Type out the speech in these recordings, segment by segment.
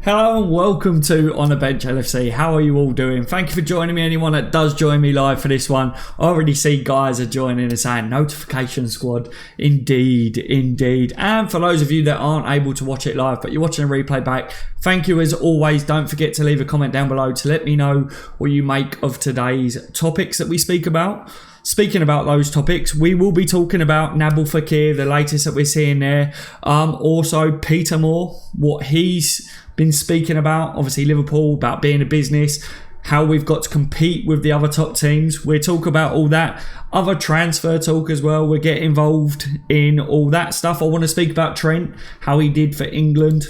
Hello and welcome to On the Bench LFC. How are you all doing? Thank you for joining me. Anyone that does join me live for this one, I already see guys are joining and saying notification squad. Indeed. And for those of you that aren't able to watch it live, but you're watching a replay back, thank you as always. Don't forget to leave a comment down below to let me know what you make of today's topics that we speak about. Speaking about those topics, we will be talking about Nabil Fekir, the latest that we're seeing there. Also, Peter Moore, what he's been speaking about, obviously Liverpool, about being a business, how we've got to compete with the other top teams. We'll talk about all that. Other transfer talk as well. We'll get involved in all that stuff. I want to speak about Trent, how he did for England.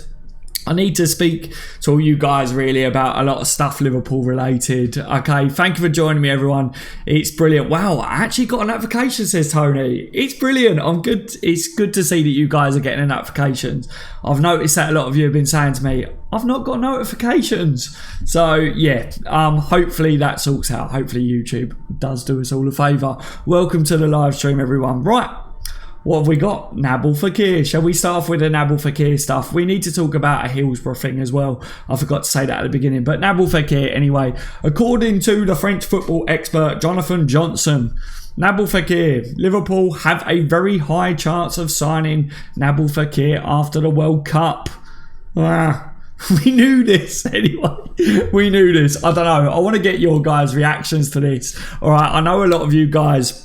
I need to speak to all you guys really about a lot of stuff Liverpool related. Okay, thank you for joining me, everyone. It's brilliant. Wow, I actually got a notification, says Tony. It's brilliant. I'm good. It's good to see that you guys are getting the notifications. I've noticed that a lot of you have been saying to me, I've not got notifications. So yeah, hopefully that sorts out. Hopefully YouTube does do us all a favour. Welcome to the live stream, everyone. Right. What have we got? Nabil Fekir. Shall we start off with the Nabil Fekir stuff? We need to talk about a Hillsborough thing as well. I forgot to say that at the beginning. But Nabil Fekir, anyway. According to the French football expert Jonathan Johnson, Nabil Fekir, Liverpool have a very high chance of signing Nabil Fekir after the World Cup. We knew this anyway. We knew this. I don't know. I want to get your guys' reactions to this. All right. I know a lot of you guys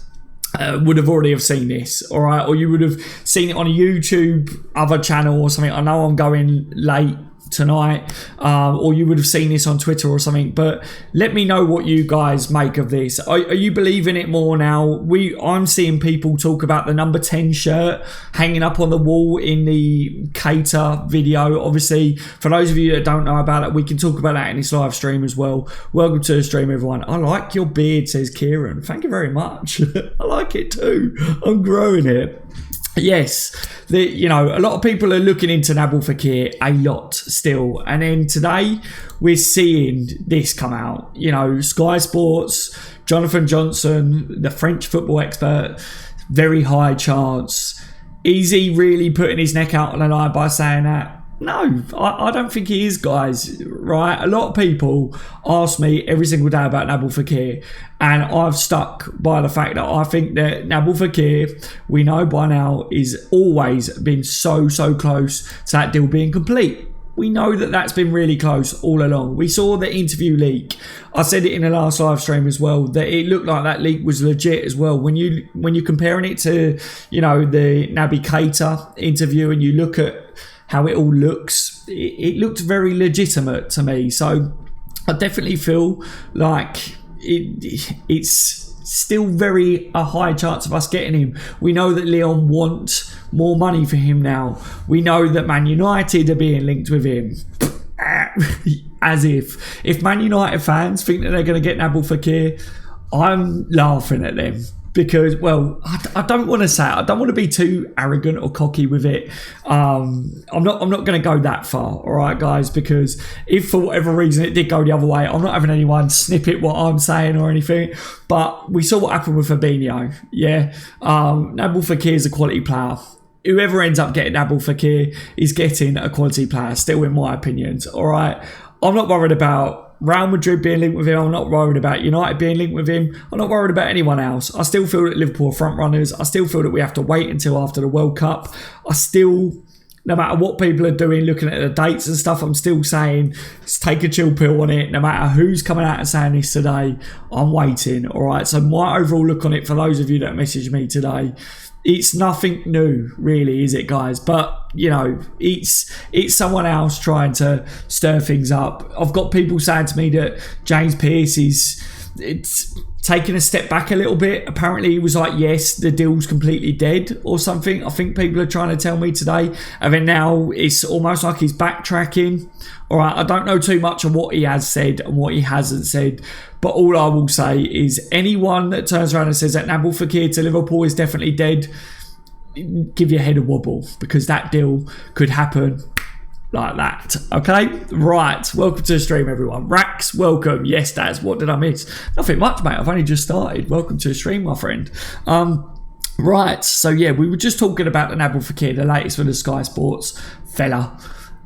would have already have seen this, all right, or you would have seen it on a YouTube other channel or something. I know I'm going late tonight, or you would have seen this on Twitter or something, but let me know what you guys make of this. Are you believing it more now? I'm seeing people talk about the number 10 shirt hanging up on the wall in the Cater video. Obviously, for those of you that don't know about it, we can talk about that in this live stream as well. Welcome to the stream, everyone. I like your beard, says Kieran. Thank you very much. I like it too. I'm growing it. Yes, a lot of people are looking into Nabil Fekir a lot still. And then today we're seeing this come out. Sky Sports, Jonathan Johnson, the French football expert, very high chance. Is he really putting his neck out on the line by saying that? No, I don't think he is, guys, right? A lot of people ask me every single day about Nabil Fekir, and I've stuck by the fact that I think that Nabil Fekir, we know by now, is always been so close to that deal being complete. We know that that's been really close all along. We saw the interview leak. I said it in the last live stream as well, that it looked like that leak was legit as well. When you're comparing it to, the Naby Keita interview, and you look at how it all looks, it looked very legitimate to me. So I definitely feel like it's still very a high chance of us getting him. We know that Lyon want more money for him now. We know that Man United are being linked with him. As if Man United fans think that they're going to get Nabil Fekir, I'm laughing at them. Because, well, I don't want to say it. I don't want to be too arrogant or cocky with it. I'm not going to go that far, all right, guys? Because if for whatever reason it did go the other way, I'm not having anyone snippet what I'm saying or anything. But we saw what happened with Fabinho. Yeah, Nabil Fekir is a quality player. Whoever ends up getting Nabil Fekir is getting a quality player, still in my opinions, all right? I'm not worried about Real Madrid being linked with him. I'm not worried about United being linked with him. I'm not worried about anyone else. I still feel that Liverpool are front runners. I still feel that we have to wait until after the World Cup. No matter what people are doing, looking at the dates and stuff, I'm still saying, let's take a chill pill on it. No matter who's coming out and saying this today, I'm waiting. All right. So my overall look on it, for those of you that messaged me today, it's nothing new, really, is it, guys? But it's someone else trying to stir things up. I've got people saying to me that James Pearce it's taking a step back a little bit. Apparently he was like, yes, the deal's completely dead or something. I think people are trying to tell me today. And then now it's almost like he's backtracking. All right, I don't know too much of what he has said and what he hasn't said. But all I will say is anyone that turns around and says that Nabil Fekir to Liverpool is definitely dead, give your head a wobble, because that deal could happen like that. Okay, right, welcome to the stream, everyone. Rax, welcome. Yes, Daz, what did I miss? Nothing much, mate. I've only just started. Welcome to the stream, my friend. Right, so yeah, we were just talking about the Nabil Fekir, the latest for the Sky Sports fella.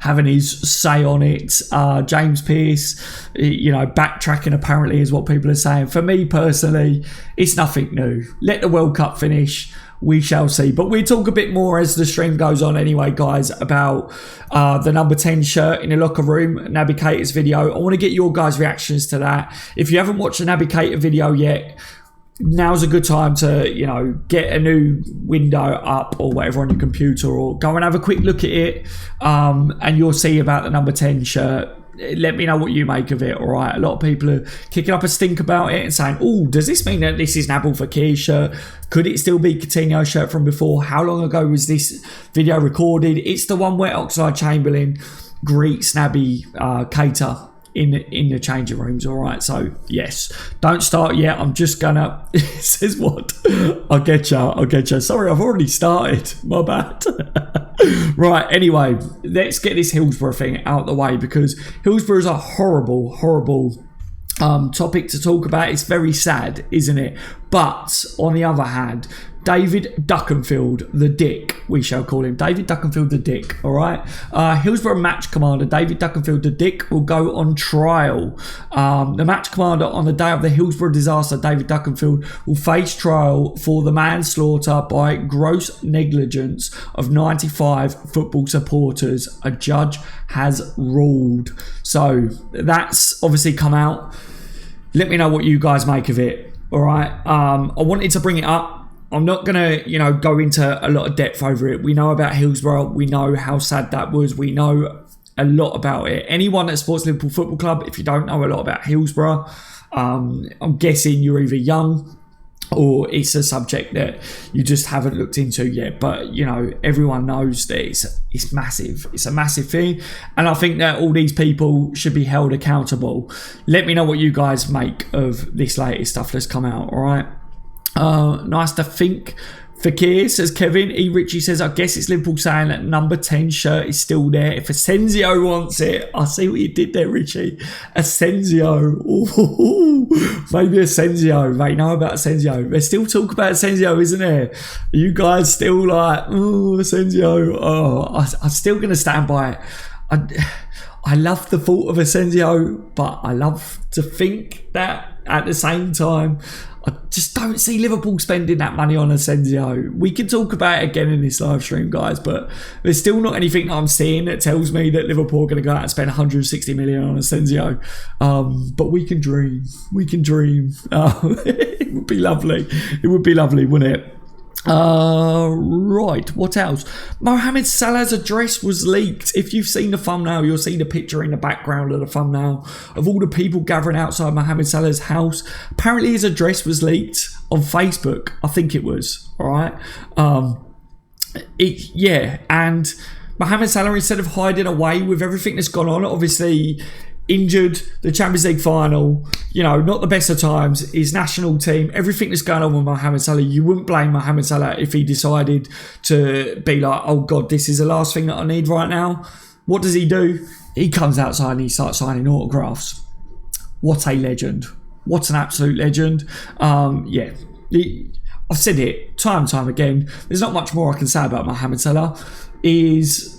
having his say on it. James Pearce, backtracking apparently is what people are saying. For me personally, it's nothing new. Let the World Cup finish. We shall see. But we'll talk a bit more as the stream goes on anyway, guys, about the number 10 shirt in the locker room, Naby Keita's video. I want to get your guys' reactions to that. If you haven't watched the Naby Keita video yet, now's a good time to, get a new window up or whatever on your computer, or go and have a quick look at it, and you'll see about the number 10 shirt. Let me know what you make of it, all right? A lot of people are kicking up a stink about it and saying, oh, does this mean that this is Nabil Fekir's shirt? Could it still be Coutinho's shirt from before? How long ago was this video recorded? It's the one where Oxlade-Chamberlain greets Naby Keita in the changing rooms, all right? So yes, don't start yet. I'm just gonna it says what? I'll get you. Sorry, I've already started, my bad. Right, anyway, let's get this Hillsborough thing out the way, because Hillsborough is a horrible topic to talk about. It's very sad, isn't it? But on the other hand, David Duckenfield, the Dick, we shall call him. David Duckenfield, the Dick, all right? Hillsborough match commander, David Duckenfield, the Dick, will go on trial. The match commander on the day of the Hillsborough disaster, David Duckenfield, will face trial for the manslaughter by gross negligence of 95 football supporters, a judge has ruled. So that's obviously come out. Let me know what you guys make of it, all right? I wanted to bring it up. I'm not going to, go into a lot of depth over it. We know about Hillsborough. We know how sad that was. We know a lot about it. Anyone that supports Liverpool Football Club, if you don't know a lot about Hillsborough, I'm guessing you're either young or it's a subject that you just haven't looked into yet. But, everyone knows that it's massive. It's a massive thing. And I think that all these people should be held accountable. Let me know what you guys make of this latest stuff that's come out, all right? Nice to think. Fekir, says Kevin. Richie says, I guess it's Liverpool saying that number 10 shirt is still there. If Asensio wants it, I see what you did there, Richie. Asensio. Ooh, maybe Asensio. They know about Asensio. There's still talk about Asensio, isn't there? You guys still like, oh, Asensio. Oh, I'm still going to stand by it. I love the thought of Asensio, but I love to think that at the same time, I just don't see Liverpool spending that money on Asensio. We can talk about it again in this live stream, guys, but there's still not anything that I'm seeing that tells me that Liverpool are going to go out and spend 160 million on Asensio. But we can dream. We can dream. It would be lovely. It would be lovely, wouldn't it? Right, what else? Mohamed Salah's address was leaked. If you've seen the thumbnail, you'll see the picture in the background of the thumbnail of all the people gathering outside Mohamed Salah's house. Apparently his address was leaked on Facebook. I think it was, all right? And Mohamed Salah, instead of hiding away with everything that's gone on, obviously injured, the Champions League final, not the best of times, his national team, everything that's going on with Mohamed Salah, you wouldn't blame Mohamed Salah if he decided to be like, oh God, this is the last thing that I need right now. What does he do? He comes outside and he starts signing autographs. What a legend. What an absolute legend. I've said it time and time again. There's not much more I can say about Mohamed Salah. He's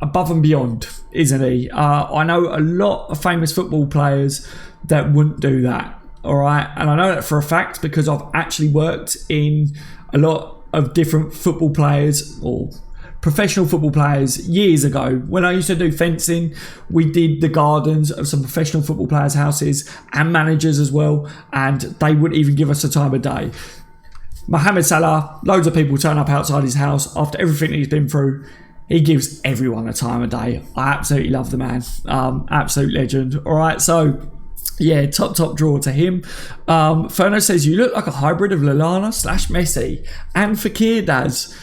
above and beyond, isn't he? I know a lot of famous football players that wouldn't do that, all right? And I know that for a fact because I've actually worked in a lot of different football players or professional football players years ago. When I used to do fencing, we did the gardens of some professional football players' houses and managers as well, and they wouldn't even give us the time of day. Mohamed Salah, loads of people turn up outside his house after everything that he's been through. He gives everyone a time of day. I absolutely love the man. Absolute legend. All right, so yeah, top draw to him. Ferno says, you look like a hybrid of Lallana/Messi and Fekir, Daz.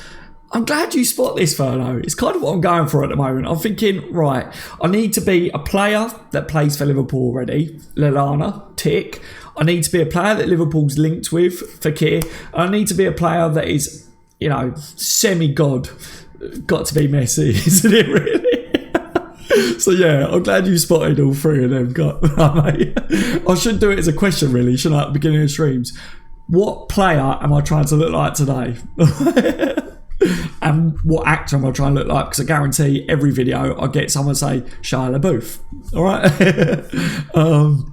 I'm glad you spot this, Ferno. It's kind of what I'm going for at the moment. I'm thinking, right, I need to be a player that plays for Liverpool already. Lallana, tick. I need to be a player that Liverpool's linked with, Fekir. I need to be a player that is, semi-god. Got to be Messi, isn't it, really? So yeah, I'm glad you spotted all three of them. I should do it as a question, really, shouldn't I, at the beginning of streams? What player am I trying to look like today? And what actor am I trying to look like? Because I guarantee every video I get someone say Shia LaBeouf. All right.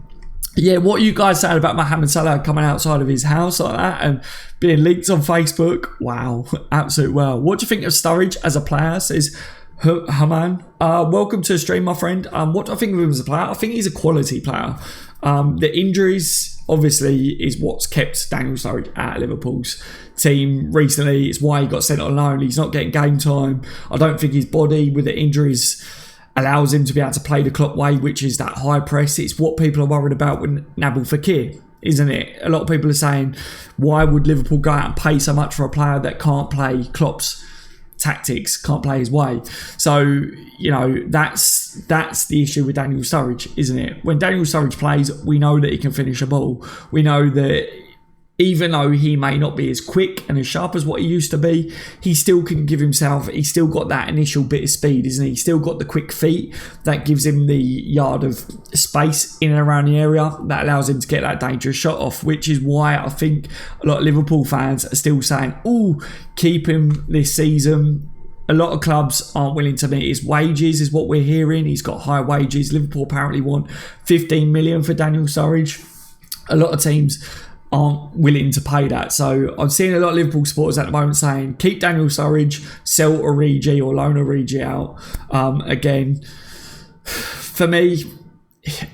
Yeah, what are you guys saying about Mohamed Salah coming outside of his house like that and being leaked on Facebook? Wow, absolute wow. What do you think of Sturridge as a player? Says Haman. Welcome to the stream, my friend. What do I think of him as a player? I think he's a quality player. The injuries, obviously, is what's kept Daniel Sturridge out of Liverpool's team recently. It's why he got sent on loan. He's not getting game time. I don't think his body with the injuries allows him to be able to play the Klopp way, which is that high press. It's what people are worried about with Nabil Fekir, isn't it? A lot of people are saying, why would Liverpool go out and pay so much for a player that can't play Klopp's tactics, can't play his way? So, you know, that's the issue with Daniel Sturridge, isn't it? When Daniel Sturridge plays, we know that he can finish a ball. We know that even though he may not be as quick and as sharp as what he used to be, he still can give himself, he's still got that initial bit of speed, isn't he? He's still got the quick feet that gives him the yard of space in and around the area that allows him to get that dangerous shot off, which is why I think a lot of Liverpool fans are still saying, oh, keep him this season. A lot of clubs aren't willing to meet his wages, is what we're hearing. He's got high wages. Liverpool apparently want 15 million for Daniel Sturridge. A lot of teams aren't willing to pay that. So I'm seeing a lot of Liverpool supporters at the moment saying, keep Daniel Sturridge, sell Origi or loan Origi out. Again, for me,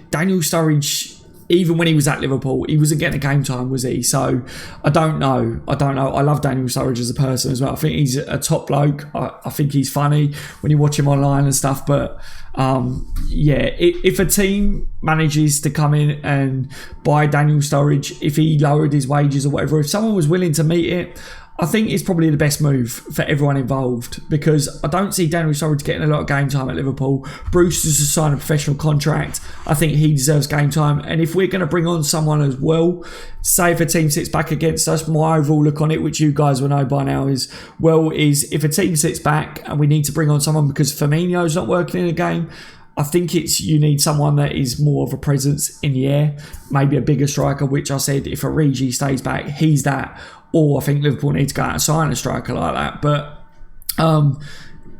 Daniel Sturridge, even when he was at Liverpool, he wasn't getting a game time, was he? So I don't know. I love Daniel Sturridge as a person as well. I think he's a top bloke. I think he's funny when you watch him online and stuff. But yeah, if a team manages to come in and buy Daniel Sturridge, if he lowered his wages or whatever, if someone was willing to meet it, I think it's probably the best move for everyone involved, because I don't see Daniel Sturridge getting a lot of game time at Liverpool. Bruce has signed a professional contract. I think he deserves game time. And if we're going to bring on someone as well, say if a team sits back against us, my overall look on it, which you guys will know by now, is if a team sits back and we need to bring on someone because Firmino's not working in a game, I think you need someone that is more of a presence in the air, maybe a bigger striker, which I said if Origi stays back, he's that. Or I think Liverpool need to go out and sign a striker like that. But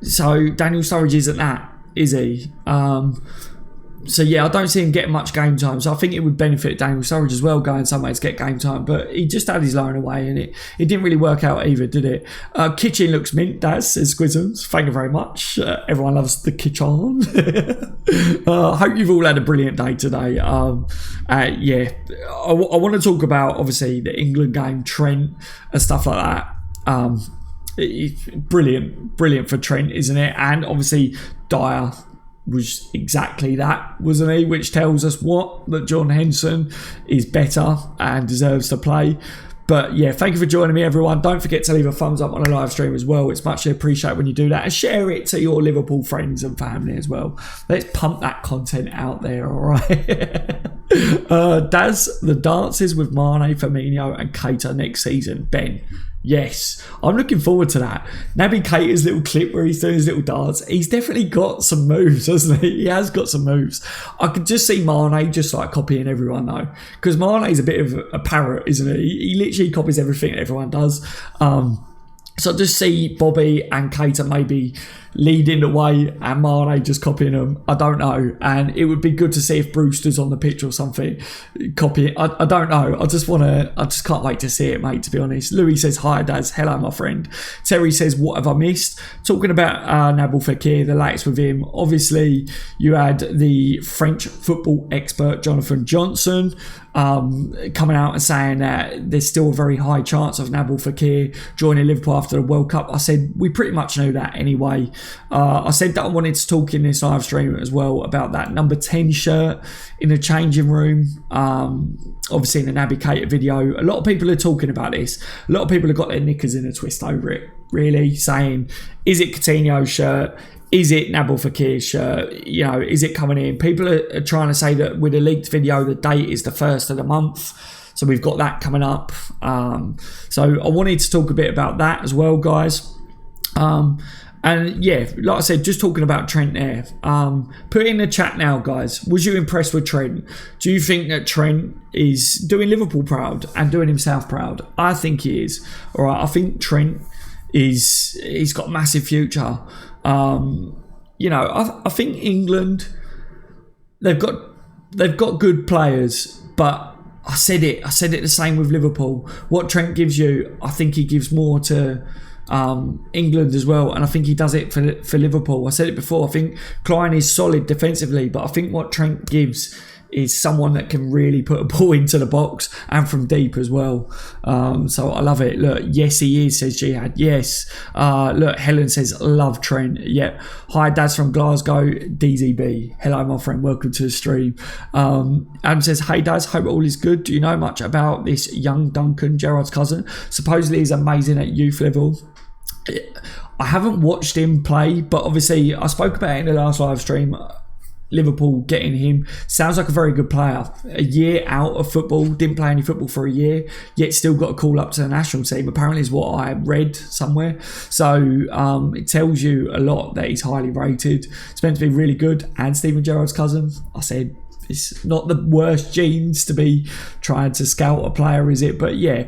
so Daniel Sturridge isn't that, is he? So yeah, I don't see him getting much game time. So I think it would benefit Daniel Sturridge as well, going some way to get game time. But he just had his loan away, and it didn't really work out either, did it? Kitchen looks mint, Daz, says Squizums. Thank you very much. Everyone loves the kitchen. I hope you've all had a brilliant day today. Yeah, I want to talk about, obviously, the England game, Trent, and stuff like that. Brilliant for Trent, isn't it? And obviously, Dyer was exactly that, wasn't he? Which tells us that John Henson is better and deserves to play. But yeah, thank you for joining me, everyone. Don't forget to leave a thumbs up on the live stream as well. It's muchly appreciated when you do that, and share it to your Liverpool friends and family as well. Let's pump that content out there, all right? Daz, the dances with Mane, Firmino and Keita next season. Ben, yes, I'm looking forward to that. Naby Keita's little clip where he's doing his little dance, he's definitely got some moves, hasn't he? He has got some moves. I could just see Mane just like copying everyone though, because Mane's a bit of a parrot, isn't he? He literally copies everything everyone does. So I just see Bobby and Keita maybe leading the way and Mane just copying them. I don't know. And it would be good to see if Brewster's on the pitch or something copying. I don't know. I just can't wait to see it, mate, to be honest. Louis says, hi, Daz. Hello, my friend. Terry says, what have I missed? Talking about Nabil Fekir, the latest with him. Obviously, you had the French football expert, Jonathan Johnson, coming out and saying that there's still a very high chance of Nabil Fekir joining Liverpool after the World Cup. I said we pretty much knew that anyway. I said that I wanted to talk in this live stream as well about that number 10 shirt in the changing room. Obviously in the Naby Keita video, a lot of people are talking about this. A lot of people have got their knickers in a twist over it, really, saying, is it Coutinho's shirt? Is it Nabil Fekir's shirt? You know, is it coming in? People are trying to say that with a leaked video, the date is the 1st of the month. So we've got that coming up. So I wanted to talk a bit about that as well, guys. And yeah, like I said, just talking about Trent there. Put it in the chat now, guys. Was you impressed with Trent? Do you think that Trent is doing Liverpool proud and doing himself proud? I think he is. All right, I think Trent he's got a massive future. I think England, they've got good players, but I said it the same with Liverpool. What Trent gives you, I think he gives more to England as well, and I think he does it for Liverpool. I said it before, I think Klein is solid defensively, but I think what Trent gives is someone that can really put a ball into the box and from deep as well. So I love it. Look, yes he is, says Jihad. Yes. Look, Helen says, love Trent. Yep. Hi, Dad's from Glasgow, DZB. Hello, my friend. Welcome to the stream. Adam says, hey, Dads, hope all is good. Do you know much about this young Duncan, Gerrard's cousin? Supposedly he's amazing at youth level. I haven't watched him play, but obviously I spoke about it in the last live stream. Liverpool getting him, sounds like a very good player. A year out of football, didn't play any football for a year, yet still got a call up to the national team, apparently is what I read somewhere. So it tells you a lot that he's highly rated. It's meant to be really good. And Steven Gerrard's cousin, I said, it's not the worst genes to be trying to scout a player, is it? But yeah,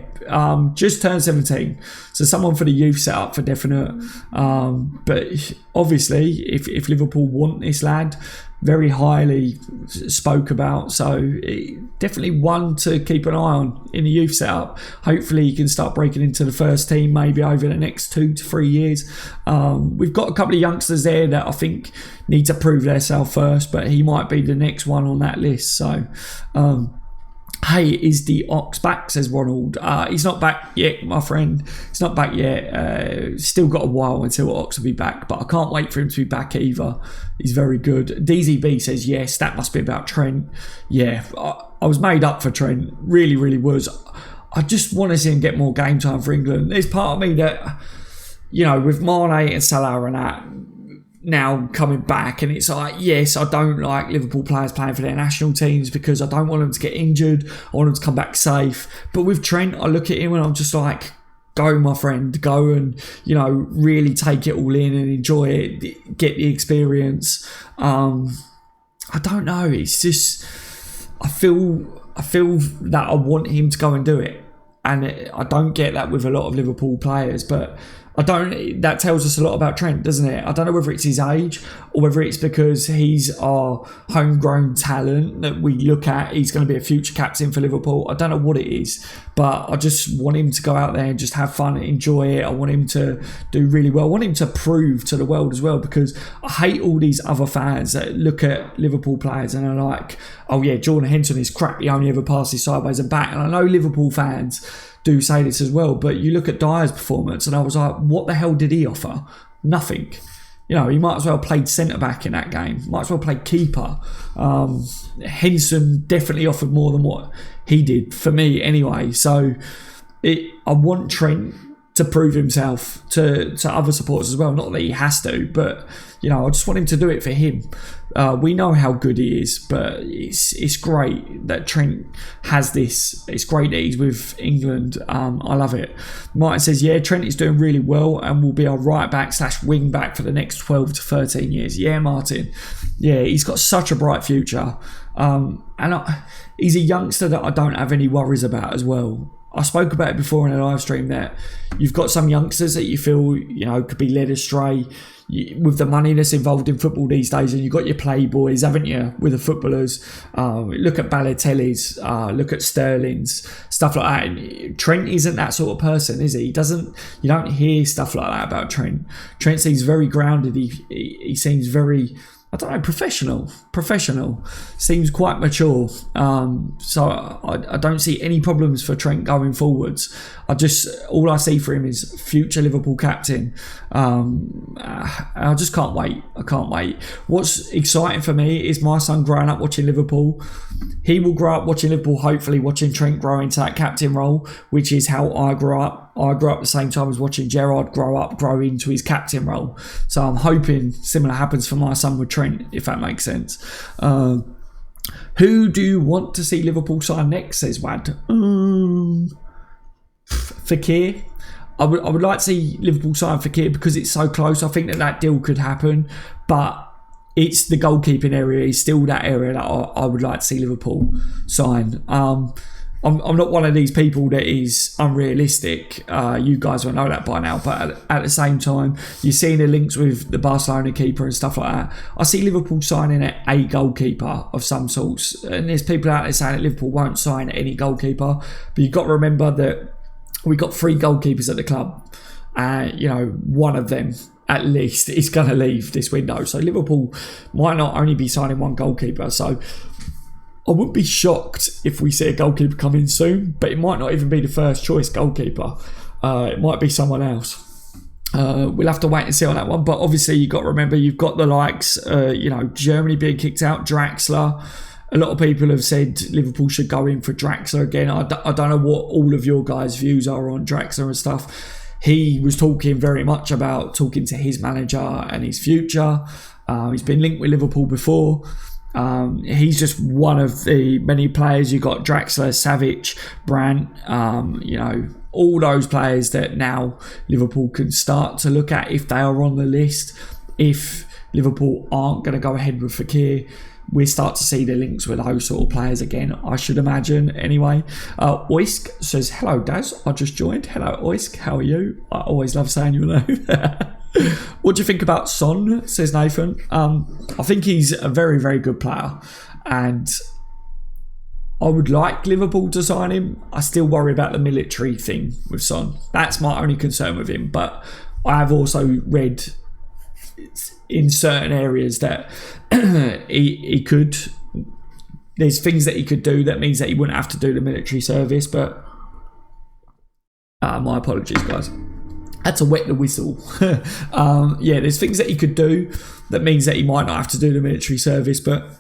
just turned 17. So someone for the youth setup for definite. But obviously, if Liverpool want this lad, very highly spoke about. So definitely one to keep an eye on in the youth setup. Hopefully he can start breaking into the first team maybe over the next 2 to 3 years. We've got a couple of youngsters there that I think need to prove themselves first, but he might be the next one on that list. So hey, is the Ox back, says Ronald. He's not back yet, my friend. He's not back yet. Still got a while until Ox will be back, but I can't wait for him to be back either. He's very good. DZB says, yes, that must be about Trent. Yeah, I was made up for Trent. Really, really was. I just want to see him get more game time for England. There's part of me that, with Mane and Salah and that, now coming back, and it's like, yes, I don't like Liverpool players playing for their national teams because I don't want them to get injured. I want them to come back safe. But with Trent, I look at him and I'm just like, go, my friend, go and, really take it all in and enjoy it, get the experience. I don't know. It's just, I feel that I want him to go and do it. And I don't get that with a lot of Liverpool players, but that tells us a lot about Trent, doesn't it? I don't know whether it's his age or whether it's because he's our homegrown talent that we look at. He's going to be a future captain for Liverpool. I don't know what it is, but I just want him to go out there and just have fun, enjoy it. I want him to do really well. I want him to prove to the world as well, because I hate all these other fans that look at Liverpool players and are like, oh yeah, Jordan Henson is crap. He only ever passes sideways and back. And I know Liverpool fans do say this as well, but you look at Dyer's performance and I was like, what the hell did he offer? Nothing. He might as well have played centre-back in that game. Might as well play keeper. Henson definitely offered more than what he did, for me anyway. So I want Trent to prove himself to other supporters as well. Not that he has to, but I just want him to do it for him. We know how good he is, but it's great that Trent has this. It's great that he's with England. I love it. Martin says, yeah, Trent is doing really well and will be our right back / wing back for the next 12 to 13 years. Yeah, Martin. Yeah, he's got such a bright future. He's a youngster that I don't have any worries about as well. I spoke about it before in a live stream that you've got some youngsters that you feel, could be led astray with the money that's involved in football these days, and you've got your playboys, haven't you, with the footballers. Look at Balotelli's, look at Sterling's, stuff like that. Trent isn't that sort of person, is he? You don't hear stuff like that about Trent. Trent seems very grounded. He seems very, I don't know, professional, seems quite mature. So I don't see any problems for Trent going forwards. All I see for him is future Liverpool captain. I just can't wait. I can't wait. What's exciting for me is my son growing up watching Liverpool. He will grow up watching Liverpool, hopefully watching Trent grow into that captain role, which is how I grew up. I grew up at the same time as watching Gerrard grow into his captain role. So I'm hoping similar happens for my son with Trent, if that makes sense. Who do you want to see Liverpool sign next, says Wad? Fekir. I would like to see Liverpool sign Fekir because it's so close. I think that deal could happen, but it's the goalkeeping area is still that area that I would like to see Liverpool sign. I'm not one of these people that is unrealistic. You guys will know that by now. But at the same time, you're seeing the links with the Barcelona keeper and stuff like that. I see Liverpool signing a goalkeeper of some sorts. And there's people out there saying that Liverpool won't sign any goalkeeper. But you've got to remember that we got 3 goalkeepers at the club. One of them at least is going to leave this window. So Liverpool might not only be signing 1 goalkeeper. So I wouldn't be shocked if we see a goalkeeper come in soon, but it might not even be the first choice goalkeeper. It might be someone else. We'll have to wait and see on that one. But obviously, you've got to remember, you've got the likes, Germany being kicked out, Draxler. A lot of people have said Liverpool should go in for Draxler again. I don't know what all of your guys' views are on Draxler and stuff. He was talking very much about talking to his manager and his future. He's been linked with Liverpool before. He's just one of the many players. You got Draxler, Savic, Brandt, all those players that now Liverpool can start to look at if they are on the list. If Liverpool aren't going to go ahead with Fekir, we start to see the links with those sort of players again, I should imagine. Anyway, Oisk says, hello Daz, I just joined. Hello Oisk, how are you? I always love saying your name. What do you think about Son, says Nathan? I think he's a very, very good player, and I would like Liverpool to sign him. I still worry about the military thing with Son. That's my only concern with him, but I have also read in certain areas that he could, there's things that he could do that means that he wouldn't have to do the military service, but my apologies guys, had to wet the whistle. There's things that he could do that means that he might not have to do the military service, but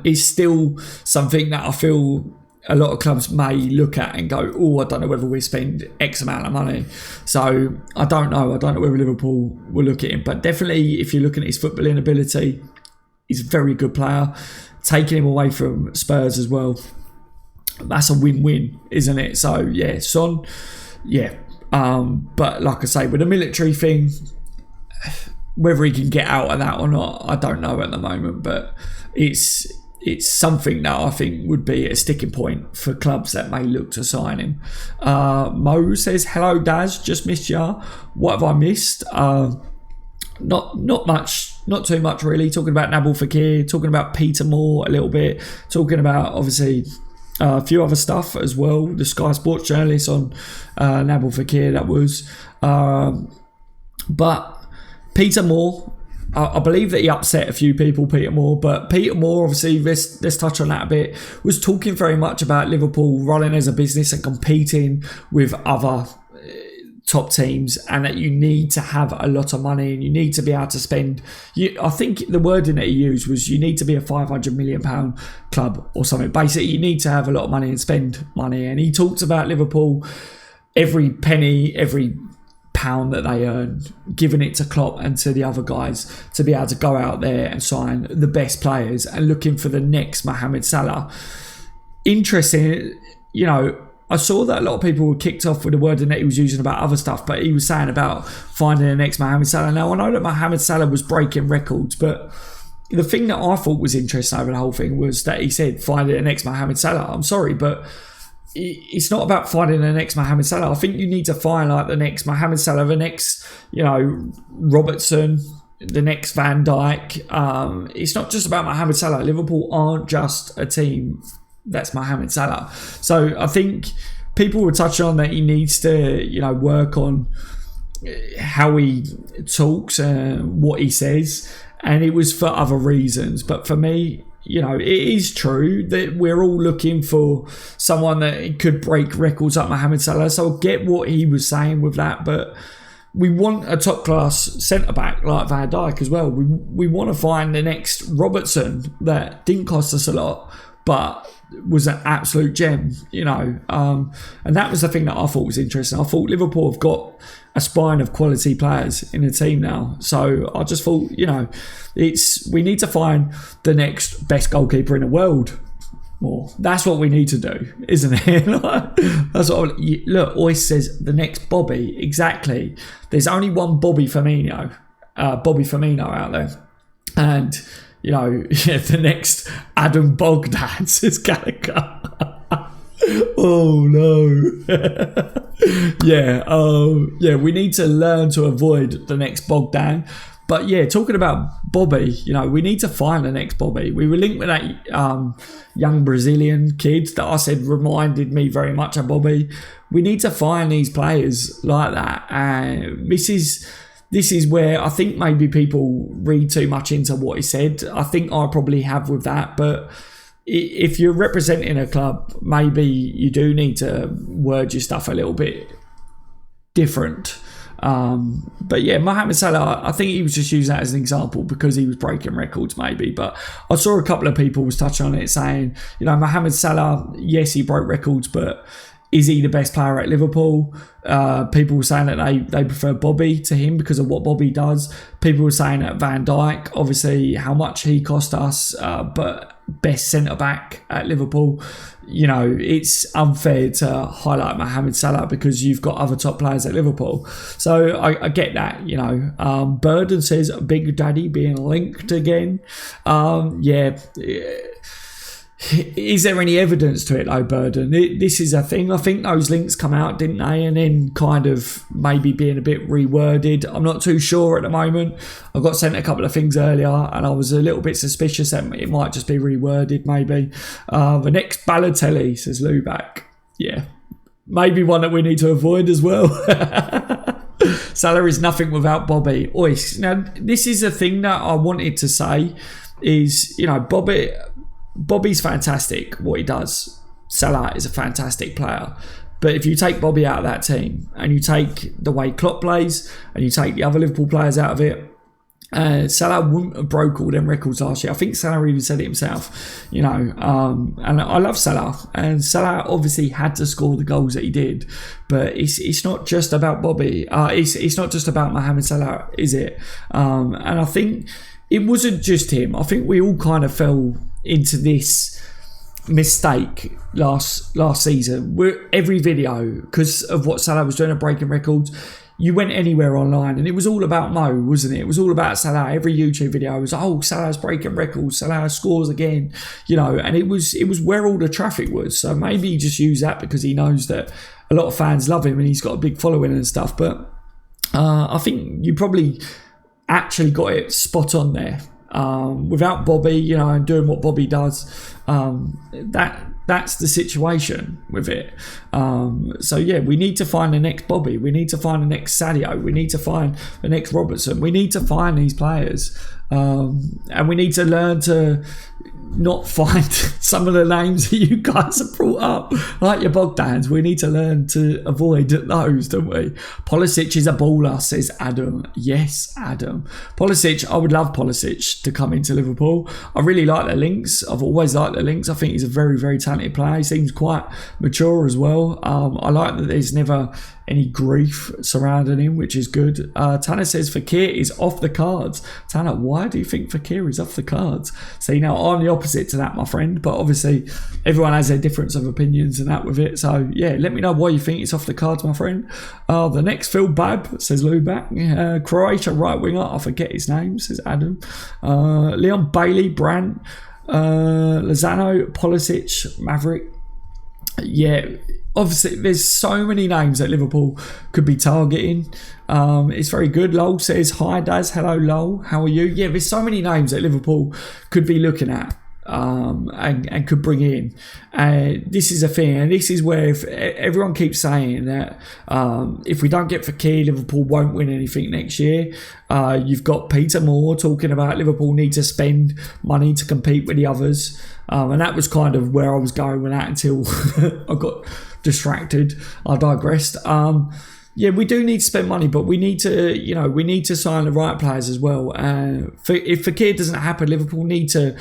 it's still something that I feel a lot of clubs may look at and go, I don't know whether we spend X amount of money. So I don't know whether Liverpool will look at him, but definitely if you're looking at his footballing ability, he's a very good player. Taking him away from Spurs as well, that's a win-win, isn't it? So yeah, Son, yeah. But like I say, with the military thing, whether he can get out of that or not, I don't know at the moment, but it's something that I think would be a sticking point for clubs that may look to sign him. Mo says, hello Daz, just missed ya. What have I missed? Not much, not too much really. Talking about Nabil Fekir, talking about Peter Moore a little bit, talking about obviously a few other stuff as well. The Sky Sports journalist on Nabil Fekir, that was. But Peter Moore, I believe that he upset a few people, Peter Moore. But Peter Moore, obviously, let's touch on that a bit, was talking very much about Liverpool running as a business and competing with other top teams, and that you need to have a lot of money and you need to be able to spend. I think the wording that he used was you need to be a £500 million club or something. Basically, you need to have a lot of money and spend money. And he talked about Liverpool, every penny, every pound that they earn, giving it to Klopp and to the other guys to be able to go out there and sign the best players and looking for the next Mohamed Salah. Interesting, I saw that a lot of people were kicked off with the wording that he was using about other stuff, but he was saying about finding the next Mohamed Salah. Now, I know that Mohamed Salah was breaking records, but the thing that I thought was interesting over the whole thing was that he said, finding the next Mohamed Salah. I'm sorry, but it's not about finding the next Mohamed Salah. I think you need to find like the next Mohamed Salah, the next, Robertson, the next Van Dijk. It's not just about Mohamed Salah. Liverpool aren't just a team that's Mohamed Salah. So I think people were touching on that he needs to, work on how he talks and what he says, and it was for other reasons. But for me, it is true that we're all looking for someone that could break records like Mohamed Salah. So I get what he was saying with that, but we want a top class centre back like Van Dijk as well. We want to find the next Robertson that didn't cost us a lot, but was an absolute gem, and that was the thing that I thought was interesting. I thought Liverpool have got a spine of quality players in the team now, so I just thought, we need to find the next best goalkeeper in the world. Well, that's what we need to do, isn't it? That's what look. Ois says the next Bobby. Exactly. There's only one Bobby Firmino out there, and the next Adam Bogdan, says Gallagher. Oh no. Yeah, we need to learn to avoid the next Bogdan. But yeah, talking about Bobby, we need to find the next Bobby. We were linked with that young Brazilian kid that I said reminded me very much of Bobby. We need to find these players like that. And this is where I think maybe people read too much into what he said. I think I probably have with that. But if you're representing a club, maybe you do need to word your stuff a little bit different. But yeah, Mohamed Salah, I think he was just using that as an example because he was breaking records maybe. But I saw a couple of people was touching on it saying, Mohamed Salah, yes, he broke records, but is he the best player at Liverpool? People were saying that they prefer Bobby to him because of what Bobby does. People were saying that Van Dijk, obviously how much he cost us, but best centre-back at Liverpool. It's unfair to highlight Mohamed Salah because you've got other top players at Liverpool. So I get that, Burden says Big Daddy being linked again. Is there any evidence to it though, Burden? This is a thing. I think those links come out, didn't they? And then kind of maybe being a bit reworded. I'm not too sure at the moment. I got sent a couple of things earlier and I was a little bit suspicious that it might just be reworded maybe. The next Balotelli, says Lubac. Yeah, maybe one that we need to avoid as well. Salah is nothing without Bobby. Ois. Now, this is a thing that I wanted to say is, Bobby's fantastic, what he does. Salah is a fantastic player. But if you take Bobby out of that team and you take the way Klopp plays and you take the other Liverpool players out of it, Salah wouldn't have broke all them records last year. I think Salah even said it himself, and I love Salah. And Salah obviously had to score the goals that he did. But it's not just about Bobby. It's not just about Mohamed Salah, is it? And I think it wasn't just him. I think we all kind of fell into this mistake last season. Every video, because of what Salah was doing at breaking records, you went anywhere online and it was all about Mo, wasn't it? It was all about Salah. Every YouTube video was, Salah's breaking records, Salah scores again, and it was where all the traffic was. So maybe he just used that because he knows that a lot of fans love him and he's got a big following and stuff. But I think you probably actually got it spot on there. Without Bobby, and doing what Bobby does, that's the situation with it. So yeah, we need to find the next Bobby. We need to find the next Sadio. We need to find the next Robertson. We need to find these players, and we need to learn to not find some of the names that you guys have brought up, like your Bogdans. We need to learn to avoid those, don't we? Pulisic is a baller, says Adam. Yes, Adam. Pulisic, I would love Pulisic to come into Liverpool. I really like the links. I've always liked the links. I think he's a very, very talented player. He seems quite mature as well. I like that there's never any grief surrounding him, which is good. Tanner says Fekir is off the cards. Tanner, why do you think Fekir is off the cards? See, now I'm the opposite to that, my friend, but obviously everyone has their difference of opinions and that with it. So yeah, let me know why you think it's off the cards, my friend. The next Phil Bab, says Lubac. Croatia right winger, I forget his name, says Adam. Leon Bailey, Brandt, Lozano, Pulisic, Maverick. Yeah, obviously there's so many names that Liverpool could be targeting. It's very good. Lowell says, hi Daz, hello Lowell, how are you? Yeah, there's so many names that Liverpool could be looking at and could bring in. This is a thing, and this is where if everyone keeps saying that if we don't get Fekir, Liverpool won't win anything next year. You've got Peter Moore talking about Liverpool need to spend money to compete with the others. And that was kind of where I was going with that until I got distracted. I digressed. Yeah, we do need to spend money, but we need to sign the right players as well. If Fekir doesn't happen, Liverpool need to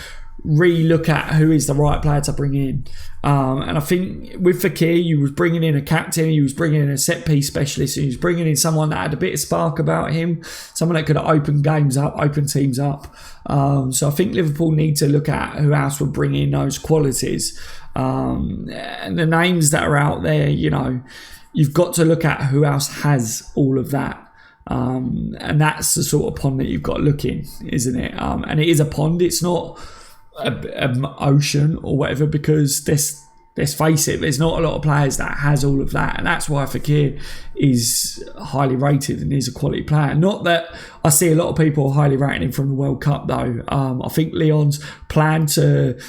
re-look at who is the right player to bring in. And I think with Fekir, you was bringing in a captain, you was bringing in a set-piece specialist, and you was bringing in someone that had a bit of spark about him, someone that could open games up, open teams up. So I think Liverpool need to look at who else would bring in those qualities. And the names that are out there, you've got to look at who else has all of that. And that's the sort of pond that you've got to look in, isn't it? And it is a pond, it's not an ocean or whatever, because there's let's face it, there's not a lot of players that has all of that, and that's why Fekir is highly rated and is a quality player. Not that I see a lot of people highly rating him from the World Cup though. I think Leon's plan to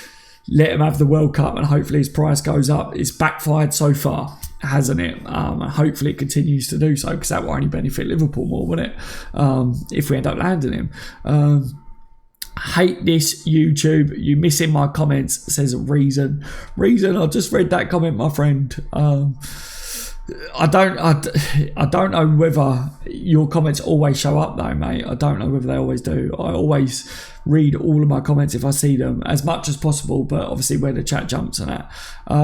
let him have the World Cup and hopefully his price goes up, it's backfired so far, hasn't it? And hopefully it continues to do so, because that will only benefit Liverpool more, wouldn't it? If we end up landing him. Hate this YouTube, you missing my comments, says Reason. I just read that comment, my friend. I don't know whether your comments always show up though, mate. I don't know whether they always do. I always read all of my comments if I see them, as much as possible, but obviously where the chat jumps on that.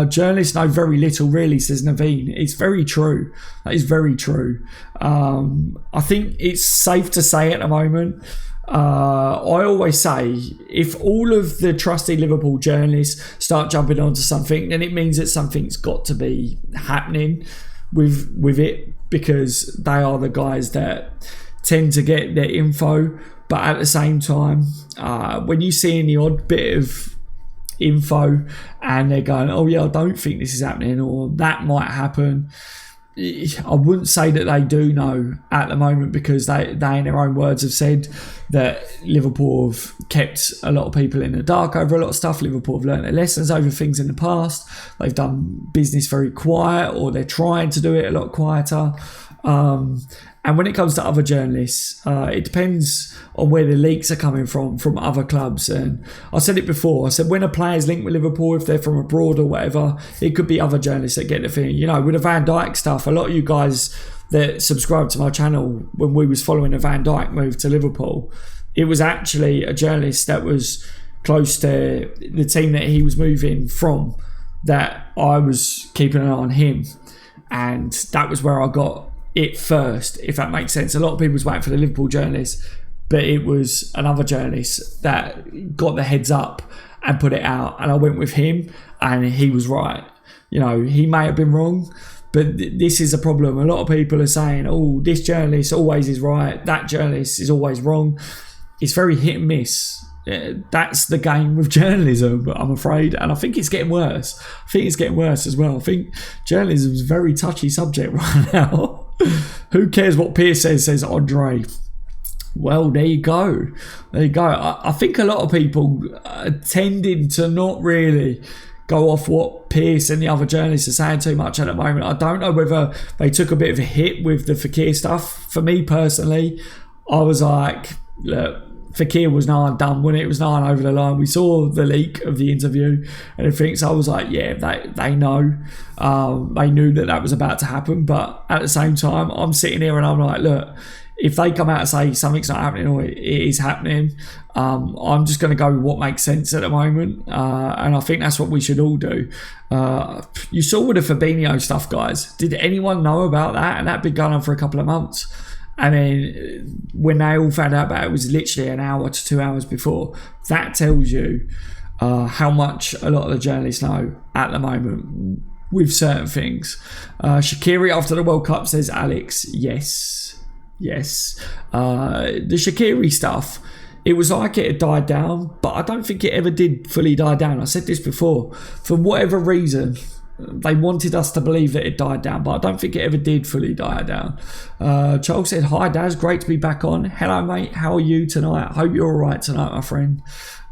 Journalists know very little really, says Naveen. It's very true. That is very true. I think it's safe to say at the moment, I always say, if all of the trusty Liverpool journalists start jumping onto something, then it means that something's got to be happening with it, because they are the guys that tend to get their info. But at the same time, when you see the odd bit of info and they're going, oh yeah, I don't think this is happening, or that might happen, I wouldn't say that they do know at the moment, because they in their own words have said that Liverpool have kept a lot of people in the dark over a lot of stuff. Liverpool have learned their lessons over things in the past. They've done business very quiet, or they're trying to do it a lot quieter. And when it comes to other journalists, it depends on where the leaks are coming from other clubs. And I said it before, I said when a player's linked with Liverpool, if they're from abroad or whatever, it could be other journalists that get the thing. You know, with the Van Dijk stuff, a lot of you guys that subscribed to my channel when we was following the Van Dijk move to Liverpool, it was actually a journalist that was close to the team that he was moving from that I was keeping an eye on him. And that was where I got it first, if that makes sense. A lot of people was waiting for the Liverpool journalist, but it was another journalist that got the heads up and put it out, and I went with him, and he was right. You know, he may have been wrong, but this is a problem. A lot of people are saying, oh, this journalist always is right, that journalist is always wrong. It's very hit and miss. That's the game with journalism, I'm afraid, and I think it's getting worse. I think it's getting worse as well. I think journalism is a very touchy subject right now. Who cares what Pierce says Andre. Well, there you go. I think a lot of people are tending to not really go off what Pierce and the other journalists are saying too much at the moment. I don't know whether they took a bit of a hit with the Fekir stuff. For me personally, I was like, look, Fekir was now done when it was now over the line. We saw the leak of the interview and everything, so I was like, yeah, they know. They knew that was about to happen, but at the same time, I'm sitting here and I'm like, look, if they come out and say something's not happening or it is happening, I'm just going to go with what makes sense at the moment, and I think that's what we should all do. You saw with the Fabinho stuff, guys. Did anyone know about that? And that'd been going on for a couple of months. And then when they all found out about it, it was literally an hour to 2 hours before. That tells you how much a lot of the journalists know at the moment with certain things. Shaqiri after the World Cup, says Alex. Yes. The Shaqiri stuff, it was like it had died down, but I don't think it ever did fully die down. I said this before. For whatever reason, they wanted us to believe that it died down, but I don't think it ever did fully die down. Charles said, hi Daz, great to be back on. Hello mate, how are you tonight? I hope you're alright tonight, my friend.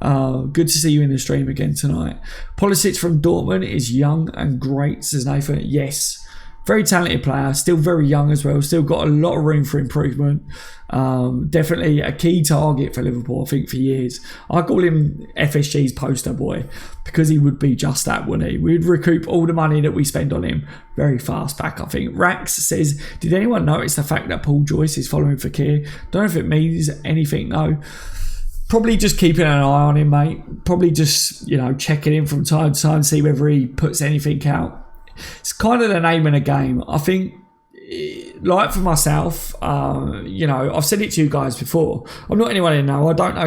Good to see you in the stream again tonight. Pulisic from Dortmund is young and great, says Nathan. Yes, very talented player, still very young as well, still got a lot of room for improvement. Definitely a key target for Liverpool, I think, for years. I call him FSG's poster boy because he would be just that, wouldn't he? We'd recoup all the money that we spend on him very fast back, I think. Rax says, did anyone notice the fact that Paul Joyce is following Fekir? Don't know if it means anything though. Probably just keeping an eye on him, mate. Probably just, checking in from time to time, see whether he puts anything out. It's kind of the name of the game. I think, like for myself, I've said it to you guys before. I'm not anyone I know. I don't know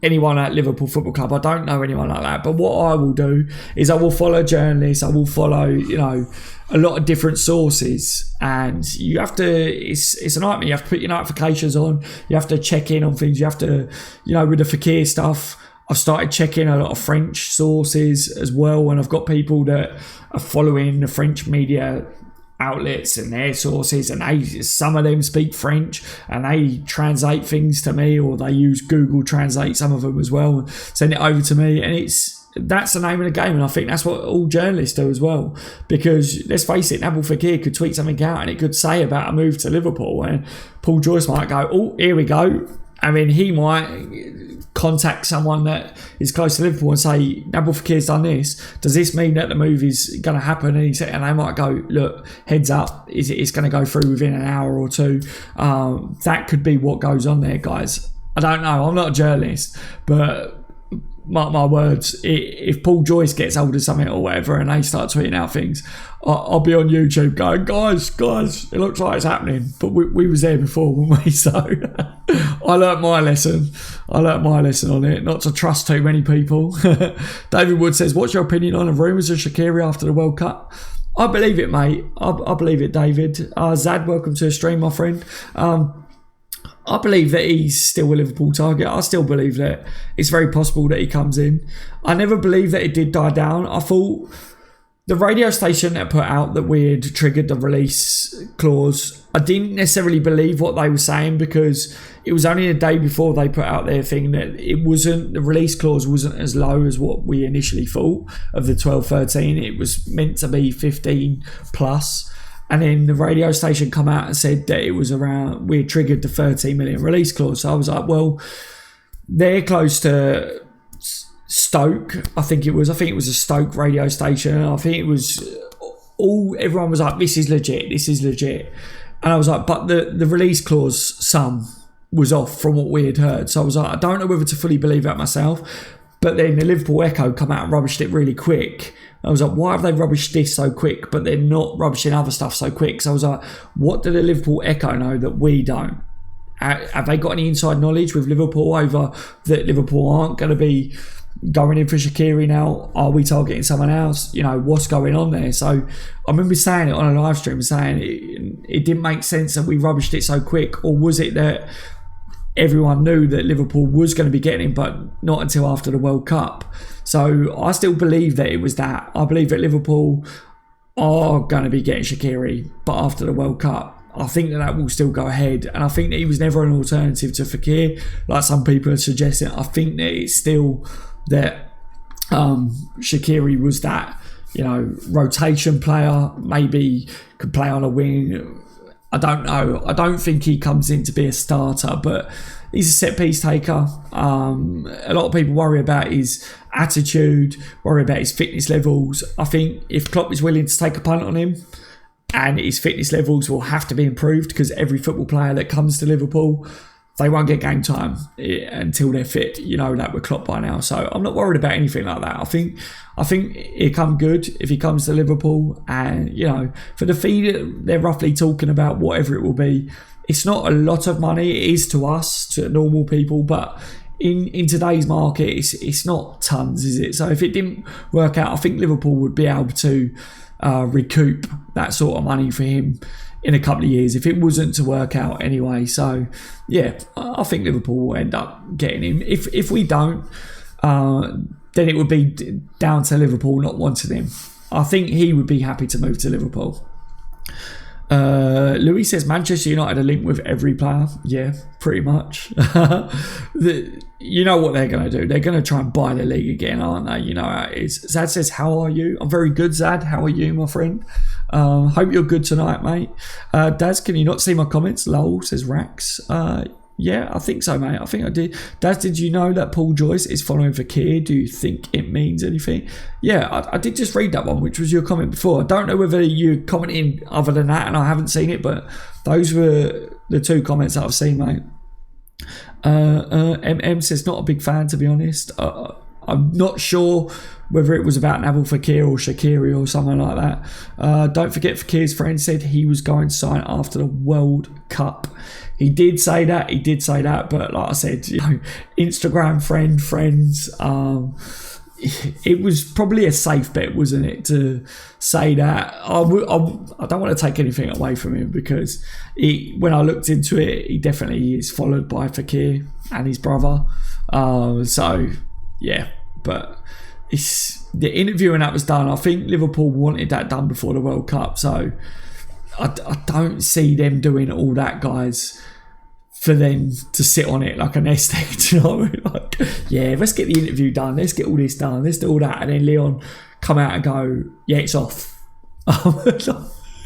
anyone at Liverpool Football Club. I don't know anyone like that. But what I will do is I will follow journalists. I will follow, a lot of different sources. And you have to, it's a nightmare. You have to put your notifications on. You have to check in on things. You have to, with the Fekir stuff, I've started checking a lot of French sources as well, and I've got people that are following the French media outlets and their sources, and some of them speak French and they translate things to me, or they use Google Translate, some of them as well, and send it over to me. And that's the name of the game, and I think that's what all journalists do as well, because let's face it, Nabil Fekir could tweet something out and it could say about a move to Liverpool, and Paul Joyce might go, oh, here we go. I mean, he might contact someone that is close to Liverpool and say, Nabil Fekir's done this. Does this mean that the move is going to happen? And they might go, look, heads up, it's going to go through within an hour or two. That could be what goes on there, guys. I don't know. I'm not a journalist, but mark my words, if Paul Joyce gets hold of something or whatever and they start tweeting out things, I'll be on YouTube going, guys, it looks like it's happening. But we was there before, weren't we? So I learnt my lesson on it, not to trust too many people. David Wood says, what's your opinion on the rumours of Shaqiri after the World Cup? I believe it, mate. I believe it, David. Zad, welcome to the stream, my friend. I believe that he's still a Liverpool target. I still believe that it's very possible that he comes in. I never believed that it did die down. I thought the radio station that put out that we had triggered the release clause, I didn't necessarily believe what they were saying, because it was only a day before they put out their thing that the release clause wasn't as low as what we initially thought of the 12-13. It was meant to be 15 plus. And then the radio station come out and said that it was we had triggered the 13 million release clause. So I was like, well, they're close to Stoke. I think it was a Stoke radio station. I think it was everyone was like, this is legit. And I was like, but the release clause sum was off from what we had heard. So I was like, I don't know whether to fully believe that myself. But then the Liverpool Echo come out and rubbished it really quick. I was like, why have they rubbished this so quick, but they're not rubbishing other stuff so quick? So I was like, what do the Liverpool Echo know that we don't? Have they got any inside knowledge with Liverpool over that Liverpool aren't going to be going in for Shaqiri now? Are we targeting someone else? You know, what's going on there? So I remember saying it on a live stream, saying it didn't make sense that we rubbished it so quick. Or was it that everyone knew that Liverpool was going to be getting him, but not until after the World Cup? So I still believe that it was that. I believe that Liverpool are going to be getting Shaqiri, but after the World Cup. I think that will still go ahead. And I think that he was never an alternative to Fekir, like some people are suggesting. I think that it's still that Shaqiri was that, you know, rotation player, maybe could play on a wing. I don't know. I don't think he comes in to be a starter, but he's a set-piece taker. A lot of people worry about his attitude, worry about his fitness levels. I think if Klopp is willing to take a punt on him, and his fitness levels will have to be improved, because every football player that comes to Liverpool, they won't get game time until they're fit. You know that with Klopp by now. So I'm not worried about anything like that. I think he'll come good if he comes to Liverpool. And, you know, for the fee that they're roughly talking about, whatever it will be, it's not a lot of money. It is to us, to normal people, but in today's market, it's not tons, is it? So if it didn't work out, I think Liverpool would be able to recoup that sort of money for him in a couple of years if it wasn't to work out anyway. So yeah, I think Liverpool will end up getting him. If we don't, then it would be down to Liverpool not wanting him. I think he would be happy to move to Liverpool. Louis says Manchester United are linked with every player. Yeah, pretty much. You know what they're going to do. They're going to try and buy the league again, aren't they? You know how it is. Zad says, how are you? I'm very good, Zad. How are you, my friend? Hope you're good tonight, mate. Daz, can you not see my comments? Lol, says Rax. Yeah, I think so, mate. I think I did. Daz, did you know that Paul Joyce is following Fekir? Do you think it means anything? Yeah, I did just read that one, which was your comment before. I don't know whether you're commenting other than that, and I haven't seen it, but those were the two comments that I've seen, mate. MM says, not a big fan, to be honest. I'm not sure whether it was about Nabil Fekir or Shaqiri or something like that. Don't forget, Fekir's friend said he was going to sign after the World Cup. He did say that, but like I said, you know, Instagram friends, it was probably a safe bet, wasn't it, to say that. I don't want to take anything away from him, because when I looked into it, he definitely is followed by Fekir and his brother. So yeah, but it's the interview and that was done. I think Liverpool wanted that done before the World Cup, so I don't see them doing all that, guys, for them to sit on it like a nest egg. Do you know what I mean? Like, yeah, let's get the interview done, let's get all this done, let's do all that, and then Leon come out and go, yeah, it's off.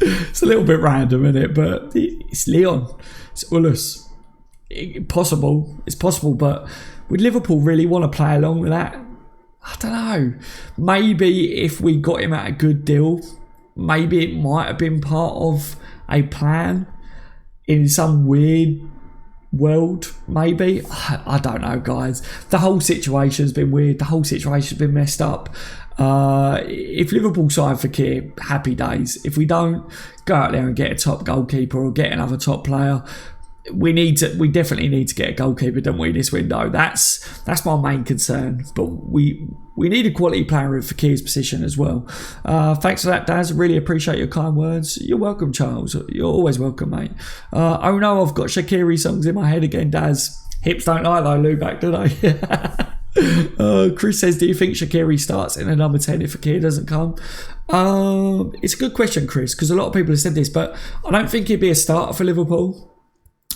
It's a little bit random, isn't it? But it's Leon, it's Ulus. It's possible, but would Liverpool really want to play along with that? I don't know. Maybe if we got him at a good deal, maybe it might have been part of a plan in some weird world, maybe. I don't know, guys. The whole situation's been weird. The whole situation's been messed up. If Liverpool sign Fekir, happy days. If we don't, go out there and get a top goalkeeper or get another top player. We definitely need to get a goalkeeper, don't we, this window? That's my main concern. But we need a quality player in Fekir's position as well. Thanks for that, Daz. Really appreciate your kind words. You're welcome, Charles. You're always welcome, mate. Oh no, I've got Shaqiri songs in my head again, Daz. Hips don't lie though, Lubac, do they? Chris says, do you think Shaqiri starts in a number 10 if Fekir doesn't come? It's a good question, Chris, because a lot of people have said this, but I don't think he'd be a starter for Liverpool.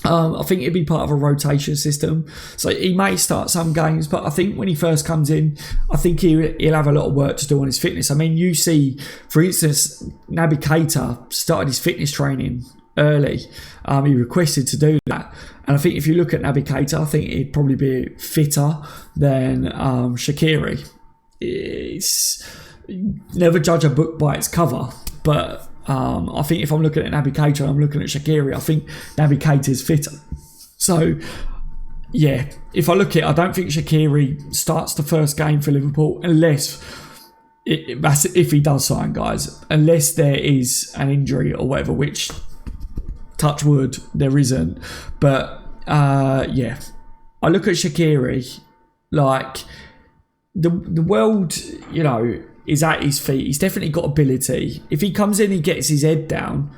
I think it'd be part of a rotation system, so he may start some games, but I think when he first comes in, I think he'll have a lot of work to do on his fitness. I mean, you see, for instance, Naby Keita started his fitness training early. He requested to do that, and I think if you look at Naby Keita, I think he'd probably be fitter than Shaqiri. It's never judge a book by its cover, but I think if I'm looking at Naby Keita and I'm looking at Shaqiri, I think Naby Keita is fitter. So, yeah, if I look at it, I don't think Shaqiri starts the first game for Liverpool unless, if he does sign, guys, unless there is an injury or whatever, which, touch wood, there isn't. But, yeah, I look at Shaqiri, like, the world, you know, is at his feet. He's definitely got ability. If he comes in, he gets his head down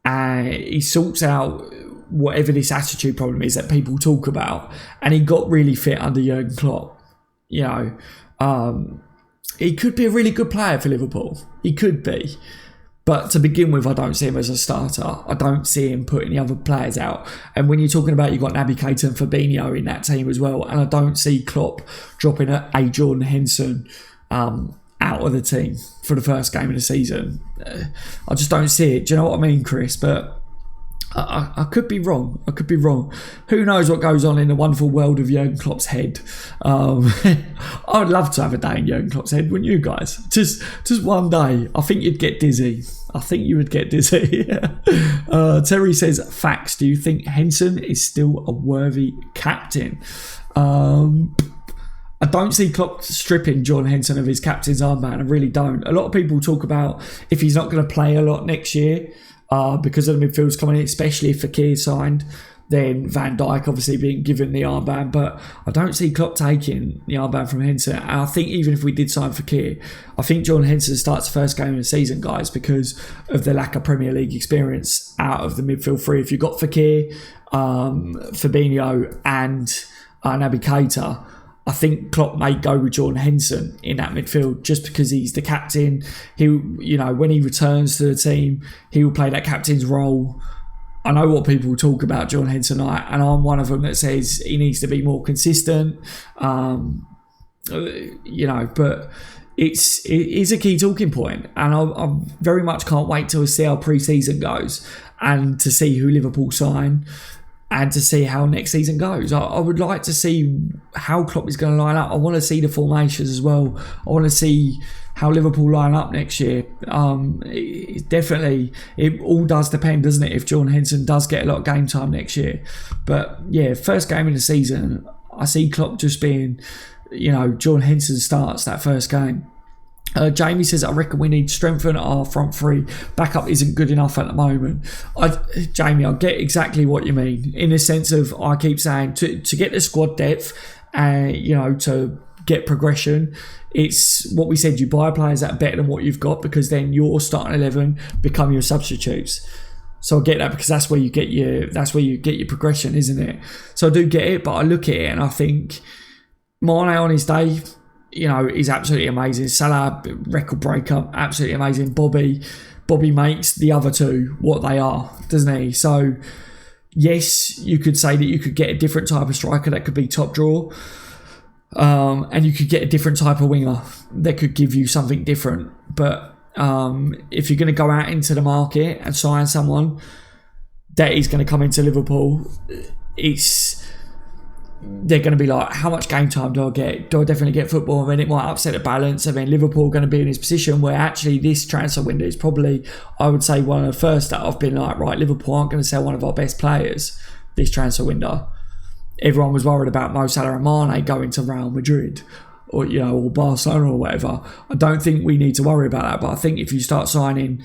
and he sorts out whatever this attitude problem is that people talk about, and he got really fit under Jurgen Klopp, you know, he could be a really good player for Liverpool. He could be. But to begin with, I don't see him as a starter. I don't see him putting the other players out. And when you're talking about, you've got Naby Keita and Fabinho in that team as well, and I don't see Klopp dropping a Jordan Henson out of the team for the first game of the season. I just don't see it. Do you know what I mean, Chris? But I could be wrong. I could be wrong. Who knows what goes on in the wonderful world of Jurgen Klopp's head? I would love to have a day in Jurgen Klopp's head, wouldn't you guys? Just one day. I think you'd get dizzy. I think you would get dizzy. Terry says, facts. Do you think Henson is still a worthy captain? I don't see Klopp stripping John Henson of his captain's armband. I really don't. A lot of people talk about if he's not going to play a lot next year because of the midfielders coming in, especially if Fekir signed, then Van Dijk obviously being given the armband. But I don't see Klopp taking the armband from Henson. And I think even if we did sign Fekir, I think John Henson starts the first game of the season, guys, because of the lack of Premier League experience out of the midfield three. If you've got Fekir, Fabinho and Naby Keita, I think Klopp may go with Jordan Henson in that midfield just because he's the captain. He, you know, when he returns to the team, he will play that captain's role. I know what people talk about Jordan Henson, and I'm one of them that says he needs to be more consistent. You know, but it is a key talking point, and I very much can't wait till we see how pre-season goes and to see who Liverpool sign. And to see how next season goes. I would like to see how Klopp is going to line up. I want to see the formations as well. I want to see how Liverpool line up next year. It all does depend, doesn't it, if Jordan Henson does get a lot of game time next year. But yeah, first game of the season, I see Klopp just being, you know, Jordan Henson starts that first game. Jamie says, I reckon we need to strengthen our front three. Backup isn't good enough at the moment. Jamie, I get exactly what you mean, in the sense of, I keep saying, to get the squad depth and, you know, to get progression, it's what we said, you buy players that are better than what you've got, because then your starting 11 become your substitutes. So I get that, because that's where you get your progression, isn't it? So I do get it, but I look at it and I think Mane on his day, is absolutely amazing. Salah, record breaker, absolutely amazing. Bobby makes the other two what they are, doesn't he? So, yes, you could say that you could get a different type of striker that could be top draw. And you could get a different type of winger that could give you something different. But if you're going to go out into the market and sign someone that is going to come into Liverpool, they're going to be like, how much game time do I get? Do I definitely get football? I mean, it might upset the balance. I mean, Liverpool are going to be in this position where actually this transfer window is probably, I would say, one of the first that I've been like, right, Liverpool aren't going to sell one of our best players this transfer window. Everyone was worried about Mo Salah and Mane going to Real Madrid or Barcelona or whatever. I don't think we need to worry about that. But I think if you start signing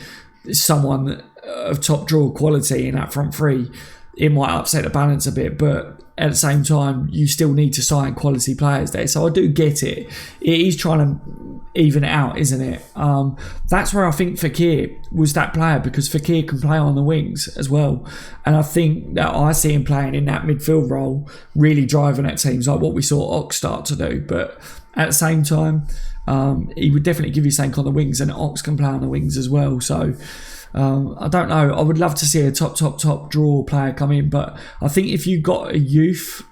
someone of top draw quality in that front three, it might upset the balance a bit. But at the same time, you still need to sign quality players there. So I do get it. It is trying to even it out, isn't it? That's where I think Fekir was that player, because Fekir can play on the wings as well. And I think that I see him playing in that midfield role, really driving at teams like what we saw Ox start to do. But at the same time, he would definitely give you something on the wings, and Ox can play on the wings as well. So I don't know. I would love to see a top draw player come in, but I think if you got a youth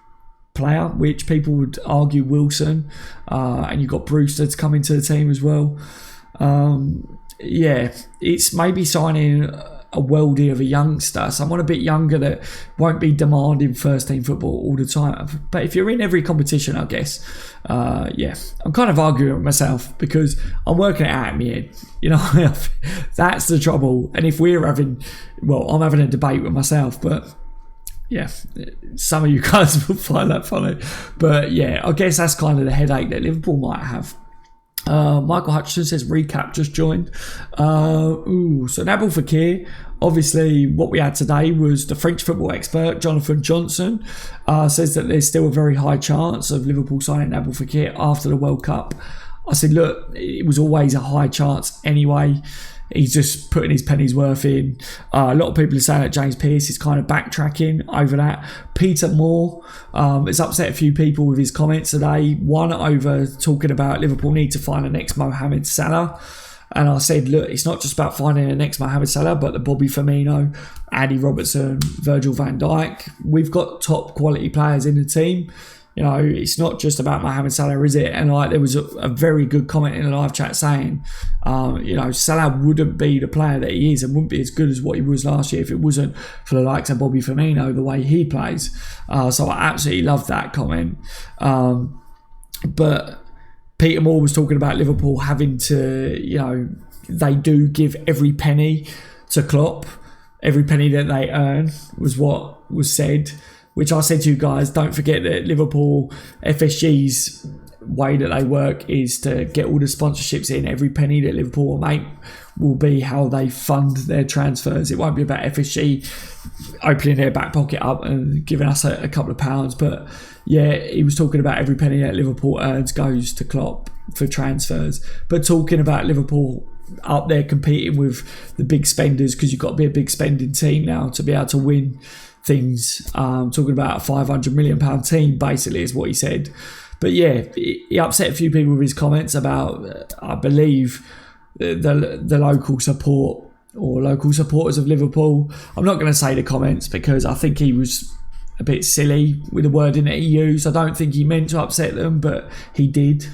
player, which people would argue Wilson, and you've got Brewster to come into the team as well, it's maybe signing a worldie of a youngster, someone a bit younger that won't be demanding first team football all the time. But if you're in every competition, I guess, I'm kind of arguing with myself because I'm working it out in my head. That's the trouble. And if we're I'm having a debate with myself, but yeah, some of you guys will find that funny. But yeah, I guess that's kind of the headache that Liverpool might have. Michael Hutchinson says recap just joined. So Nabil Fekir, obviously what we had today was the French football expert Jonathan Johnson says that there's still a very high chance of Liverpool signing Nabil Fekir after the World Cup. I said, look, it was always a high chance anyway. He's just putting his penny's worth in. A lot of people are saying that James Pearce is kind of backtracking over that. Peter Moore has upset a few people with his comments today. One over talking about Liverpool need to find the next Mohamed Salah. And I said, look, it's not just about finding the next Mohamed Salah, but the Bobby Firmino, Andy Robertson, Virgil van Dijk. We've got top quality players in the team. It's not just about Mohamed Salah, is it? And there was a very good comment in the live chat saying, Salah wouldn't be the player that he is and wouldn't be as good as what he was last year if it wasn't for the likes of Bobby Firmino, the way he plays. So I absolutely love that comment. But Peter Moore was talking about Liverpool having to, they do give every penny to Klopp. Every penny that they earn was what was said. Which I said to you guys, don't forget that Liverpool FSG's way that they work is to get all the sponsorships in. Every penny that Liverpool will make will be how they fund their transfers. It won't be about FSG opening their back pocket up and giving us a couple of pounds. But yeah, he was talking about every penny that Liverpool earns goes to Klopp for transfers. But talking about Liverpool up there competing with the big spenders, because you've got to be a big spending team now to be able to win things. Talking about a £500 million team basically is what he said. But yeah, he upset a few people with his comments about I believe the local support or local supporters of Liverpool. I'm not going to say the comments because I think he was a bit silly with the wording that he used. I don't think he meant to upset them, but he did.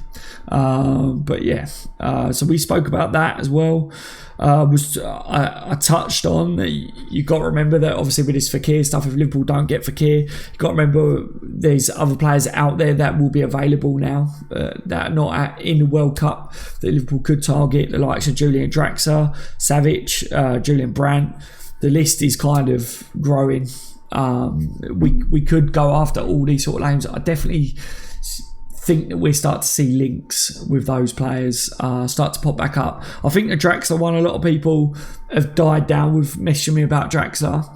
But yeah, so we spoke about that as well. I touched on, you got to remember that obviously with this Fekir stuff, if Liverpool don't get Fekir, you got to remember there's other players out there that will be available now that are not in the World Cup that Liverpool could target, the likes of Julian Draxler, Savic, Julian Brandt. The list is kind of growing. We could go after all these sort of names. I definitely think that we start to see links with those players start to pop back up. I think the Draxler one, a lot of people have died down with messaging me about Draxler,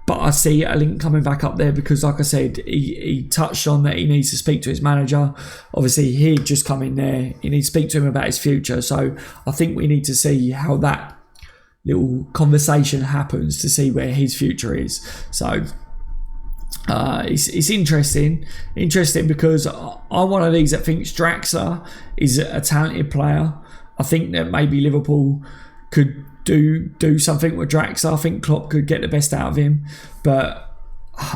but I see a link coming back up there because, like I said, he touched on that he needs to speak to his manager. Obviously, he'd just come in there. He needs to speak to him about his future. So I think we need to see how that little conversation happens to see where his future is. So It's interesting because I'm one of these that thinks Draxler is a talented player. I think that maybe Liverpool could do something with Draxler. I think Klopp could get the best out of him, but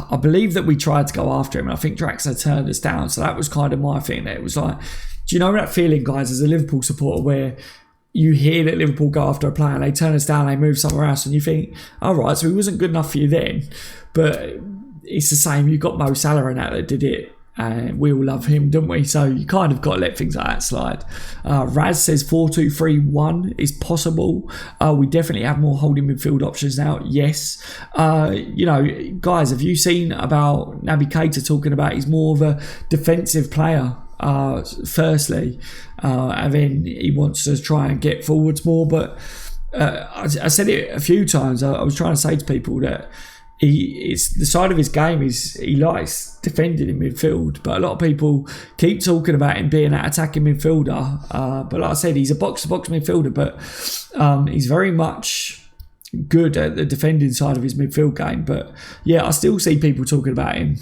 I believe that we tried to go after him, and I think Draxler turned us down. So that was kind of my thing. That it was like, do you know that feeling, guys, as a Liverpool supporter, where you hear that Liverpool go after a player, and they turn us down, they move somewhere else, and you think, all right, so he wasn't good enough for you then, but it's the same. You got Mo Salah and that did it, and we all love him, don't we? So you kind of got to let things like that slide. Raz says 4-2-3-1 is possible. We definitely have more holding midfield options now. Yes. Guys, have you seen about Naby Keita talking about he's more of a defensive player? Firstly, and then he wants to try and get forwards more. But I said it a few times. I was trying to say to people that it's the side of his game is he likes defending in midfield, but a lot of people keep talking about him being an attacking midfielder. But like I said, he's a box-to-box midfielder, but he's very much good at the defending side of his midfield game. But yeah, I still see people talking about him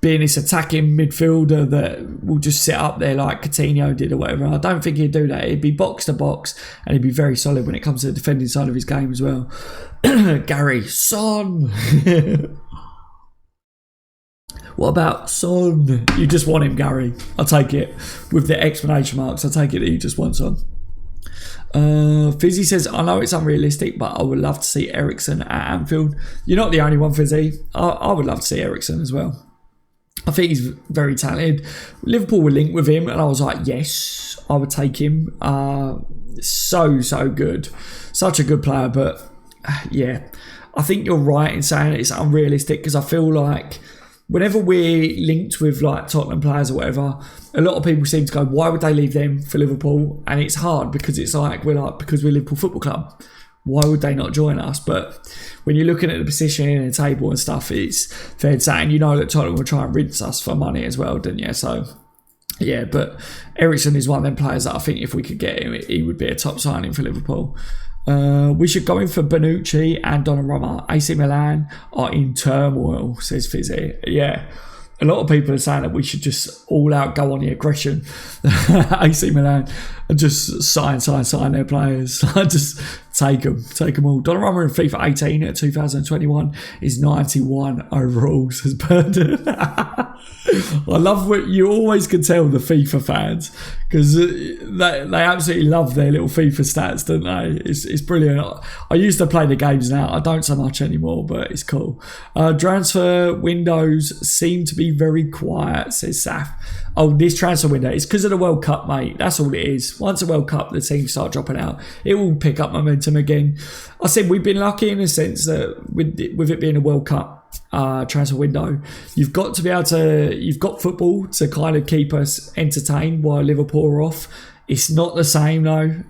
being this attacking midfielder that will just sit up there like Coutinho did or whatever. I don't think he'd do that. He'd be box to box, and he'd be very solid when it comes to the defending side of his game as well. Gary, Son. What about Son? You just want him, Gary. I'll take it. With the exclamation marks, I'll take it that you just want Son. Fizzy says, I know it's unrealistic, but I would love to see Eriksen at Anfield. You're not the only one, Fizzy. I would love to see Eriksen as well. I think he's very talented. Liverpool were linked with him, and I was like, yes, I would take him. So good. Such a good player, but yeah, I think you're right in saying it's unrealistic, because I feel like whenever we're linked with like Tottenham players or whatever, a lot of people seem to go, why would they leave them for Liverpool? And it's hard, because it's like, because we're Liverpool Football Club. Why would they not join us? But when you're looking at the position and the table and stuff, it's fair to say, and you know that Tottenham will try and rinse us for money as well, didn't you? So yeah, but Eriksen is one of them players that I think if we could get him, he would be a top signing for Liverpool. We should go in for Bonucci and Donnarumma. AC Milan are in turmoil, says Fizzy. Yeah, a lot of people are saying that we should just all out go on the aggression. AC Milan and just sign their players. Just take them all. Donnarumma in FIFA 18 at 2021 is 91 overall, says Burden. I love what you always can tell the FIFA fans, because they absolutely love their little FIFA stats, don't they? It's brilliant. I used to play the games now. I don't so much anymore, but it's cool. Transfer windows seem to be very quiet, says Saf. Oh, this transfer window, it's because of the World Cup, mate. That's all it is. Once the World Cup, the teams start dropping out. It will pick up momentum again. I said we've been lucky in a sense that with it being a World Cup transfer window, you've got football to kind of keep us entertained while Liverpool are off. It's not the same though.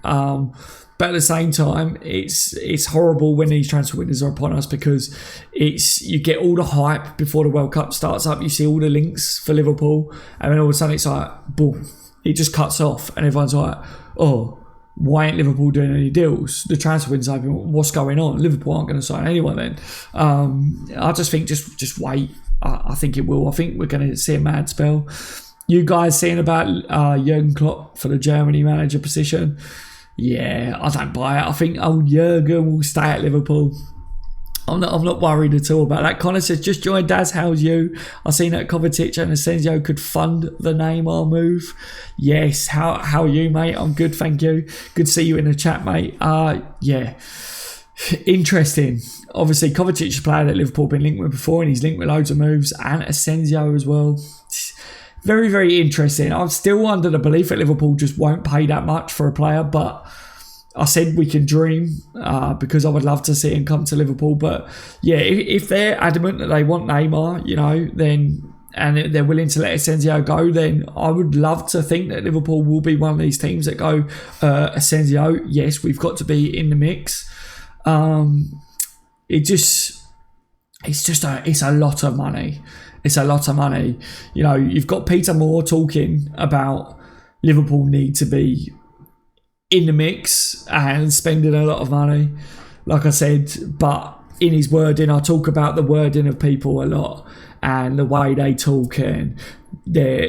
But at the same time, it's horrible when these transfer windows are upon us, because you get all the hype before the World Cup starts up. You see all the links for Liverpool, and then all of a sudden it's like, boom, it just cuts off, and everyone's like, oh, why ain't Liverpool doing any deals? The transfer window's open. What's going on? Liverpool aren't going to sign anyone then. I just think just wait. I think it will. I think we're going to see a mad spell. You guys seeing about Jurgen Klopp for the Germany manager position? Yeah, I don't buy it. I think old Jurgen will stay at Liverpool. I'm not worried at all about that. Connor says, just joined Daz, how's you? I've seen that Kovacic and Asensio could fund the Neymar move. Yes, how are you, mate? I'm good, thank you. Good to see you in the chat, mate. Yeah, interesting. Obviously, Kovacic is a player that Liverpool been linked with before, and he's linked with loads of moves, and Asensio as well. Very, very interesting. I'm still under the belief that Liverpool just won't pay that much for a player, but I said we can dream, because I would love to see him come to Liverpool. But yeah, if they're adamant that they want Neymar, then and they're willing to let Asensio go, then I would love to think that Liverpool will be one of these teams that go, Asensio, yes, we've got to be in the mix. It's a lot of money. It's a lot of money. You've got Peter Moore talking about Liverpool need to be in the mix and spending a lot of money, like I said, but in his wording, I talk about the wording of people a lot and the way they talk and their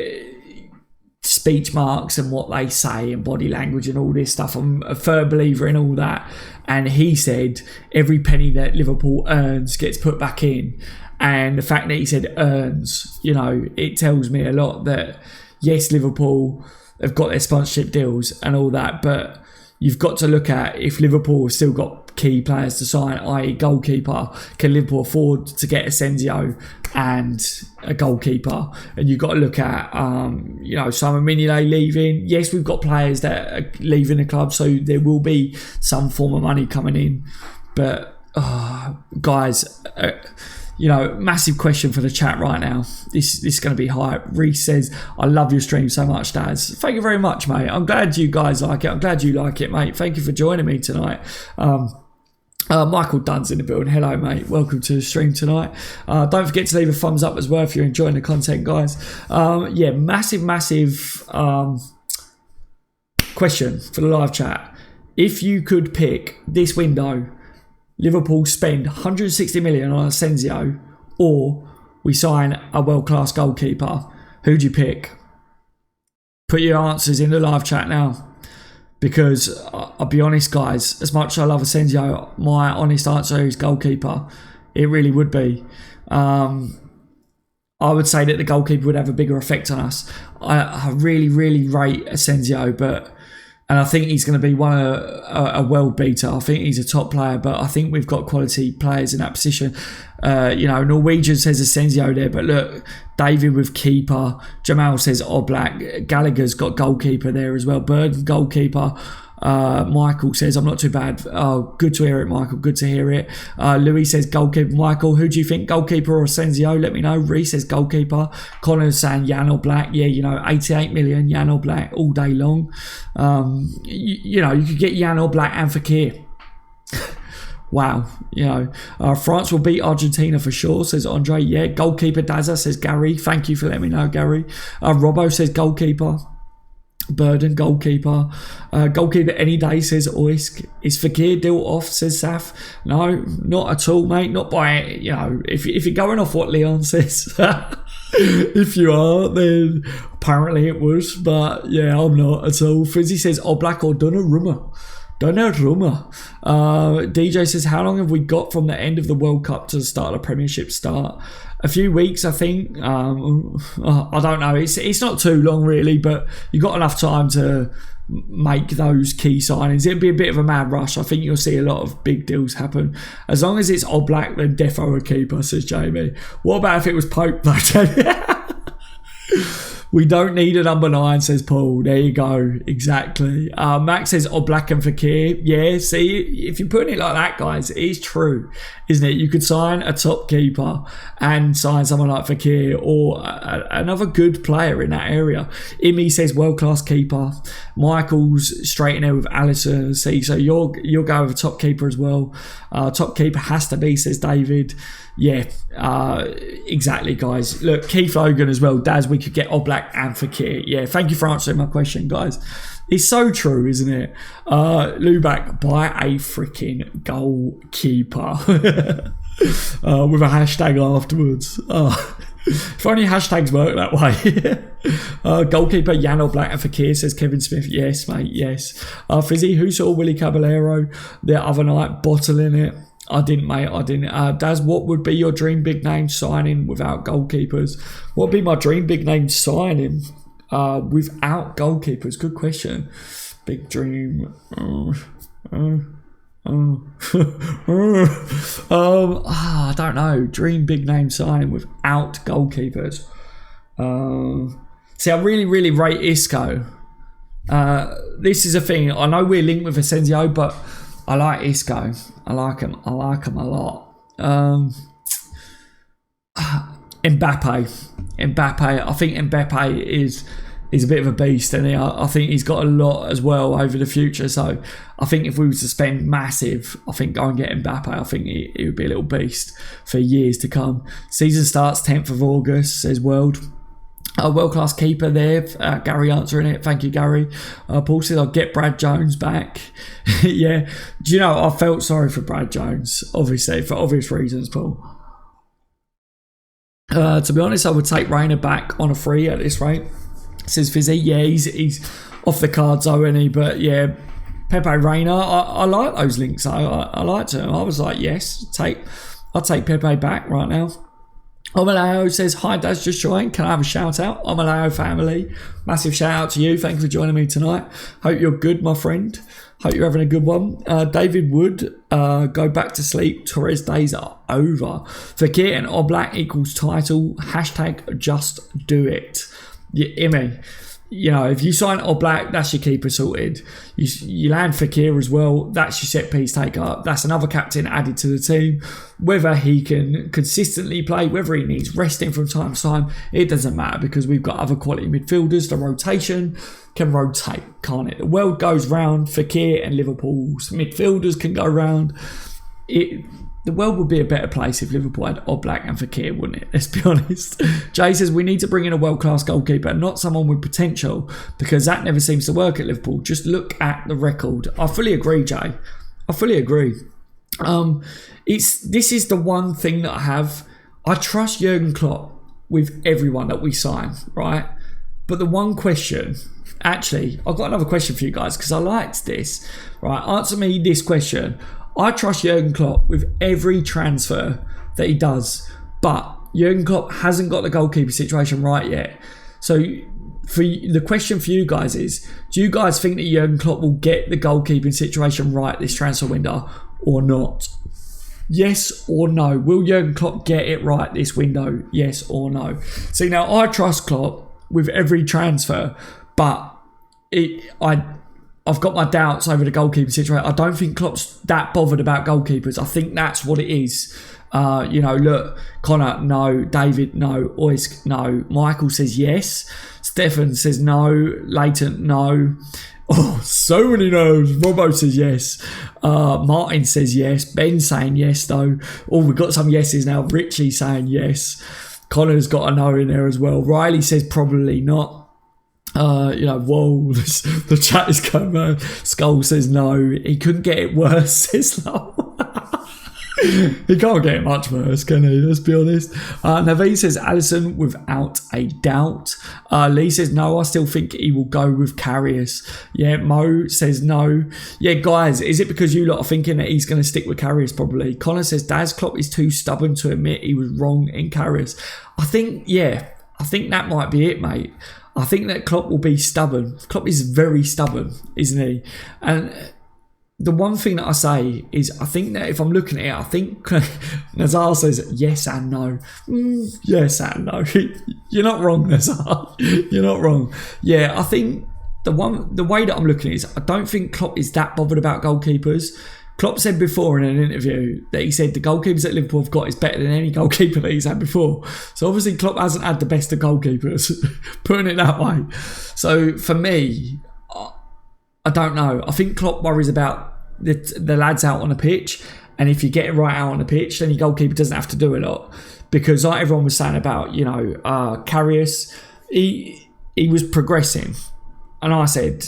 speech marks and what they say and body language and all this stuff. I'm a firm believer in all that. And he said every penny that Liverpool earns gets put back in. And the fact that he said earns, you know, it tells me a lot that, yes, Liverpool have got their sponsorship deals and all that, but you've got to look at if Liverpool have still got key players to sign, i.e. goalkeeper, can Liverpool afford to get Asensio and a goalkeeper? And you've got to look at, you know, Simon Mignolet leaving. Yes, we've got players that are leaving the club, so there will be some form of money coming in. But, guys... you know, massive question for the chat right now. This is going to be hype. Reese says, I love your stream so much, Daz. Thank you very much, mate. I'm glad you guys like it. I'm glad you like it, mate. Thank you for joining me tonight. Michael Dunn's in the building. Hello, mate. Welcome to the stream tonight. Don't forget to leave a thumbs up as well if you're enjoying the content, guys. Yeah, massive question for the live chat. If you could pick this window, Liverpool spend 160 million on Asensio, or we sign a world-class goalkeeper, who'd you pick? Put your answers in the live chat now, because I'll be honest, guys, as much as I love Asensio, my honest answer is goalkeeper. It really would be. I would say that the goalkeeper would have a bigger effect on us. I really rate Asensio, and I think he's going to be a world beater. I think he's a top player, but I think we've got quality players in that position. You know, Norwegian says Asensio there, but look, David with keeper. Jamal says Oblak. Gallagher's got goalkeeper there as well. Burden goalkeeper. Michael says, I'm not too bad. Oh, good to hear it, Michael. Good to hear it. Louis says goalkeeper. Michael, who do you think? Goalkeeper or Asensio? Let me know. Reese says goalkeeper. Connor's saying Jan or Black. Yeah, you know, 88 million, Jan or Black all day long. You know, you could get Jan or Black and Fekir. Wow, you know, France will beat Argentina for sure, says Andre. Yeah, goalkeeper Daza, says Gary. Thank you for letting me know, Gary. Robbo says goalkeeper. Burden, goalkeeper. Goalkeeper any day, says Oisk. Is Fekir deal off, says Saf? No, not at all, mate. Not by, you know, if you're going off what Leon says. If you are, then apparently it was. But yeah, I'm not at all. Frizzy says Oblak or Donnarumma. DJ says, how long have we got from the end of the World Cup to the start of the Premiership start? A few weeks, I think. I don't know. It's not too long, really, but you've got enough time to make those key signings. It'll be a bit of a mad rush. I think you'll see a lot of big deals happen. As long as it's Oblak, then defo a keeper, says Jamie. What about if it was Pope, though, Jamie? We don't need a number 9, says Paul. There you go. Exactly. Max says Oblak and Fekir. Yeah, see, if you're putting it like that, guys, it is true, isn't it? You could sign a top keeper and sign someone like Fekir or another good player in that area. Imi says world-class keeper. Michael's straight in there with Alisson. See, so you'll go with a top keeper as well. Top keeper has to be, says David. Yeah, exactly, guys. Look, Keith Logan as well. Daz, we could get Oblak and Fekir. Yeah, thank you for answering my question, guys. It's so true, isn't it? Lubac, buy a freaking goalkeeper. With a hashtag afterwards. If only hashtags work that way. Goalkeeper Jan Oblak and Fekir, says Kevin Smith. Yes, mate, yes. Fizzy, who saw Willie Caballero the other night bottling it? I didn't, mate. I didn't. Daz, what would be your dream big name signing without goalkeepers? What would be my dream big name signing without goalkeepers? Good question. Big dream. I don't know. Dream big name signing without goalkeepers. See, I really rate Isco. This is a thing. I know we're linked with Asensio, but I like Isco. I like him a lot. Mbappe. I think Mbappe is a bit of a beast, and I think he's got a lot as well over the future. So I think if we were to spend massive, I think go and get Mbappe. I think it would be a little beast for years to come. Season starts 10th of August, says World. A world-class keeper there. Gary answering it. Thank you, Gary. Paul says, I'll get Brad Jones back. Yeah. Do you know, I felt sorry for Brad Jones, obviously, for obvious reasons, Paul. To be honest, I would take Rayner back on a free at this rate. Says Fizzy. Yeah, he's off the cards, though, isn't he? But yeah, Pepe Reina, I like those links. I liked him. I was like, yes, I'll take Pepe back right now. Omaleo says, hi, Dad's just joined. Can I have a shout out? Omaleo family, massive shout out to you. Thank you for joining me tonight. Hope you're good, my friend. Hope you're having a good one. David Wood, go back to sleep. Torres days are over. Fekir and Oblak equals title. Hashtag just do it. You hear me? You know, if you sign Oblak, that's your keeper sorted. You land Fekir as well, that's your set piece taker. That's another captain added to the team. Whether he can consistently play, whether he needs resting from time to time, it doesn't matter because we've got other quality midfielders. The rotation can rotate, can't it? The world goes round. Fekir and Liverpool's midfielders can go round. The world would be a better place if Liverpool had Oblak and Fekir, wouldn't it? Let's be honest. Jay says, we need to bring in a world-class goalkeeper, not someone with potential, because that never seems to work at Liverpool. Just look at the record. I fully agree, Jay. I fully agree. This is the one thing that I have. I trust Jurgen Klopp with everyone that we sign, right? But the one question, actually, I've got another question for you guys, because I liked this, right? Answer me this question. I trust Jurgen Klopp with every transfer that he does, but Jurgen Klopp hasn't got the goalkeeper situation right yet. So the question for you guys is, do you guys think that Jurgen Klopp will get the goalkeeping situation right this transfer window or not? Yes or no? Will Jurgen Klopp get it right this window? Yes or no? See, now I trust Klopp with every transfer, but I've got my doubts over the goalkeeping situation. I don't think Klopp's that bothered about goalkeepers. I think that's what it is. Look, Connor, no. David, no. Oisk, no. Michael says yes. Stefan says no. Leighton, no. Oh, so many no's. Robbo says yes. Martin says yes. Ben saying yes, though. Oh, we've got some yeses now. Richie saying yes. Connor's got a no in there as well. Riley says probably not. Whoa, the chat is going mad. Skull says no. He couldn't get it worse, says no. He can't get it much worse, can he? Let's be honest. Naveed says Alisson without a doubt. Lee says no, I still think he will go with Karius. Yeah, Mo says no. Yeah, guys, is it because you lot are thinking that he's going to stick with Karius? Probably. Connor says Daz Klopp is too stubborn to admit he was wrong in Karius. I think that might be it, mate. I think that Klopp will be stubborn. Klopp is very stubborn, isn't he? And the one thing that I say is, I think that if I'm looking at it, I think Nazar says yes and no. Yes and no. You're not wrong, Nazar. You're not wrong. Yeah, I think the way that I'm looking at it is, I don't think Klopp is that bothered about goalkeepers. Klopp said before in an interview that he said the goalkeepers that Liverpool have got is better than any goalkeeper that he's had before. So obviously Klopp hasn't had the best of goalkeepers, putting it that way. So for me, I don't know. I think Klopp worries about the lads out on the pitch, and if you get it right out on the pitch, then your goalkeeper doesn't have to do a lot. Because like everyone was saying about, Karius, he was progressing. And I said,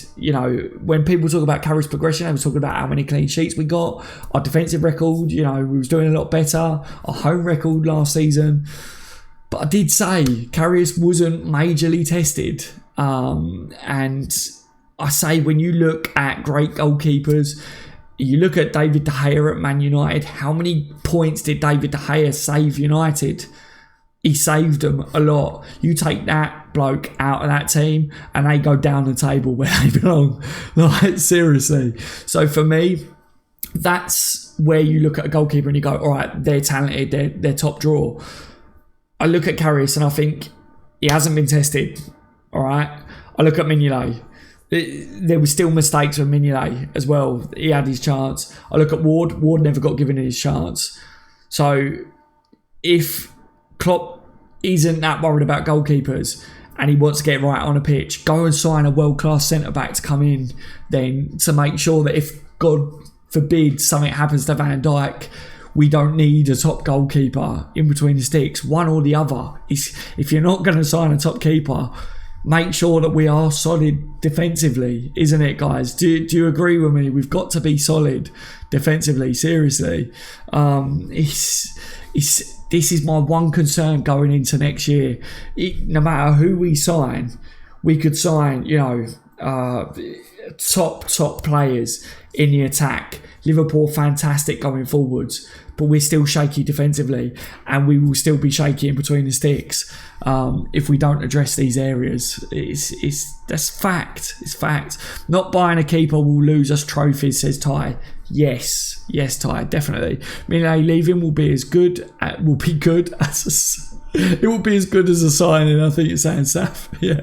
when people talk about Karius progression, they were talking about how many clean sheets we got, our defensive record, we was doing a lot better, our home record last season. But I did say Karius wasn't majorly tested. And I say when you look at great goalkeepers, you look at David De Gea at Man United, how many points did David De Gea save United? He saved them a lot. You take that bloke out of that team and they go down the table where they belong. Like, seriously. So for me, that's where you look at a goalkeeper and you go, all right, they're talented, they're top draw. I look at Karius and I think he hasn't been tested. All right. I look at Mignolet. There were still mistakes with Mignolet as well. He had his chance. I look at Ward. Ward never got given his chance. So if Klopp isn't that worried about goalkeepers and he wants to get right on a pitch, go and sign a world-class centre-back to come in then to make sure that if, God forbid, something happens to Van Dijk, we don't need a top goalkeeper in between the sticks, one or the other. If you're not going to sign a top keeper, make sure that we are solid defensively, isn't it, guys? Do you agree with me? We've got to be solid defensively, seriously. This is my one concern going into next year. No matter who we sign, we could sign, top players in the attack. Liverpool fantastic going forwards, but we're still shaky defensively, and we will still be shaky in between the sticks if we don't address these areas. That's fact. It's fact. Not buying a keeper will lose us trophies, says Ty. Yes, Ty, definitely. Leaving will be good as it will be as good as a signing, I think you're saying, Saf. Yeah.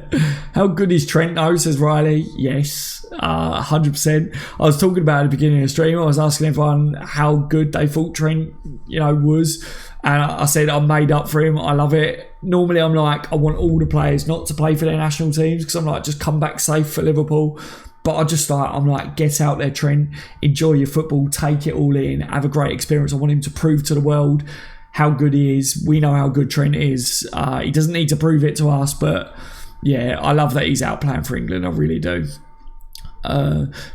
How good is Trent, though, says Riley. Yes, 100%. I was talking about at the beginning of the stream. I was asking everyone how good they thought Trent, was. And I said I'm made up for him. I love it. Normally, I'm like, I want all the players not to play for their national teams because I'm like, just come back safe for Liverpool. But I'm like, get out there, Trent. Enjoy your football. Take it all in. Have a great experience. I want him to prove to the world how good he is. We know how good Trent is. He doesn't need to prove it to us, but yeah, I love that he's out playing for England. I really do.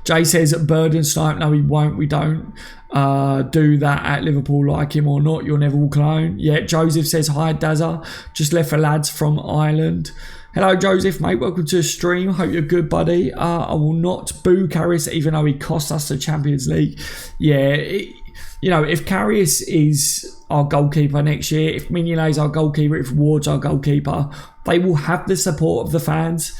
Jay says Burden Snipe. No, he won't. We don't do that at Liverpool, like him or not. You'll never walk alone. Yeah, Joseph says hi, Dazza. Just left for lads from Ireland. Hello, Joseph, mate. Welcome to the stream. Hope you're good, buddy. I will not boo Karius, even though he cost us the Champions League. Yeah, if Karius is our goalkeeper next year, if Mignolet is our goalkeeper, if Ward's our goalkeeper, they will have the support of the fans.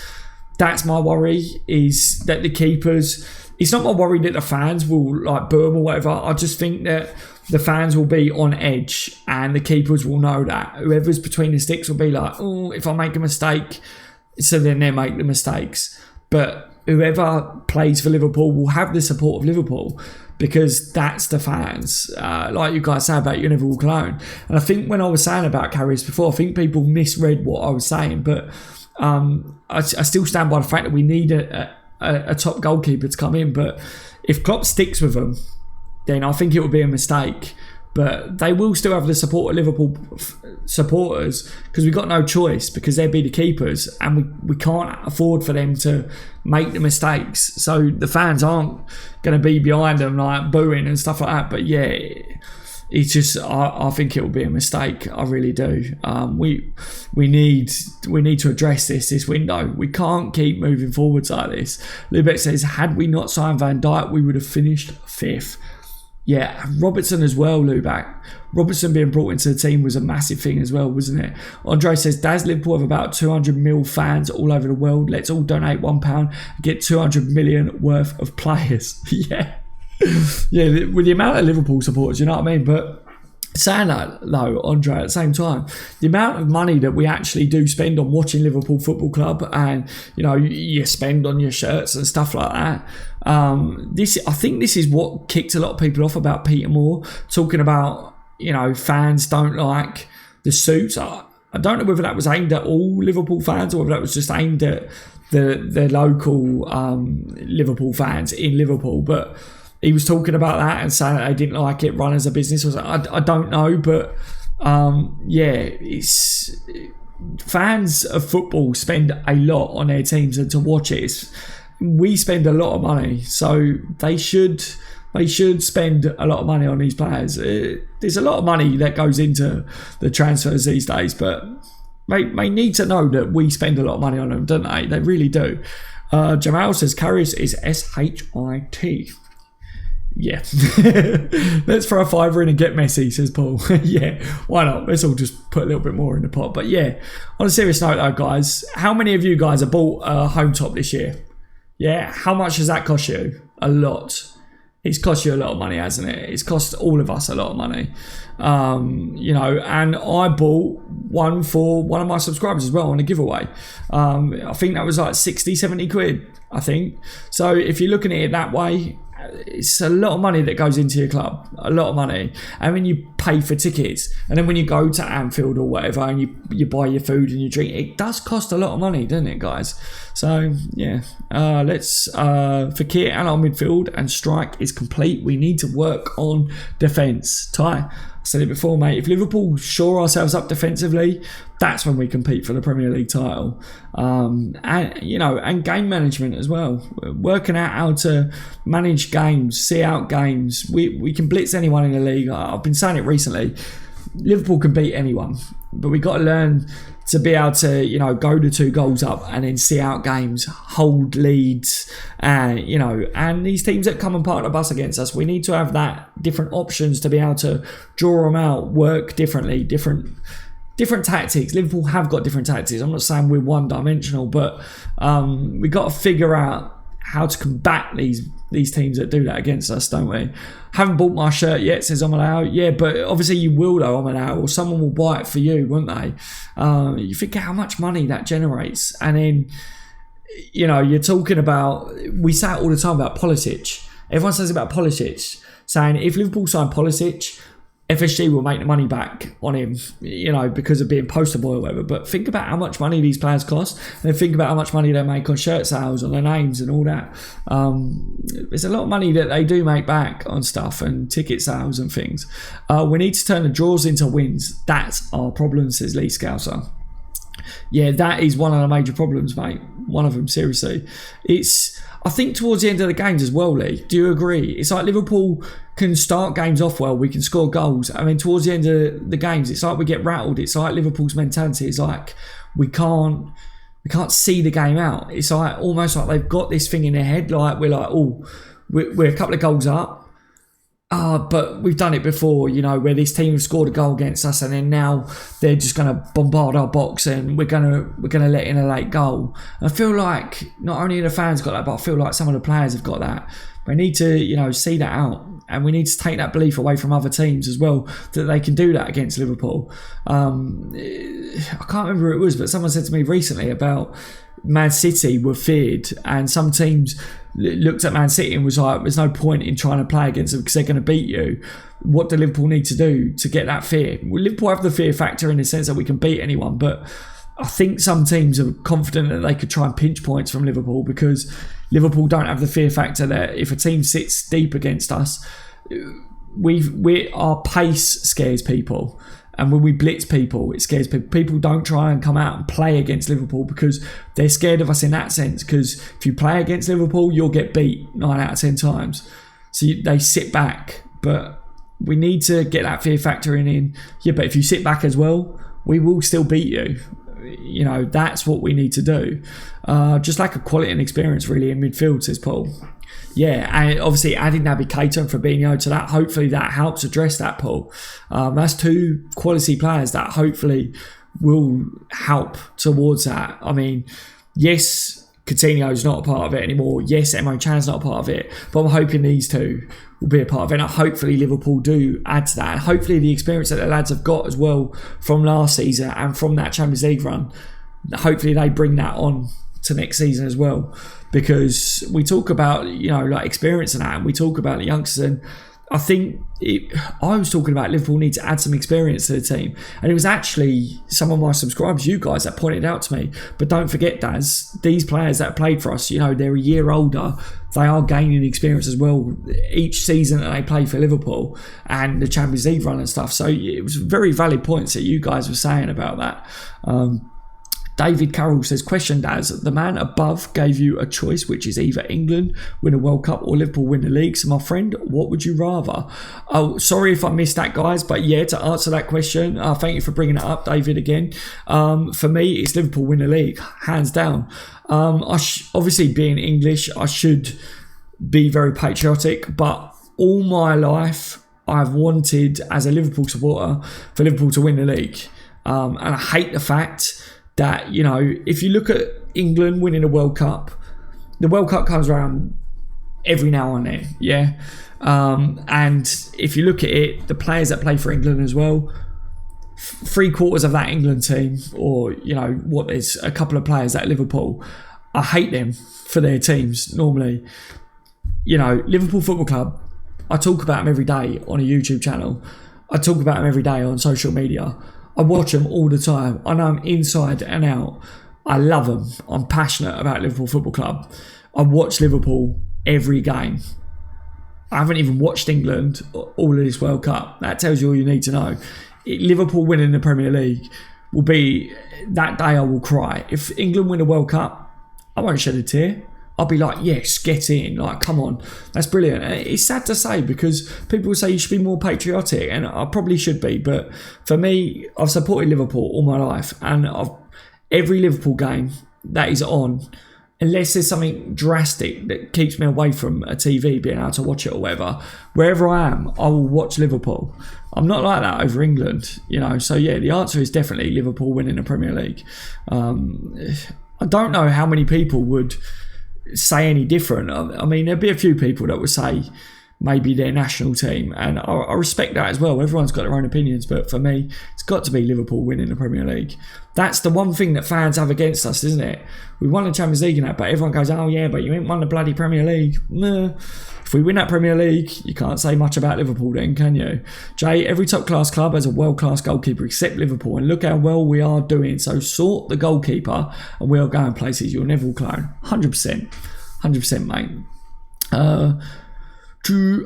That's my worry, is that the keepers... It's not my worry that the fans will boo them or whatever. I just think that the fans will be on edge and the keepers will know that. Whoever's between the sticks will be like, oh, if I make a mistake, so then they make the mistakes. But whoever plays for Liverpool will have the support of Liverpool, because that's the fans. Like you guys say about you never walk alone. And I think when I was saying about Karius before, I think people misread what I was saying, but I still stand by the fact that we need a top goalkeeper to come in. But if Klopp sticks with them, then I think it would be a mistake. But they will still have the support of Liverpool supporters, because we've got no choice, because they'll be the keepers and we can't afford for them to make the mistakes. So the fans aren't going to be behind them booing and stuff like that. But yeah, it's just I think it will be a mistake. I really do. We need to address this window. We can't keep moving forwards like this. Lubeck says, had we not signed Van Dijk, we would have finished 5th. Yeah, Robertson as well, Lubac. Robertson being brought into the team was a massive thing as well, wasn't it? Andre says, does Liverpool have about 200 mil fans all over the world? Let's all donate £1 and get 200 million worth of players. Yeah. Yeah, with the amount of Liverpool supporters, you know what I mean? But saying that, though, Andre, at the same time, the amount of money that we actually do spend on watching Liverpool Football Club, and you spend on your shirts and stuff like that. I think this is what kicked a lot of people off about Peter Moore, talking about fans don't like the suits. I don't know whether that was aimed at all Liverpool fans or whether that was just aimed at the local Liverpool fans in Liverpool, but he was talking about that and saying that they didn't like it run as a business. I was like, I don't know, but it's fans of football spend a lot on their teams, and to watch it, we spend a lot of money, so they should spend a lot of money on these players. There's a lot of money that goes into the transfers these days, but they need to know that we spend a lot of money on them, don't they? They really do. Jamal says Karius is SHIT. Yeah. Let's throw a fiver in and get Messi, says Paul. Yeah, why not? Let's all just put a little bit more in the pot. But yeah, on a serious note though, guys, how many of you guys have bought a home top this year? Yeah, how much has that cost you? A lot. It's cost you a lot of money, hasn't it? It's cost all of us a lot of money. And I bought one for one of my subscribers as well on a giveaway. I think that was like 60, 70 quid, I think. So if you're looking at it that way, it's a lot of money that goes into your club, a lot of money. And when you pay for tickets, and then when you go to Anfield or whatever, and you buy your food and you drink, it does cost a lot of money, doesn't it, guys? So yeah, let's Fekir and our midfield and strike is complete. We need to work on defence. Ty, I said it before, mate. If Liverpool shore ourselves up defensively, that's when we compete for the Premier League title. And game management as well. Working out how to manage games, see out games. We can blitz anyone in the league. I've been saying it recently. Liverpool can beat anyone, but we got to learn to be able to, go to 2 goals up and then see out games, hold leads, and these teams that come and partner the bus against us, we need to have that different options to be able to draw them out, work differently, different tactics. Liverpool have got different tactics. I'm not saying we're one-dimensional, but we got to figure out how to combat these teams that do that against us, don't we? Haven't bought my shirt yet, says Omalao. Yeah, but obviously you will though, Omalao, or someone will buy it for you, won't they? You think how much money that generates. And then, you're talking about, we say it all the time about Pulisic. Everyone says about Pulisic, saying if Liverpool sign Pulisic, FSG will make the money back on him, because of being poster boy or whatever. But think about how much money these players cost, and then think about how much money they make on shirt sales, on their names and all that. There's a lot of money that they do make back on stuff and ticket sales and things. We need to turn the draws into wins. That's our problem, says Lee Scouser. Yeah, that is one of the major problems, mate. One of them, seriously. I think towards the end of the games as well, Lee. Do you agree? It's like Liverpool can start games off well. We can score goals. I mean, towards the end of the games, it's like we get rattled. It's like Liverpool's mentality. It's like we can't see the game out. It's like almost like they've got this thing in their head. Like we're a couple of goals up. But we've done it before, where this team have scored a goal against us, and then now they're just going to bombard our box, and we're going to let in a late goal. And I feel like not only the fans got that, but I feel like some of the players have got that. We need to, see that out, and we need to take that belief away from other teams as well, that they can do that against Liverpool. I can't remember who it was, but someone said to me recently about Man City were feared, and some teams looked at Man City and was like, there's no point in trying to play against them because they're going to beat you. What do Liverpool need to do to get that fear? Well, Liverpool have the fear factor in the sense that we can beat anyone, but I think some teams are confident that they could try and pinch points from Liverpool, because Liverpool don't have the fear factor that if a team sits deep against us, our pace scares people. And when we blitz people, it scares people. People don't try and come out and play against Liverpool because they're scared of us in that sense. Because if you play against Liverpool, you'll get beat 9 out of 10 times. So they sit back. But we need to get that fear factor in. Yeah, but if you sit back as well, we will still beat you. That's what we need to do. Just like a quality and experience really in midfield, says Paul. Yeah, and obviously adding Naby Keita and Fabinho to that, hopefully that helps address that, Paul. That's 2 quality players that hopefully will help towards that. I mean, yes, Coutinho's not a part of it anymore. Yes, Emre Can's not a part of it. But I'm hoping these 2 will be a part of it. And hopefully Liverpool do add to that. And hopefully the experience that the lads have got as well from last season and from that Champions League run, hopefully they bring that on to next season as well. Because we talk about, like experience and that, and we talk about the youngsters, and I think I was talking about Liverpool need to add some experience to the team, and it was actually some of my subscribers, you guys, that pointed out to me. But don't forget, Daz, these players that played for us, they're a year older, they are gaining experience as well each season that they play for Liverpool and the Champions League run and stuff. So it was very valid points that you guys were saying about that. David Carroll says, question, Daz, the man above gave you a choice, which is either England win a World Cup or Liverpool win the league. So my friend, what would you rather? Oh, sorry if I missed that, guys, but yeah, to answer that question, thank you for bringing it up, David, again. For me, it's Liverpool win the league, hands down. Obviously, being English, I should be very patriotic, but all my life, I've wanted, as a Liverpool supporter, for Liverpool to win the league. And I hate the fact that, if you look at England winning a World Cup, the World Cup comes around every now and then, yeah? And if you look at it, the players that play for England as well, 3/4 of that England team, or, there's a couple of players at Liverpool, I hate them for their teams normally. you know, Liverpool Football Club, I talk about them every day on a YouTube channel. I talk about them every day on social media. I watch them all the time. I know them inside and out. I love them. I'm passionate about Liverpool Football Club. I watch Liverpool every game. I haven't even watched England all of this World Cup. That tells you all you need to know. Liverpool winning the Premier League will be, that day I will cry. If England win a World Cup, I won't shed a tear. I'll be like, yes, get in. Like, come on. That's brilliant. And it's sad to say because people say you should be more patriotic, and I probably should be. But for me, I've supported Liverpool all my life, and every Liverpool game that is on, unless there's something drastic that keeps me away from a TV, being able to watch it or whatever, wherever I am, I will watch Liverpool. I'm not like that over England, you know. So yeah, the answer is definitely Liverpool winning the Premier League. I don't know how many people would say any different. I mean, there'd be a few people that would say maybe their national team, and I respect that as well. Everyone's got their own opinions, but for me, it's got to be Liverpool winning the Premier League. That's the one thing that fans have against us, isn't it? We won the Champions League and that, but everyone goes, oh yeah, but you ain't won the bloody Premier League. Nah. If we win that Premier League, you can't say much about Liverpool then, can you? Jay, every top-class club has a world-class goalkeeper except Liverpool, and look how well we are doing. So sort the goalkeeper and we are going places you'll never clone. 100%. 100%, mate.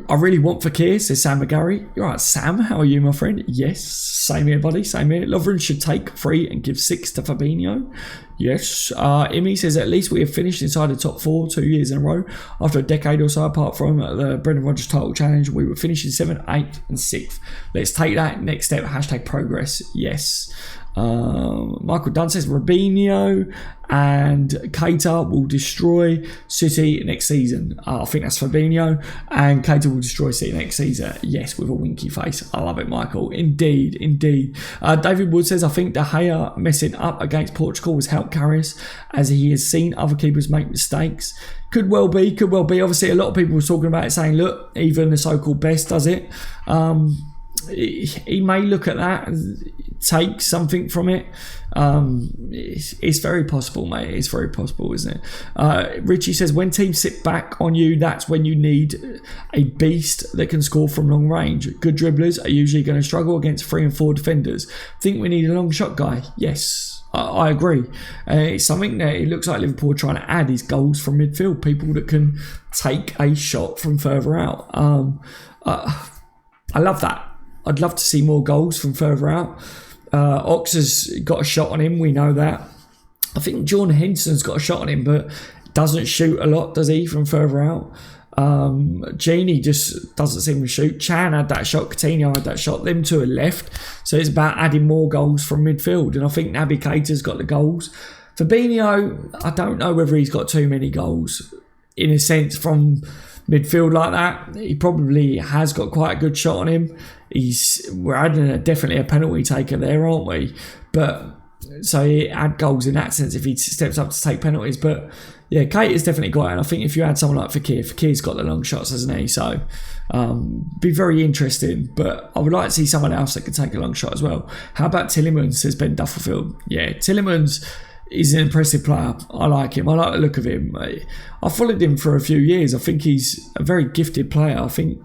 I really want Fekir, says Sam McGarry. You're right, Sam. How are you, my friend? Yes, same here, buddy. Same here. Lovren should take 3 and give 6 to Fabinho. Yes. Imi says at least we have finished inside the top 4 2 years in a row. After a decade or so, apart from the Brendan Rodgers title challenge, we were finishing 7th, 8th, and 6th. Let's take that next step. Hashtag progress. Yes. Michael Dunn says Robinho and Keita will destroy City next season. I think that's Fabinho, and Keita will destroy City next season. Yes, with a winky face. I love it, Michael. Indeed, indeed. David Wood says I think De Gea messing up against Portugal has helped Karius, as he has seen other keepers make mistakes. Could well be, could well be. Obviously, a lot of people were talking about it, saying, look, even the so-called best does it. He may look at that and take something from it. It's very possible, mate. It's very possible, isn't it? Richie says, when teams sit back on you, that's when you need a beast that can score from long range. Good dribblers are usually going to struggle against 3 and 4 defenders. Think we need a long shot guy? Yes, I agree. It's something that it looks like Liverpool are trying to add is goals from midfield, people that can take a shot from further out. I love that. I'd love to see more goals from further out. Ox has got a shot on him, we know that. I think Jordan Henson's got a shot on him, but doesn't shoot a lot, does he, from further out? Genie just doesn't seem to shoot. Chan had that shot, Coutinho had that shot, them two are left. So it's about adding more goals from midfield, and I think Naby Keita's got the goals. Fabinho, I don't know whether he's got too many goals, in a sense, from midfield like that. He probably has got quite a good shot on him. We're adding definitely a penalty taker there, aren't we? But so he add goals in that sense if he steps up to take penalties. But yeah, Keita's definitely got it. And I think if you add someone like Fekir's got the long shots, hasn't he? So be very interesting. But I would like to see someone else that could take a long shot as well. How about Tielemans, says Ben Duffield? Yeah, Tielemans is an impressive player. I like him. I like the look of him. I followed him for a few years. I think he's a very gifted player. I think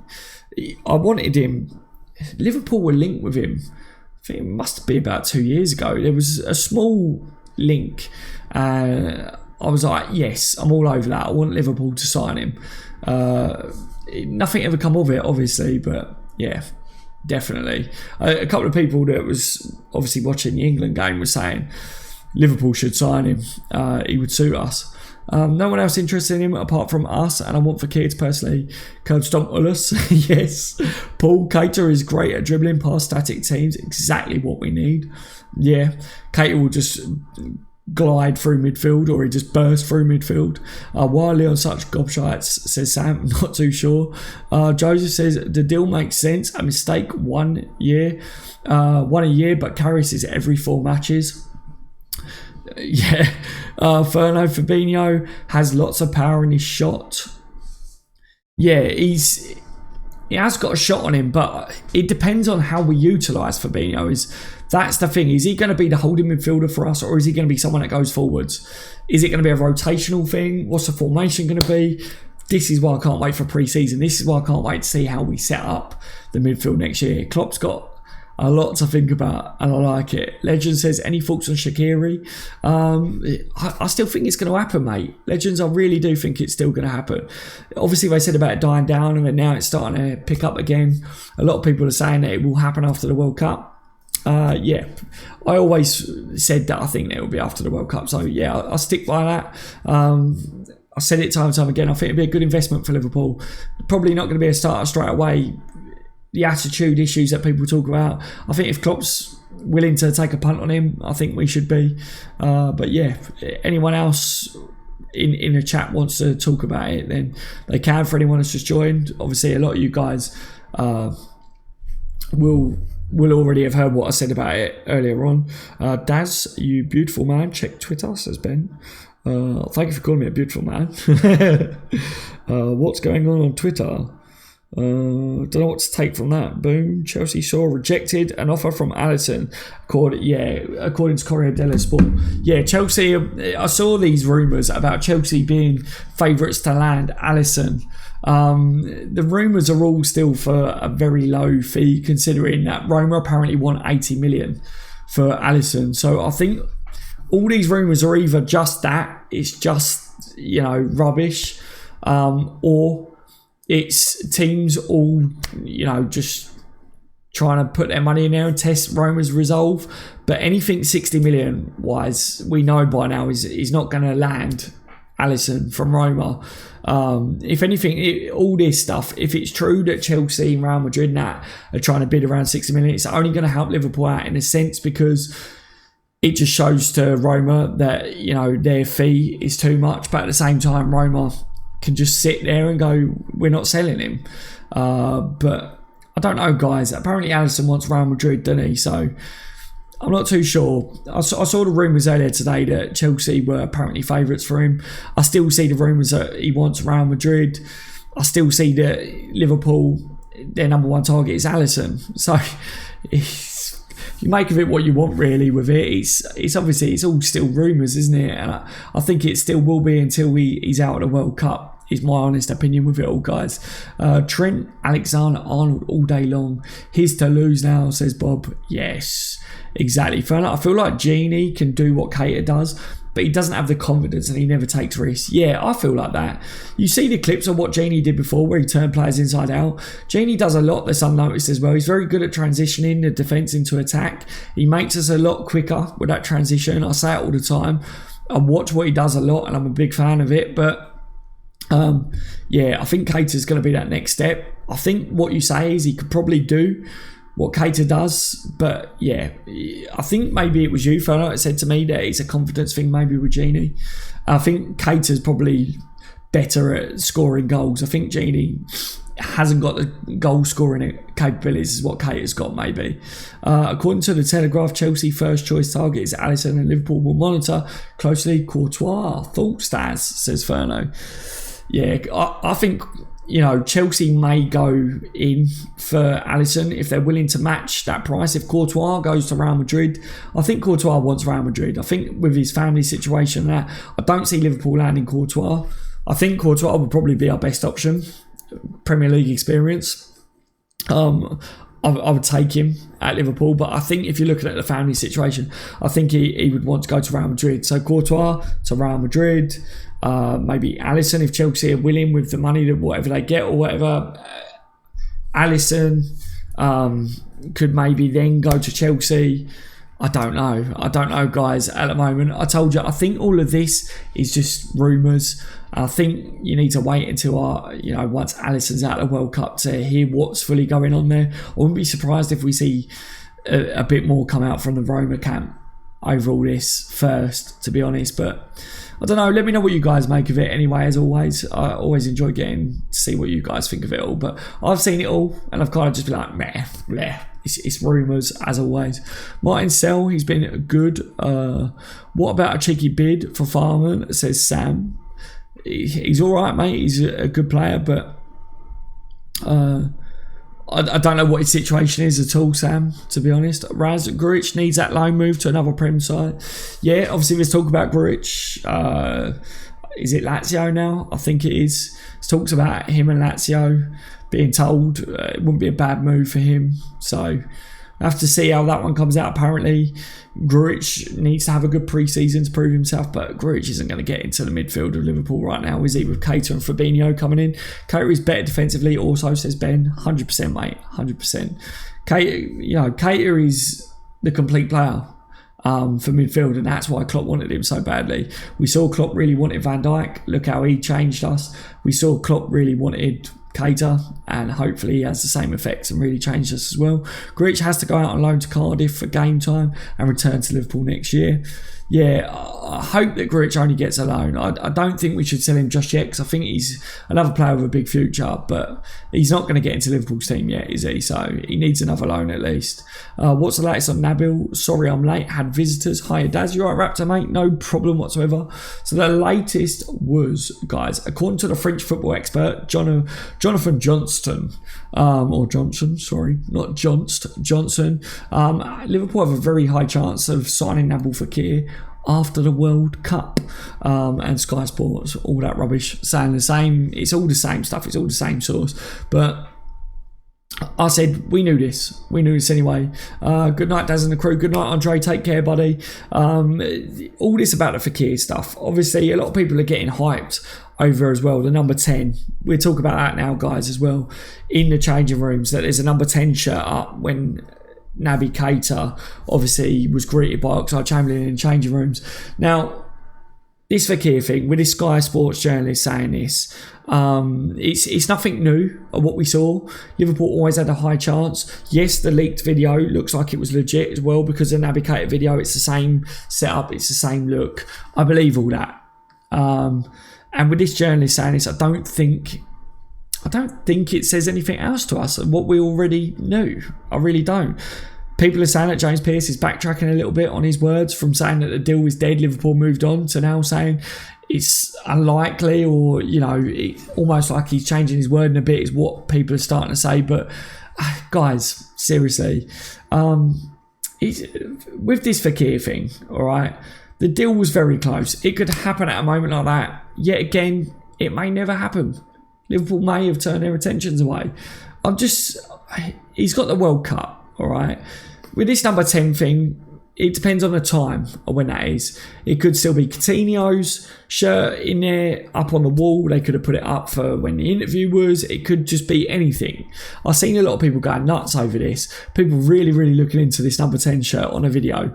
I wanted him. Liverpool were linked with him. I think it must be about 2 years ago. There was a small link. I was like, yes, I'm all over that. I want Liverpool to sign him. Nothing ever come of it, obviously, but yeah, definitely. A couple of people that was obviously watching the England game were saying Liverpool should sign him. He would suit us. No one else interested in him apart from us, and I want Fekir to personally curb stomp us. Yes. Paul, Keita is great at dribbling past static teams. Exactly what we need. Yeah. Keita will just glide through midfield, or he just burst through midfield. Why are Leon such gobshites, says Sam? Not too sure. Joseph says the deal makes sense. A mistake 1 year. 1 a year, but Karius is every 4 matches. Yeah. Fabinho has lots of power in his shot. Yeah, he has got a shot on him, but it depends on how we utilise Fabinho. That's the thing. Is he going to be the holding midfielder for us, or is he going to be someone that goes forwards? Is it going to be a rotational thing? What's the formation going to be? this is why I can't wait for pre-season. This is why I can't wait to see how we set up the midfield next year. Klopp's got a lot to think about, and I like it. Legend says, any thoughts on Shaqiri? I still think it's going to happen, mate. Legends, I really do think it's still going to happen. Obviously, they said about it dying down, and now it's starting to pick up again. A lot of people are saying that it will happen after the World Cup. Yeah, I always said that I think that it will be after the World Cup. So, yeah, I'll stick by that. I said it time and time again. I think it'd be a good investment for Liverpool. Probably not going to be a starter straight away. The attitude issues that people talk about, I think if Klopp's willing to take a punt on him, I think we should be. But yeah, anyone else in the chat wants to talk about it, then they can. For anyone that's just joined, obviously a lot of you guys will already have heard what I said about it earlier on. Daz, you beautiful man, check Twitter, says Ben. Thank you for calling me a beautiful man. What's going on Twitter? Don't know what to take from that. Boom. Chelsea saw rejected an offer from Alisson. According to Corriere dello Sport. Yeah, Chelsea. I saw these rumours about Chelsea being favourites to land Alisson. The rumours are all still for a very low fee, considering that Roma apparently want 80 million for Alisson. So I think all these rumours are either just that, it's just, rubbish, or it's teams all, just trying to put their money in there and test Roma's resolve. But anything 60 million wise, we know by now is not going to land Alisson from Roma. If anything, all this stuff, if it's true that Chelsea and Real Madrid and that are trying to bid around 60 million, it's only going to help Liverpool out in a sense, because it just shows to Roma that, their fee is too much. But at the same time, Roma can just sit there and go, we're not selling him. But I don't know, guys. Apparently Alisson wants Real Madrid, doesn't he? So I'm not too sure. I saw the rumours earlier today that Chelsea were apparently favourites for him. I still see the rumours that he wants Real Madrid. I still see that Liverpool, their number one target is Alisson. So you make of it what you want, really, with it. It's obviously, it's all still rumours, isn't it? And I think it still will be until he's out of the World Cup, is my honest opinion with it all, guys. Trent Alexander-Arnold all day long. He's to lose now, says Bob. Yes, exactly. I feel like Genie can do what Keita does, but he doesn't have the confidence and he never takes risks. Yeah, I feel like that. You see the clips of what Genie did before, where he turned players inside out. Genie does a lot that's unnoticed as well. He's very good at transitioning the defence into attack. He makes us a lot quicker with that transition. I say it all the time. I watch what he does a lot and I'm a big fan of it. But yeah, I think Keita's going to be that next step. I think what you say is he could probably do what Keita does, but yeah, I think maybe it was you, Fernando, that said to me that it's a confidence thing maybe with Genie. I think Keita's probably better at scoring goals. I think Genie hasn't got the goal scoring capabilities as what Keita's got, maybe. According to the Telegraph, Chelsea first choice target is Alisson, and Liverpool will monitor closely Courtois. Thoughts, Stas, says Ferno. Yeah, I think, Chelsea may go in for Alisson if they're willing to match that price. If Courtois goes to Real Madrid, I think Courtois wants Real Madrid. I think with his family situation, that I don't see Liverpool landing Courtois. I think Courtois would probably be our best option. Premier League experience. I would take him at Liverpool, but I think if you're looking at the family situation, I think he would want to go to Real Madrid. So Courtois to Real Madrid, maybe Alisson if Chelsea are willing with the money that whatever they get or whatever. Alisson could maybe then go to Chelsea. I don't know, guys, at the moment. I told you, I think all of this is just rumours. I think you need to wait until once Alisson's out of the World Cup to hear what's fully going on there. I wouldn't be surprised if we see a bit more come out from the Roma camp over all this first, to be honest. But I don't know. Let me know what you guys make of it anyway, as always. I always enjoy getting to see what you guys think of it all. But I've seen it all, and I've kind of just been like, meh. It's rumours, as always. Martin Sell, he's been good. What about a cheeky bid for Farman, says Sam. He's all right, mate. He's a good player, but I don't know what his situation is at all, Sam, to be honest. Raz Grujic needs that loan move to another Prem side. Yeah, obviously, let's talk about Grujic. is it Lazio now? I think it is. It talks about him and Lazio being told it wouldn't be a bad move for him. So I have to see how that one comes out. Apparently, Grujic needs to have a good pre-season to prove himself, but Grujic isn't going to get into the midfield of Liverpool right now, is he? With Keita and Fabinho coming in. Keita is better defensively also, says Ben. 100%, mate. 100%. Keita is the complete player for midfield, and that's why Klopp wanted him so badly. We saw Klopp really wanted Van Dijk. Look how he changed us. We saw Klopp really wanted Keita, and hopefully he has the same effects and really changed us as well. Grujic has to go out on loan to Cardiff for game time and return to Liverpool next year. Yeah, I hope that Grujic only gets a loan. I don't think we should sell him just yet, because I think he's another player with a big future, but he's not going to get into Liverpool's team yet, is he? So he needs another loan at least. What's the latest on Nabil? Sorry I'm late, had visitors. Hiya Daz, you alright Raptor mate? No problem whatsoever. So the latest was, guys, according to the French football expert Jonathan Johnston, or Johnson, sorry, not Johnson. Liverpool have a very high chance of signing Nabil Fekir after the World Cup, and Sky Sports, all that rubbish, saying the same. It's all the same stuff, it's all the same source, but I said we knew this anyway. Good night Daz and the crew, good night Andre, take care buddy. All this about the Fekir stuff, obviously a lot of people are getting hyped over as well, the number 10. We'll talk about that now, guys, as well, in the changing rooms, that there's a number 10 shirt up when Naby Keita obviously was greeted by Oxlade-Chamberlain in changing rooms. Now, this Fekir thing, with this Sky Sports journalist saying this, it's nothing new of what we saw. Liverpool always had a high chance. Yes, the leaked video looks like it was legit as well, because the Naby Keita video, it's the same setup, it's the same look. I believe all that. And with this journalist saying this, I don't think it says anything else to us, what we already knew. I really don't. People are saying that James Pearce is backtracking a little bit on his words, from saying that the deal was dead, Liverpool moved on, to now saying it's unlikely, or, almost like he's changing his wording a bit, is what people are starting to say. But guys, seriously, with this Fekir thing, all right, the deal was very close. It could happen at a moment like that. Yet again, it may never happen. Liverpool may have turned their attentions away. He's got the World Cup, all right? With this number 10 thing, it depends on the time of when that is. It could still be Coutinho's shirt in there, up on the wall. They could have put it up for when the interview was. It could just be anything. I've seen a lot of people going nuts over this. People really, really looking into this number 10 shirt on a video.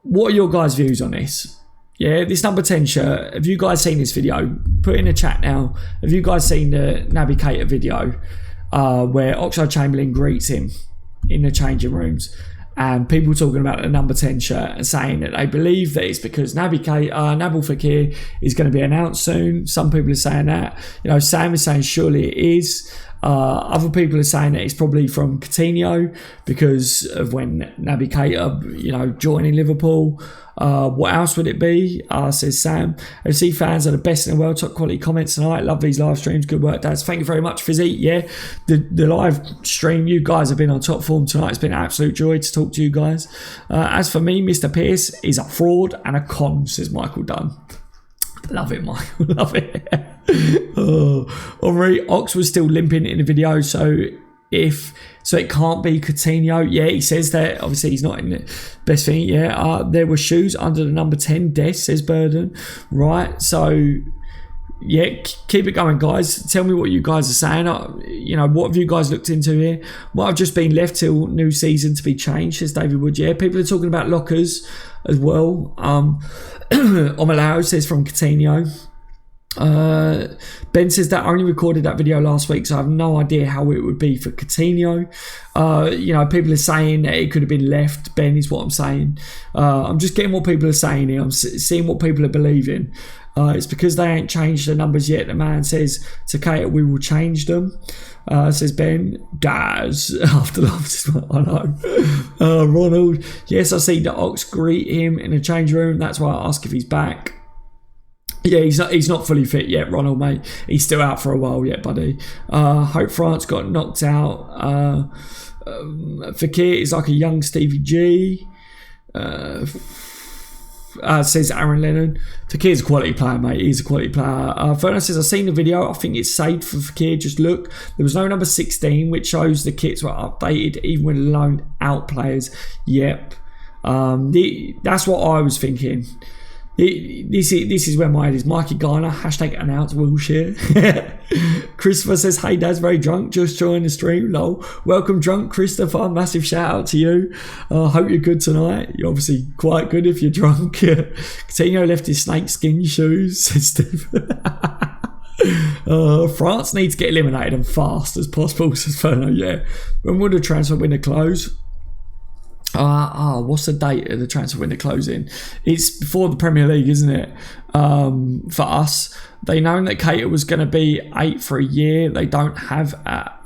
What are your guys' views on this? Yeah, this number 10 shirt, have you guys seen this video? Put it in the chat now. Have you guys seen the Naby Keita video where Oxlade-Chamberlain greets him in the changing rooms? And people talking about the number 10 shirt and saying that they believe that it's because Nabil Fekir is going to be announced soon. Some people are saying that. Sam is saying surely it is. Other people are saying that it's probably from Coutinho because of when Naby Keita, joining Liverpool. What else would it be? Says Sam. FC fans are the best in the world. Top quality comments tonight. Love these live streams. Good work, Daz. Thank you very much, Fizzy. Yeah, the live stream, you guys have been on top form tonight. It's been an absolute joy to talk to you guys. As for me, Mr. Pearce is a fraud and a con, says Michael Dunn. Love it, Michael. Love it. Henri Ox was still limping in the video, so it can't be Coutinho. Yeah, he says that. Obviously, he's not in the best thing. Yeah, there were shoes under the number 10 desk, says Burden. Right, so yeah, keep it going, guys. Tell me what you guys are saying. What have you guys looked into here? Might have just been left till new season to be changed, says David Wood. Yeah, people are talking about lockers as well. Omalao says from Coutinho. Ben says that I only recorded that video last week, so I have no idea how it would be for Coutinho. People are saying that it could have been left. Ben is what I'm saying. I'm just getting what people are saying here. I'm seeing what people are believing. It's because they ain't changed the numbers yet. The man says to Keita, we will change them. Says Ben. Daz. After love. I know. Ronald. Yes, I see the Ox greet him in the change room. That's why I ask if he's back. Yeah, he's not fully fit yet, Ronald, mate. He's still out for a while yet, buddy. Hope France got knocked out. Fekir is like a young Stevie G. says Aaron Lennon. Fekir's a quality player, mate. He's a quality player. Ferner says, I've seen the video. I think it's saved for Fekir. Just look. There was no number 16, which shows the kits were updated even with loaned out players. Yep. That's what I was thinking. This is where my head is. Mikey Garner, hashtag announce Wilshire. Christopher says, hey Dad's very drunk, just joined the stream, lol. Welcome drunk Christopher, massive shout out to you. Hope you're good tonight. You're obviously quite good if you're drunk. Coutinho left his snakeskin shoes, says Steve. France needs to get eliminated and fast as possible, says Ferno. Yeah. When will the transfer window close? What's the date of the transfer window closing? It's before the Premier League, isn't it? For us, they know that Keita was going to be 8 for a year. They don't have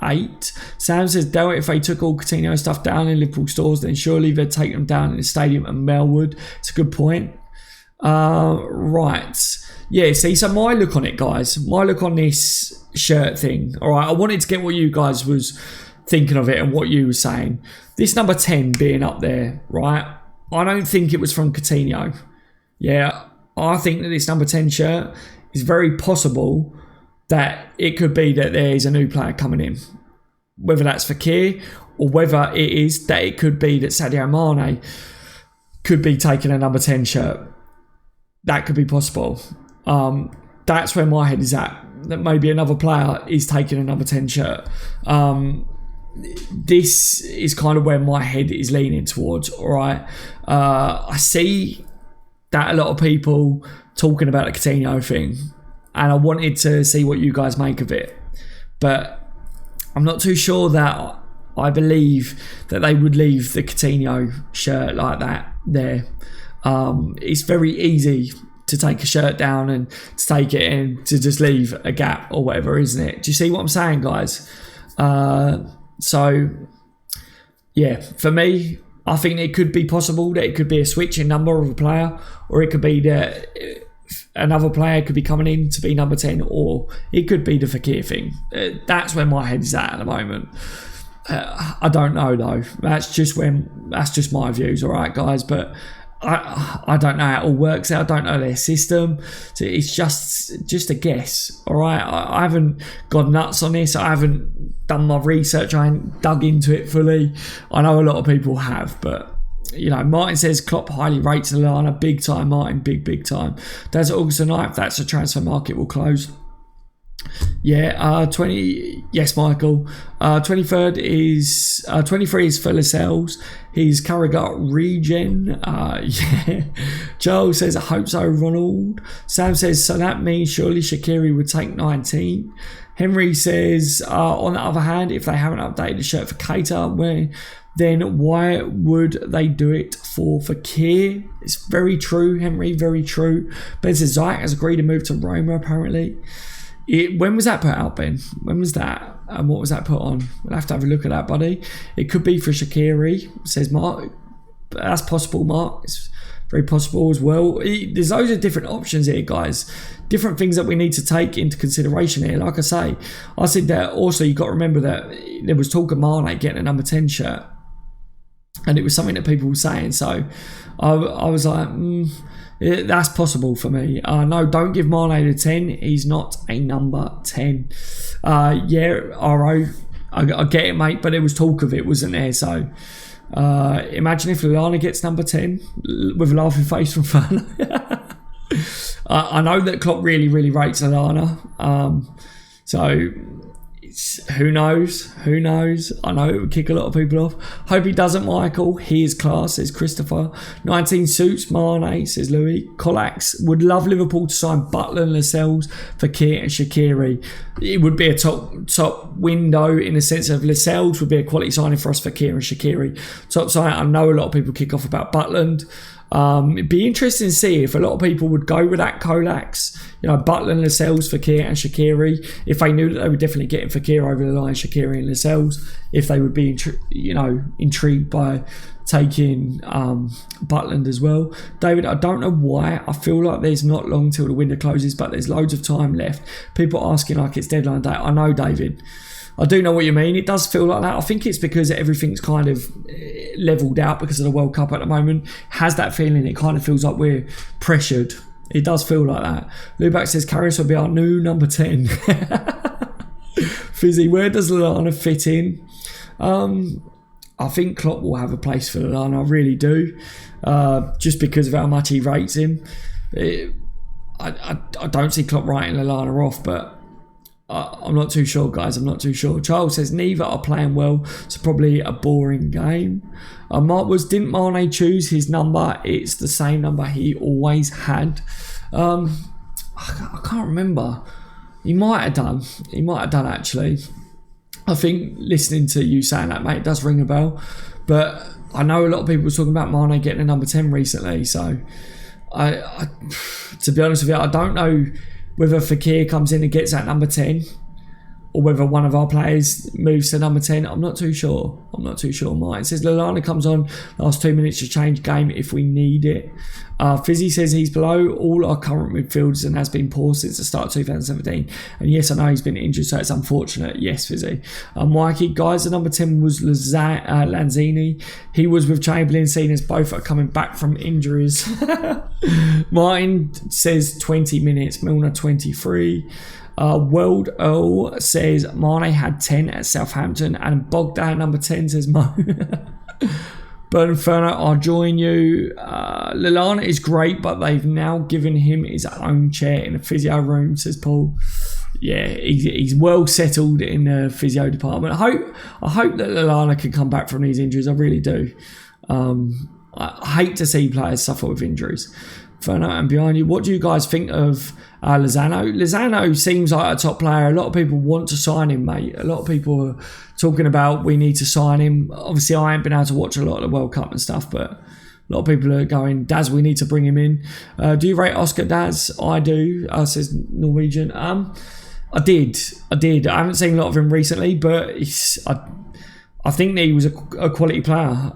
8. Sam says, Del, if they took all Coutinho stuff down in Liverpool stores, then surely they'd take them down in the stadium at Melwood. It's a good point. Right. Yeah, see, so my look on it, guys. My look on this shirt thing. All right, I wanted to get what you guys was thinking of it and what you were saying. This number 10 being up there, right? I don't think it was from Coutinho. Yeah, I think that this number 10 shirt is very possible that it could be that there is a new player coming in. Whether that's Fekir or whether it is that it could be that Sadio Mane could be taking a number 10 shirt. That could be possible. That's where my head is at. That maybe another player is taking a number 10 shirt. This is kind of where my head is leaning towards. All right, I see that a lot of people talking about the Coutinho thing, and I wanted to see what you guys make of it, but I'm not too sure that I believe that they would leave the Coutinho shirt like that there. It's very easy to take a shirt down and to take it and to just leave a gap or whatever, isn't it? Do you see what I'm saying, guys? So, yeah, for me, I think it could be possible that it could be a switching number of a player, or it could be that another player could be coming in to be number 10, or it could be the Fekir thing. That's where my head is at the moment. I don't know, though. That's just my views, all right, guys? But I don't know how it all works out. I don't know their system. So it's just a guess. All right. I haven't gone nuts on this. I haven't done my research. I haven't dug into it fully. I know a lot of people have, but you know, Martin says Klopp highly rates Lallana. Big time, Martin. Big time. Does August the 9th, that's the transfer market will close. Yeah, 20. Yes, Michael. 23rd is 23 is for Lascelles. He's Carragher regen. Yeah. Joel says, I hope so, Ronald. Sam says, so that means surely Shaqiri would take 19. Henry says, on the other hand, if they haven't updated the shirt for Keita, then why would they do it for Fekir? It's very true, Henry. Very true. Ben says Ziyech has agreed to move to Roma apparently. When was that put out, Ben? When was that? And what was that put on? We'll have to have a look at that, buddy. It could be for Shaqiri, says Mark. But that's possible, Mark. It's very possible as well. There's loads of different options here, guys. Different things that we need to take into consideration here. Like I say, I said that also you've got to remember that there was talk of Mane getting a number 10 shirt. And it was something that people were saying. So I was like, that's possible for me. No, don't give Mane the 10. He's not a number 10. Yeah, RO, I get it, mate, but there was talk of it, wasn't there? So imagine if Lallana gets number 10 with a laughing face from Fernando. I know that Klopp really rates Lallana. So who knows? I know it would kick a lot of people off. Hope he doesn't, Michael. He is class, says Christopher. 19 suits, Mane, says Louis. Colax would love Liverpool to sign Butler and Lascelles for Keir and Shaqiri. It would be a top window in the sense of Lascelles would be a quality signing for us for Keir and Shaqiri. Top sign. I know a lot of people kick off about Butland. It'd be interesting to see if a lot of people would go with that Colax, Butler and Lascelles for Fekir and Shaqiri, if they knew that they were definitely getting Fekir over the line, Shaqiri and Lascelles, if they would be intrigued by taking Butland as well. David, I don't know why. I feel like there's not long till the window closes, but there's loads of time left. People are asking like it's deadline day. I know, David. I do know what you mean. It does feel like that. I think it's because everything's kind of levelled out because of the World Cup at the moment. Has that feeling. It kind of feels like we're pressured. It does feel like that. Lubac says Karius will be our new number 10. Fizzy, where does Lallana fit in? I think Klopp will have a place for Lallana. I really do. Just because of how much he rates him. I don't see Klopp writing Lallana off, but I'm not too sure, guys. I'm not too sure. Charles says neither are playing well, so probably a boring game. Mark didn't Mane choose his number? It's the same number he always had. I can't remember. He might have done. He might have done, actually. I think listening to you saying that, mate, does ring a bell. But I know a lot of people were talking about Mane getting a number 10 recently, so I to be honest with you, I don't know whether Fekir comes in and gets that number 10 or whether one of our players moves to number 10. I'm not too sure. Martin says Lallana comes on last 2 minutes to change game if we need it. Fizzy says he's below all our current midfielders and has been poor since the start of 2017. And yes, I know he's been injured, so it's unfortunate. Yes, Fizzy. Mikey, guys, the number 10 was Lanzini. He was with Chamberlain, seen as both are coming back from injuries. Martin says 20 minutes, Milner 23. World Earl says Mane had 10 at Southampton and Bogdan number 10, says Mo. Burn Inferno, I'll join you. Lallana is great, but they've now given him his own chair in the physio room, says Paul. Yeah, he's well settled in the physio department. I hope that Lallana can come back from these injuries. I really do. I hate to see players suffer with injuries. Inferno, and behind you, what do you guys think of Lozano? Lozano seems like a top player. A lot of people want to sign him, mate. A lot of people are talking about we need to sign him. Obviously, I ain't been able to watch a lot of the World Cup and stuff, but a lot of people are going, Daz, we need to bring him in. Do you rate Oscar, Daz? I do, says Norwegian. I did. I haven't seen a lot of him recently, but I think that he was a quality player.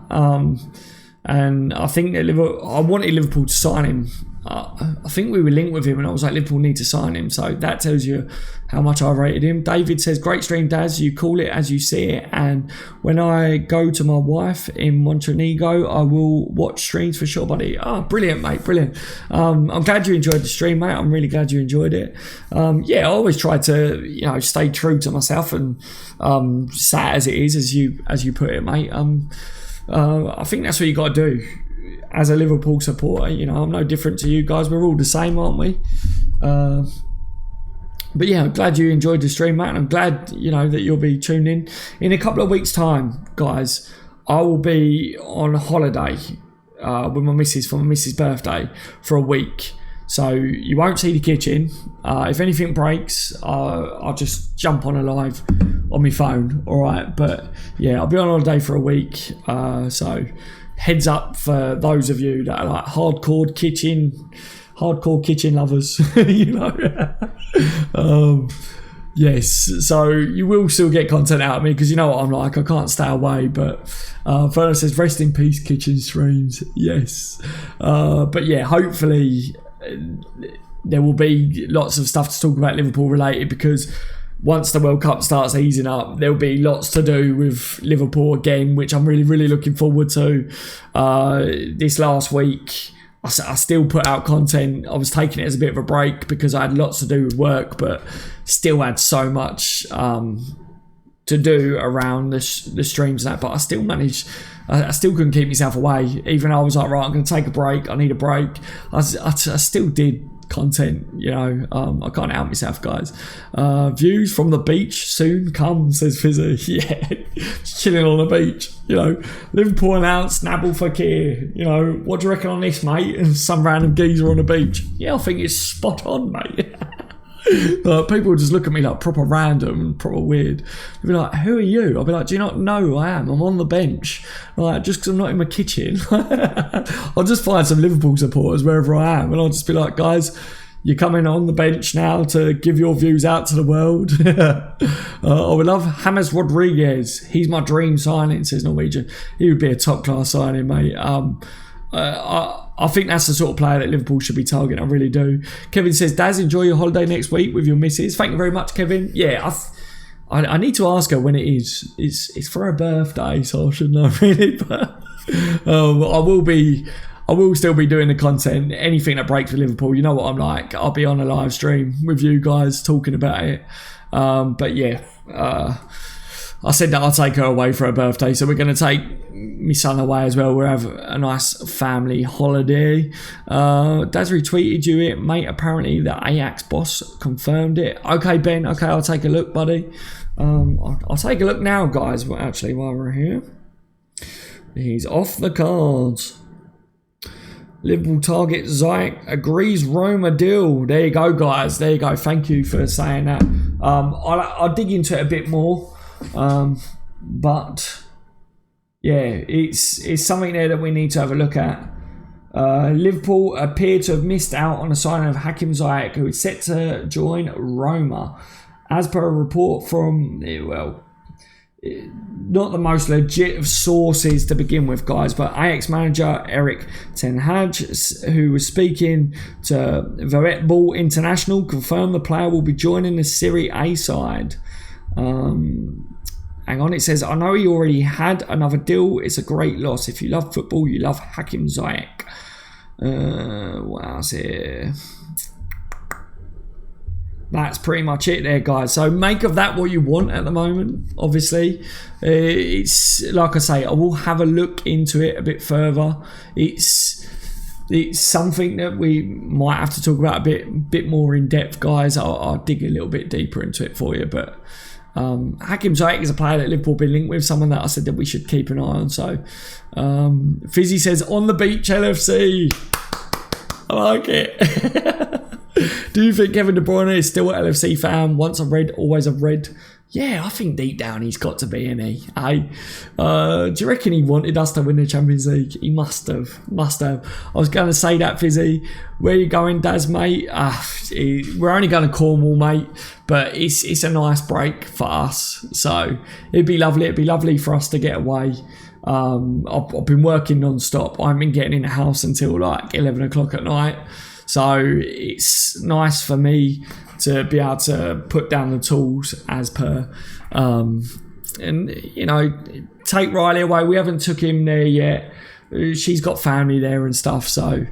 And I think that I wanted Liverpool to sign him. I think we were linked with him and I was like, Liverpool need to sign him. So that tells you how much I rated him. David says, great stream, Daz. You call it as you see it. And when I go to my wife in Montenegro, I will watch streams for sure, buddy. Oh, brilliant, mate. Brilliant. I'm glad you enjoyed the stream, mate. I'm really glad you enjoyed it. Yeah, I always try to, stay true to myself and sad as it is, as you put it, mate. I think that's what you got to do as a Liverpool supporter. I'm no different to you guys. We're all the same, aren't we? But yeah, I'm glad you enjoyed the stream, mate. I'm glad that you'll be tuned in a couple of weeks' time, guys. I will be on holiday with my missus for my missus' birthday for a week. So you won't see the kitchen. If anything breaks, I'll just jump on a live on my phone. All right, but yeah, I'll be on holiday for a week. So heads up for those of you that are like hardcore kitchen lovers. Yes, so you will still get content out of me because you know what I'm like. I can't stay away. But Ferno says, rest in peace, kitchen streams. Yes, but yeah, hopefully there will be lots of stuff to talk about Liverpool related, because once the World Cup starts easing up, there'll be lots to do with Liverpool again, which I'm really, really looking forward to. This last week, I still put out content. I was taking it as a bit of a break because I had lots to do with work, but still had so much to do around the streams and that. But I still managed. I still couldn't keep myself away. Even though I was like, right, I'm going to take a break. I need a break. I still did content, I can't help myself, guys. Views from the beach soon come, says Fizzy. Yeah, chilling on the beach. Liverpool announced Nabil Fekir. What do you reckon on this, mate? And some random geezer on the beach. Yeah, I think it's spot on, mate. People just look at me like proper random and proper weird. They'll be like, who are you? I'll be like, do you not know who I am? I'm on the bench. Like, just because I'm not in my kitchen. I'll just find some Liverpool supporters wherever I am, and I'll just be like, guys, you're coming on the bench now to give your views out to the world. I would love James Rodriguez. He's my dream signing, says Norwegian. He would be a top class signing, mate. I think that's the sort of player that Liverpool should be targeting. I really do. Kevin says, Daz, enjoy your holiday next week with your missus. Thank you very much, Kevin. Yeah, I need to ask her when it is. It's for her birthday, so I should know really. But I will still be doing the content. Anything that breaks with Liverpool, you know what I'm like. I'll be on a live stream with you guys talking about it. But yeah, I said that I'll take her away for her birthday, so we're going to take my son away as well. We'll have a nice family holiday. Daz retweeted you it, mate. Apparently the Ajax boss confirmed it. Okay, Ben. Okay, I'll take a look, buddy. I'll take a look now, guys. Actually, while we're here, he's off the cards. Liverpool target Ziyech agrees Roma deal. There you go, guys. There you go. Thank you for saying that. I'll dig into it a bit more. But yeah, it's something there that we need to have a look at. Liverpool appear to have missed out on the signing of Hakim Ziyech, who is set to join Roma. As per a report from, not the most legit of sources to begin with, guys, but Ajax manager Erik ten Hag, who was speaking to Red Bull International, confirmed the player will be joining the Serie A side. Hang on, it says, I know he already had another deal. It's a great loss. If you love football, you love Hakim Ziyech. What else here? That's pretty much it there, guys. So make of that what you want at the moment, obviously. It's, like I say, I will have a look into it a bit further. It's something that we might have to talk about a bit more in depth, guys. I'll dig a little bit deeper into it for you, but Hakim Ziyech is a player that Liverpool have been linked with, someone that I said that we should keep an eye on. So Fizzy says, on the beach LFC. I like it. Do you think Kevin De Bruyne is still an LFC fan? Once a red, always a red. Yeah, I think deep down he's got to be, isn't he? Hey, do you reckon he wanted us to win the Champions League? He must have. I was going to say that, Fizzy. Where are you going, Daz, mate? We're only going to Cornwall, mate. But it's a nice break for us. So it'd be lovely. It'd be lovely for us to get away. I've been working non-stop. I haven't been getting in the house until like 11 o'clock at night. So it's nice for me to be able to put down the tools as per, and take Riley away. We haven't took him there yet. She's got family there and stuff, so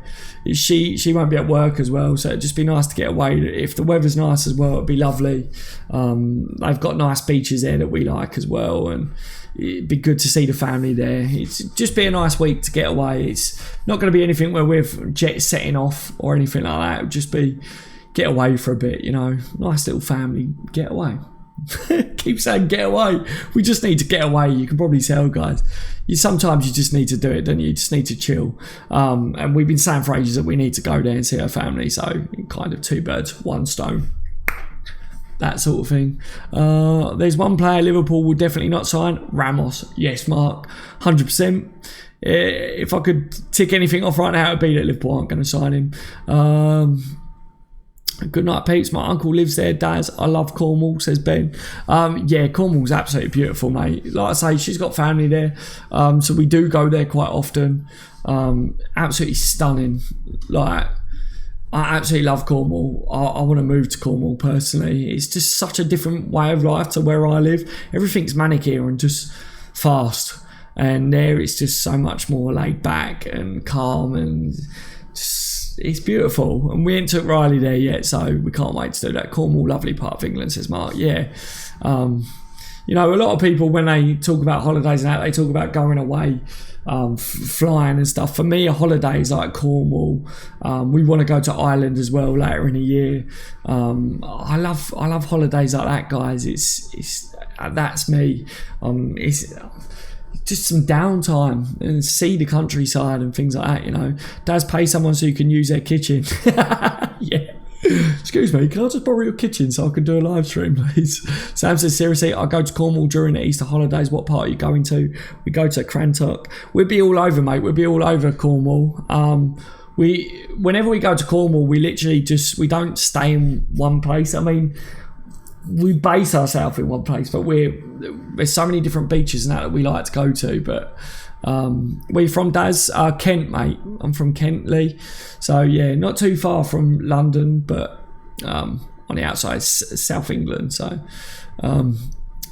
she won't be at work as well. So it'd just be nice to get away. If the weather's nice as well, it'd be lovely. They've got nice beaches there that we like as well, and it'd be good to see the family there. It's just be a nice week to get away. It's not going to be anything where we're jet setting off or anything like that. It'll just be get away for a bit, nice little family getaway. Keep saying get away. We just need to get away. You can probably tell, guys. Sometimes you just need to do it, don't you? You just need to chill. And we've been saying for ages that we need to go there and see our family. So kind of two birds, one stone. That sort of thing. There's one player Liverpool will definitely not sign. Ramos. Yes, Mark. 100%. If I could tick anything off right now, it would be that Liverpool aren't going to sign him. Good night, Peeps. My uncle lives there, Daz. I love Cornwall, says Ben. Yeah, Cornwall's absolutely beautiful, mate. Like I say, she's got family there. So we do go there quite often. Absolutely stunning. Like, I absolutely love Cornwall. I want to move to Cornwall personally. It's just such a different way of life to where I live. Everything's manic here and just fast. And there it's just so much more laid back and calm, and just, it's beautiful. And we ain't took Riley there yet, so we can't wait to do that. Cornwall, lovely part of England, says Mark. Yeah. A lot of people, when they talk about holidays and that, they talk about going away, flying and stuff. For me, a holiday is like Cornwall. We want to go to Ireland as well later in the year. I love holidays like that, guys. It's that's me. It's just some downtime and see the countryside and things like that. Does pay someone so you can use their kitchen. Yeah. Excuse me, can I just borrow your kitchen so I can do a live stream, please? Sam says, seriously, I go to Cornwall during the Easter holidays. What part are you going to? We go to Crantock. We'll be all over, mate. We'll be all over Cornwall. Whenever we go to Cornwall, we literally we don't stay in one place. I mean, we base ourselves in one place, but there's so many different beaches and that we like to go to. But where you from, Daz? Kent, mate. I'm from Kent, Lee. So yeah, not too far from London, but on the outside, South England. So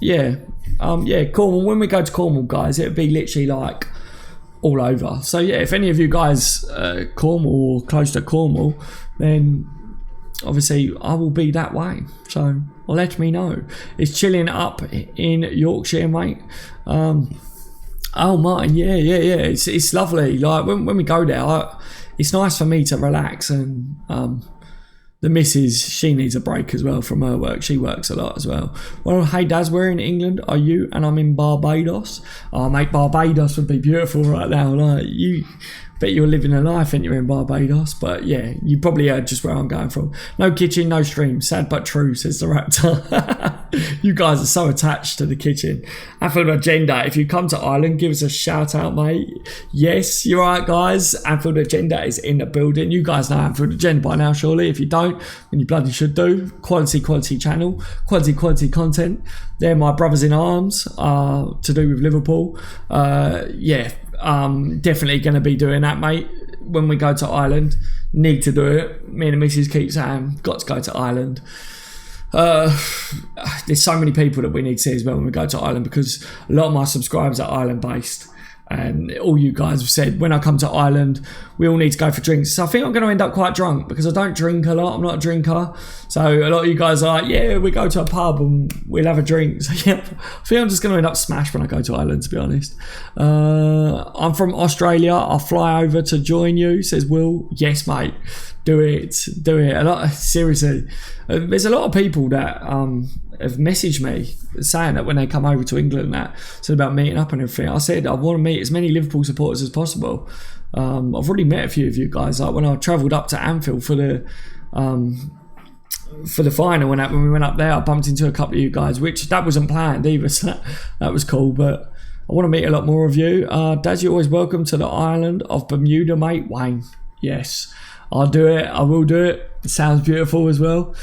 yeah, Cornwall. When we go to Cornwall, guys, it'll be literally like all over. So yeah, if any of you guys Cornwall or close to Cornwall, then obviously I will be that way. So let me know. It's chilling up in Yorkshire, mate. Oh, Martin, yeah. It's lovely. Like when we go there, it's nice for me to relax, and the missus, she needs a break as well from her work. She works a lot as well. Well, hey Daz, where in England are you? And I'm in Barbados. Oh, mate, Barbados would be beautiful right now. Like you. Bet you're living a life and you're in Barbados, but yeah, you probably heard just where I'm going from. No kitchen, no stream. Sad but true, says the Raptor. You guys are so attached to the kitchen. Anfield Agenda, if you come to Ireland, give us a shout out, mate. Yes, you're right, guys. Anfield Agenda is in the building. You guys know Anfield Agenda by now, surely. If you don't, then you bloody should do. Quality channel, quality content. They're my brothers in arms to do with Liverpool. Definitely going to be doing that, mate. When we go to Ireland, need to do it. Me and the missus keep saying, got to go to Ireland. There's so many people that we need to see as well when we go to Ireland, because a lot of my subscribers are Ireland based, and all you guys have said when I come to Ireland we all need to go for drinks. So I think I'm going to end up quite drunk because I don't drink a lot. I'm not a drinker, so a lot of you guys are like, yeah, we go to a pub and we'll have a drink. So yeah, I think I'm just going to end up smashed when I go to Ireland, to be honest. I'm from Australia, I'll fly over to join you, says Will. Yes, mate, do it. Seriously, there's a lot of people that have messaged me saying that when they come over to England and that, said about meeting up and everything. I said I want to meet as many Liverpool supporters as possible. I've already met a few of you guys. Like when I travelled up to Anfield for the final, when we went up there, I bumped into a couple of you guys, which that wasn't planned either, so that was cool. But I want to meet a lot more of you. Daz, you're always welcome to the island of Bermuda, mate. Wayne, yes, I'll do it. I will do it. It sounds beautiful as well.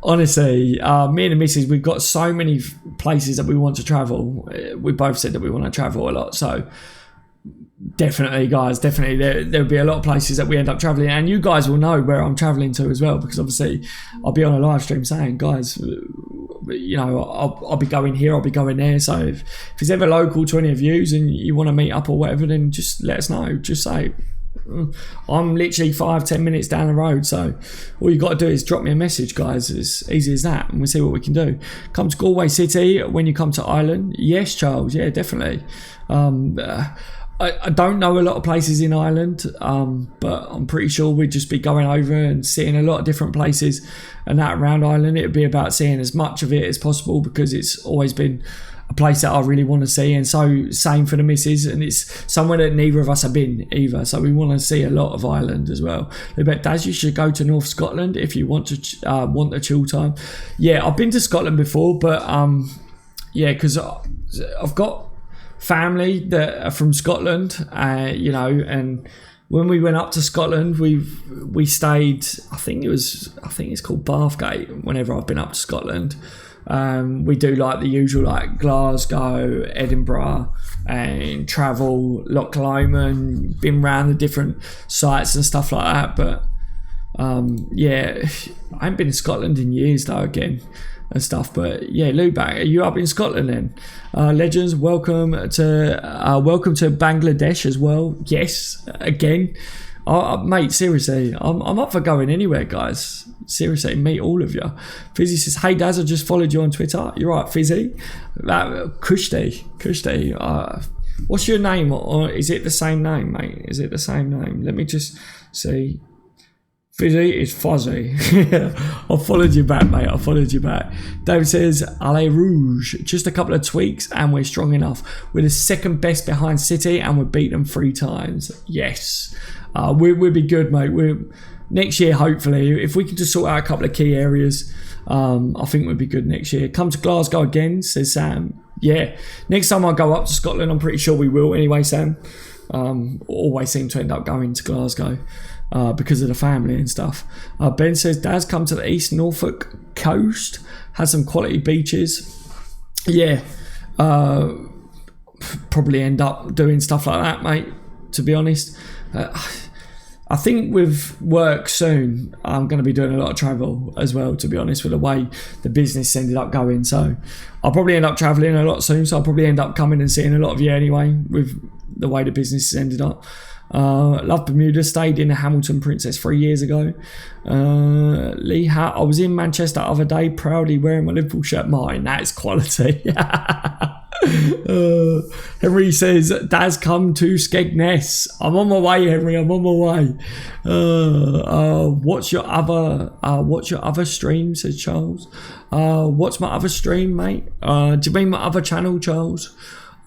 Honestly, me and the missus, we've got so many places that we want to travel. We both said that we want to travel a lot, so definitely, guys, there'll be a lot of places that we end up traveling, and you guys will know where I'm traveling to as well, because obviously I'll be on a live stream saying, guys, you know, I'll be going here, I'll be going there. So if it's ever local to any of you and you want to meet up or whatever, then just let us know. Just say, I'm literally 5-10 minutes down the road, so all you got to do is drop me a message, guys. It's easy as that, and we'll see what we can do. Come to Galway City when you come to Ireland. Yes, Charles, yeah, definitely. I don't know a lot of places in Ireland, but I'm pretty sure we'd just be going over and seeing a lot of different places and that around Ireland. It would be about seeing as much of it as possible, because it's always been a place that I really want to see, and so same for the missus, and it's somewhere that neither of us have been either, so we want to see a lot of Ireland as well. They bet, Daz, you should go to North Scotland if you want a chill time. Yeah, I've been to Scotland before, but because I've got family that are from Scotland, and when we went up to Scotland, we stayed, I think it's called Bathgate. Whenever I've been up to Scotland, we do like the usual, like Glasgow, Edinburgh, and travel Loch Lomond, been around the different sites and stuff like that. But I haven't been to Scotland in years though, again, and stuff. But yeah, Lubac, are you up in Scotland then? Legends, welcome to Bangladesh as well. Yes, again. Mate, seriously, I'm up for going anywhere, guys. Seriously, meet all of you. Fizzy says, hey Daz, I just followed you on Twitter. You're right, Fizzy. Kushti. What's your name? Or is it the same name, mate? Is it the same name? Let me just see. Fizzy is Fuzzy. I followed you back, mate. I followed you back. David says, Allez Rouge. Just a couple of tweaks and we're strong enough. We're the second best behind City and we've beat them 3 times. Yes. We'll be good, mate. Next year, hopefully, if we can just sort out a couple of key areas, I think we'll be good next year. Come to Glasgow again, says Sam. Yeah. Next time I go up to Scotland, I'm pretty sure we will anyway, Sam. Always seem to end up going to Glasgow. Because of the family and stuff. Ben says, Daz, come to the East Norfolk coast, has some quality beaches. Yeah, probably end up doing stuff like that, mate, to be honest. I think with work soon, I'm going to be doing a lot of travel as well, to be honest, with the way the business ended up going. So I'll probably end up traveling a lot soon. So I'll probably end up coming and seeing a lot of you anyway, with the way the business has ended up. Love Bermuda, stayed in the Hamilton Princess 3 years ago. Lee, I was in Manchester the other day, proudly wearing my Liverpool shirt. Martin, that is quality. Henry says, Daz, come to Skegness. I'm on my way, Henry. I'm on my way. What's your other stream? Says Charles. What's my other stream, mate? Do you mean my other channel, Charles?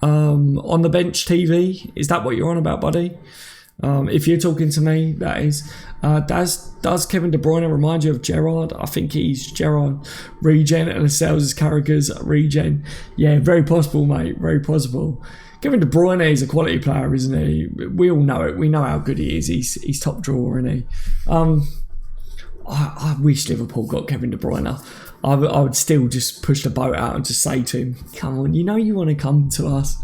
On the Bench TV? Is that what you're on about, buddy? If you're talking to me, that is. Does Kevin De Bruyne remind you of Gerrard? I think he's Gerrard regen and Lascelles' Carragher's regen. Yeah, very possible, mate. Very possible. Kevin De Bruyne is a quality player, isn't he? We all know it. We know how good he is. He's top drawer, isn't he? I wish Liverpool got Kevin De Bruyne. I would still just push the boat out and just say to him, come on, you know you want to come to us.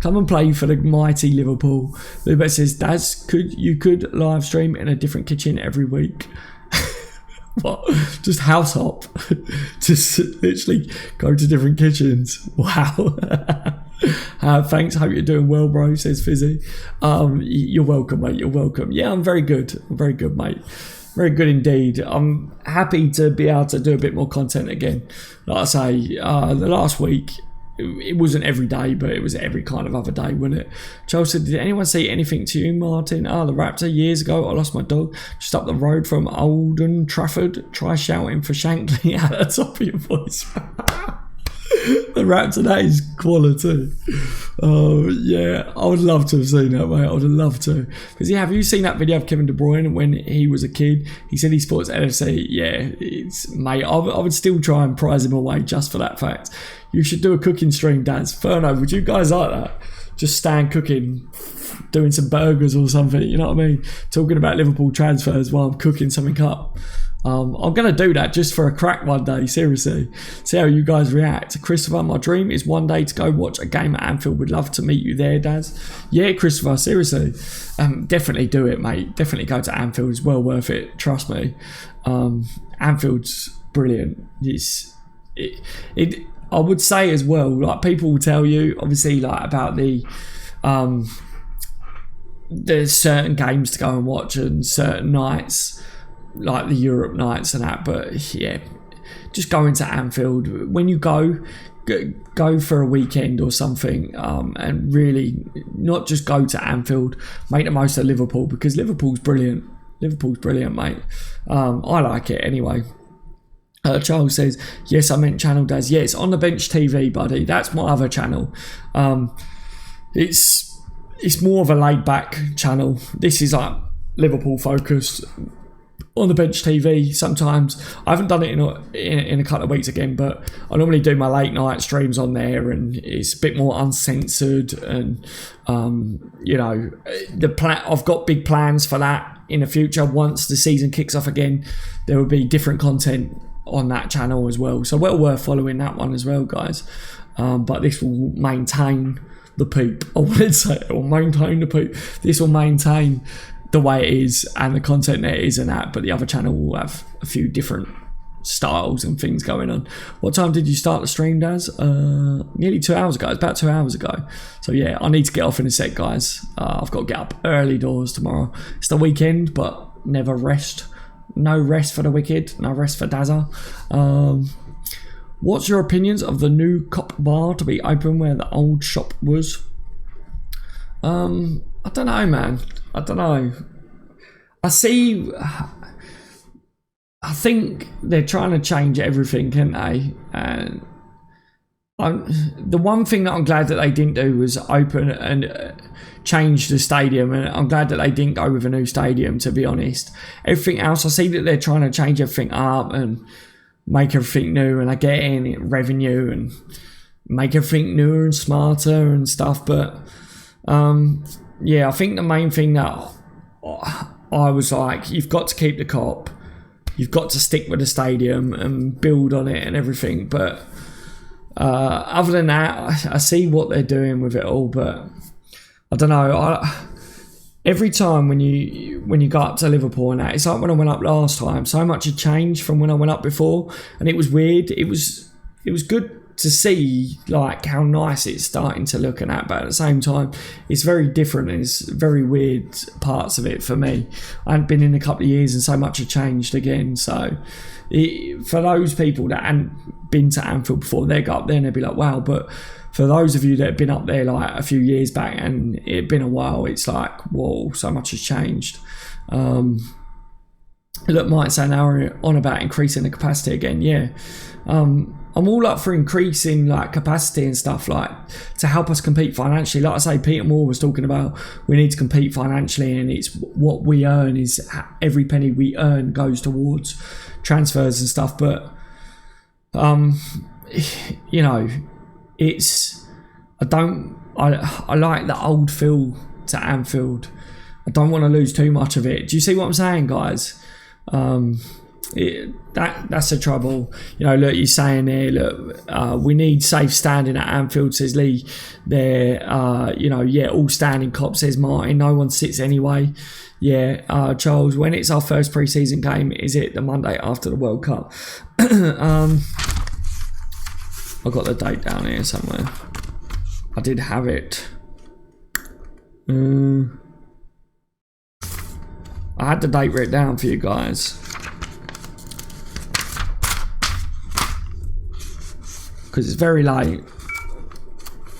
Come and play for the mighty Liverpool. Lubet says, Daz, you could live stream in a different kitchen every week. What? Just house hop. Just literally go to different kitchens. Wow. Thanks. Hope you're doing well, bro, says Fizzy. You're welcome, mate. You're welcome. Yeah, I'm very good. I'm very good, mate. Very good indeed. I'm happy to be able to do a bit more content again. Like I say, the last week, it wasn't every day, but it was every kind of other day, wasn't it? Charles said, did anyone say anything to you, Martin? The Raptor, years ago, I lost my dog just up the road from Oldham Trafford. Try shouting for Shankly at the top of your voice. The Raptor, that is quality. Oh, yeah. I would love to have seen that, mate. I would have loved to. Because, yeah, have you seen that video of Kevin De Bruyne when he was a kid? He said he supports LFC. Yeah, mate, I would still try and prize him away just for that fact. You should do a cooking stream, Daz. Furno, would you guys like that? Just stand cooking, doing some burgers or something, you know what I mean? Talking about Liverpool transfers while I'm cooking something up. I'm going to do that just for a crack one day, seriously. See how you guys react. Christopher, my dream is one day to go watch a game at Anfield. Would love to meet you there, Daz. Yeah, Christopher, seriously. Definitely do it, mate. Definitely go to Anfield. It's well worth it, trust me. Anfield's brilliant. I would say as well, like people will tell you, obviously, like about there's certain games to go and watch and certain nights, like the Europe nights and that, but yeah, just go into Anfield. When you go for a weekend or something, and really not just go to Anfield, make the most of Liverpool, because Liverpool's brilliant. Liverpool's brilliant, mate. I like it anyway. Charles says, yes, I meant channel, Daz. Yeah, it's on the Bench TV, buddy. That's my other channel. It's more of a laid back channel. This is like Liverpool focused. On the Bench TV, sometimes I haven't done it in a couple of weeks again, but I normally do my late night streams on there, and it's a bit more uncensored. And you know, I've got big plans for that in the future. Once the season kicks off again, there will be different content on that channel as well. So well worth following that one as well, guys. But this will maintain the peak. I wanted to say it will maintain the peak. This will maintain the way it is and the content that it is and that, but the other channel will have a few different styles and things going on. What time did you start the stream, Daz? Nearly 2 hours ago. It's about 2 hours ago. So yeah, I need to get off in a sec, guys. I've got to get up early doors tomorrow. It's the weekend, but never rest. No rest for the wicked. No rest for Dazza. What's your opinions of the new cop bar to be open where the old shop was? I don't know, man. I don't know. I think they're trying to change everything, can't they? And the one thing that I'm glad that they didn't do was open and change the stadium, and I'm glad that they didn't go with a new stadium, to be honest. Everything else, I see that they're trying to change everything up and make everything new, and I get in revenue and make everything newer and smarter and stuff, but yeah, I think the main thing that I was like, you've got to keep the cop, you've got to stick with the stadium and build on it and everything, but other than that, I see what they're doing with it all, but I don't know. every time when you go up to Liverpool and that, it's like when I went up last time. So much had changed from when I went up before, and it was weird. It was good to see like how nice it's starting to look and that, but at the same time it's very different and it's very weird parts of it for me. I hadn't been in a couple of years and so much had changed again. So for those people that hadn't been to Anfield before, they go up there and they'd be like, wow. But for those of you that have been up there like a few years back and it'd been a while, it's like, whoa, so much has changed. Look, Mike saying now we're on about increasing the capacity again. Yeah, I'm all up for increasing like capacity and stuff like to help us compete financially. Like I say, Peter Moore was talking about we need to compete financially, and it's what we earn is every penny we earn goes towards transfers and stuff. But you know, it's I like the old feel to Anfield. I don't want to lose too much of it. Do you see what I'm saying, guys? That's the trouble. You know, look, you're saying there, look, we need safe standing at Anfield, says Lee. There, you know, yeah, all standing cop, says Martin. No one sits anyway. Yeah, Charles, when it's our first pre-season game, is it the Monday after the World Cup? I've got the date down here somewhere. I did have it. I had the date written down for you guys. Because it's very late.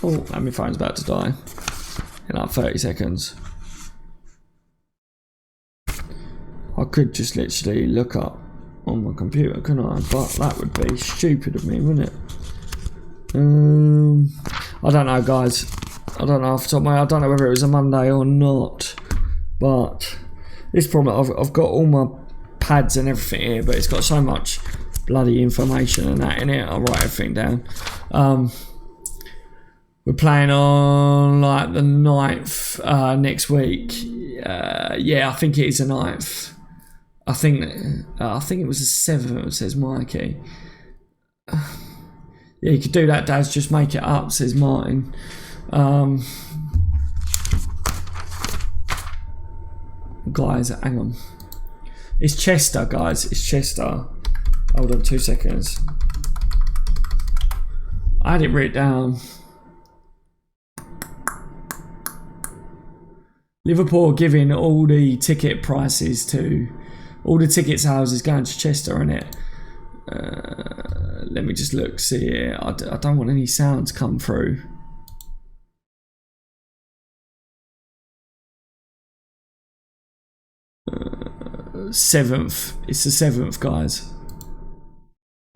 Oh, and my phone's about to die in like 30 seconds. I could just literally look up on my computer, couldn't I? But that would be stupid of me, wouldn't it? I don't know, guys. I don't know off the top of my head. I don't know whether it was a Monday or not. But this problem, I've got all my pads and everything here, but it's got so much bloody information and that in it. I'll write everything down. We're playing on like the 9th next week. Yeah, I think it is the 9th. I think it was the 7th, says Mikey. Yeah, you could do that, Daz. Just make it up, says Martin. Guys, hang on. It's Chester, guys. It's Chester. Hold on 2 seconds. I had it written down. Liverpool giving all the ticket prices to all the ticket sales is going to Chester, isn't it? Let me just look, see here. I don't want any sounds come through. Seventh. It's the 7th, guys.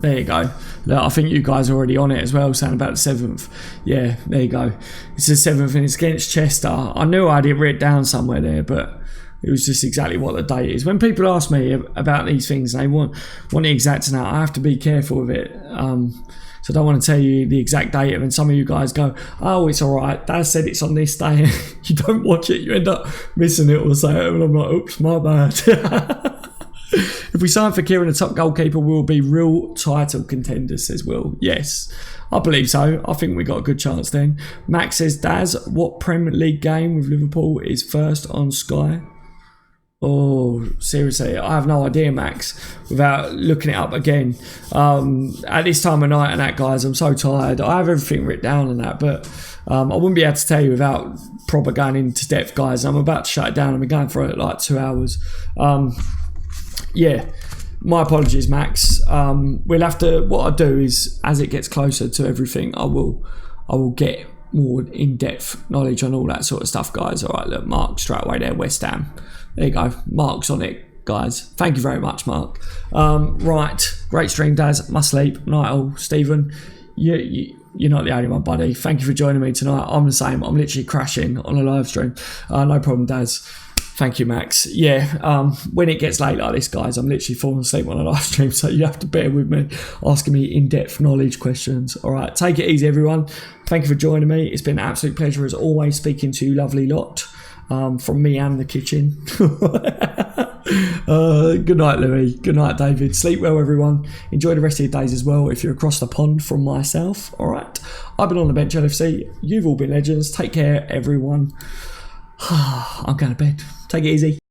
There you go. Look, I think you guys are already on it as well, saying about the 7th. Yeah, there you go. It's the 7th and it's against Chester. I knew I had it written down somewhere there, but it was just exactly what the date is. When people ask me about these things, they want the exact now. I have to be careful with it. So I don't want to tell you the exact date, and some of you guys go, oh, it's all right. Dad said it's on this day. You don't watch it, you end up missing it or say it, and I'm like, oops, my bad. If we sign for Fekir, the top goalkeeper, we'll be real title contenders, says Will. Yes, I believe so. I think we got a good chance then. Max says, Daz, what Premier League game with Liverpool is first on Sky? Oh, seriously, I have no idea, Max, without looking it up again. At this time of night and that, guys, I'm so tired. I have everything written down and that, but I wouldn't be able to tell you without proper going into depth, guys. I'm about to shut it down. I've been going for it like 2 hours. Yeah, my apologies, Max. We'll have to, what I do is, as it gets closer to everything, I will get more in-depth knowledge on all that sort of stuff, guys. All right, look, Mark straight away there, West Ham. There you go. Mark's on it, guys. Thank you very much, Mark. Right. Great stream, Daz. Must sleep. Night all. Stephen, you're not the only one, buddy. Thank you for joining me tonight. I'm the same. I'm literally crashing on a live stream. No problem, Daz. Thank you, Max. Yeah, when it gets late like this, guys, I'm literally falling asleep on a live stream, so you have to bear with me, asking me in-depth knowledge questions. All right, take it easy, everyone. Thank you for joining me. It's been an absolute pleasure, as always, speaking to you lovely lot. From me and the kitchen. Good night, Louis. Good night, David. Sleep well, everyone. Enjoy the rest of your days as well if you're across the pond from myself. All right. I've been on the bench, LFC. You've all been legends. Take care, everyone. I'm going to bed. Take it easy.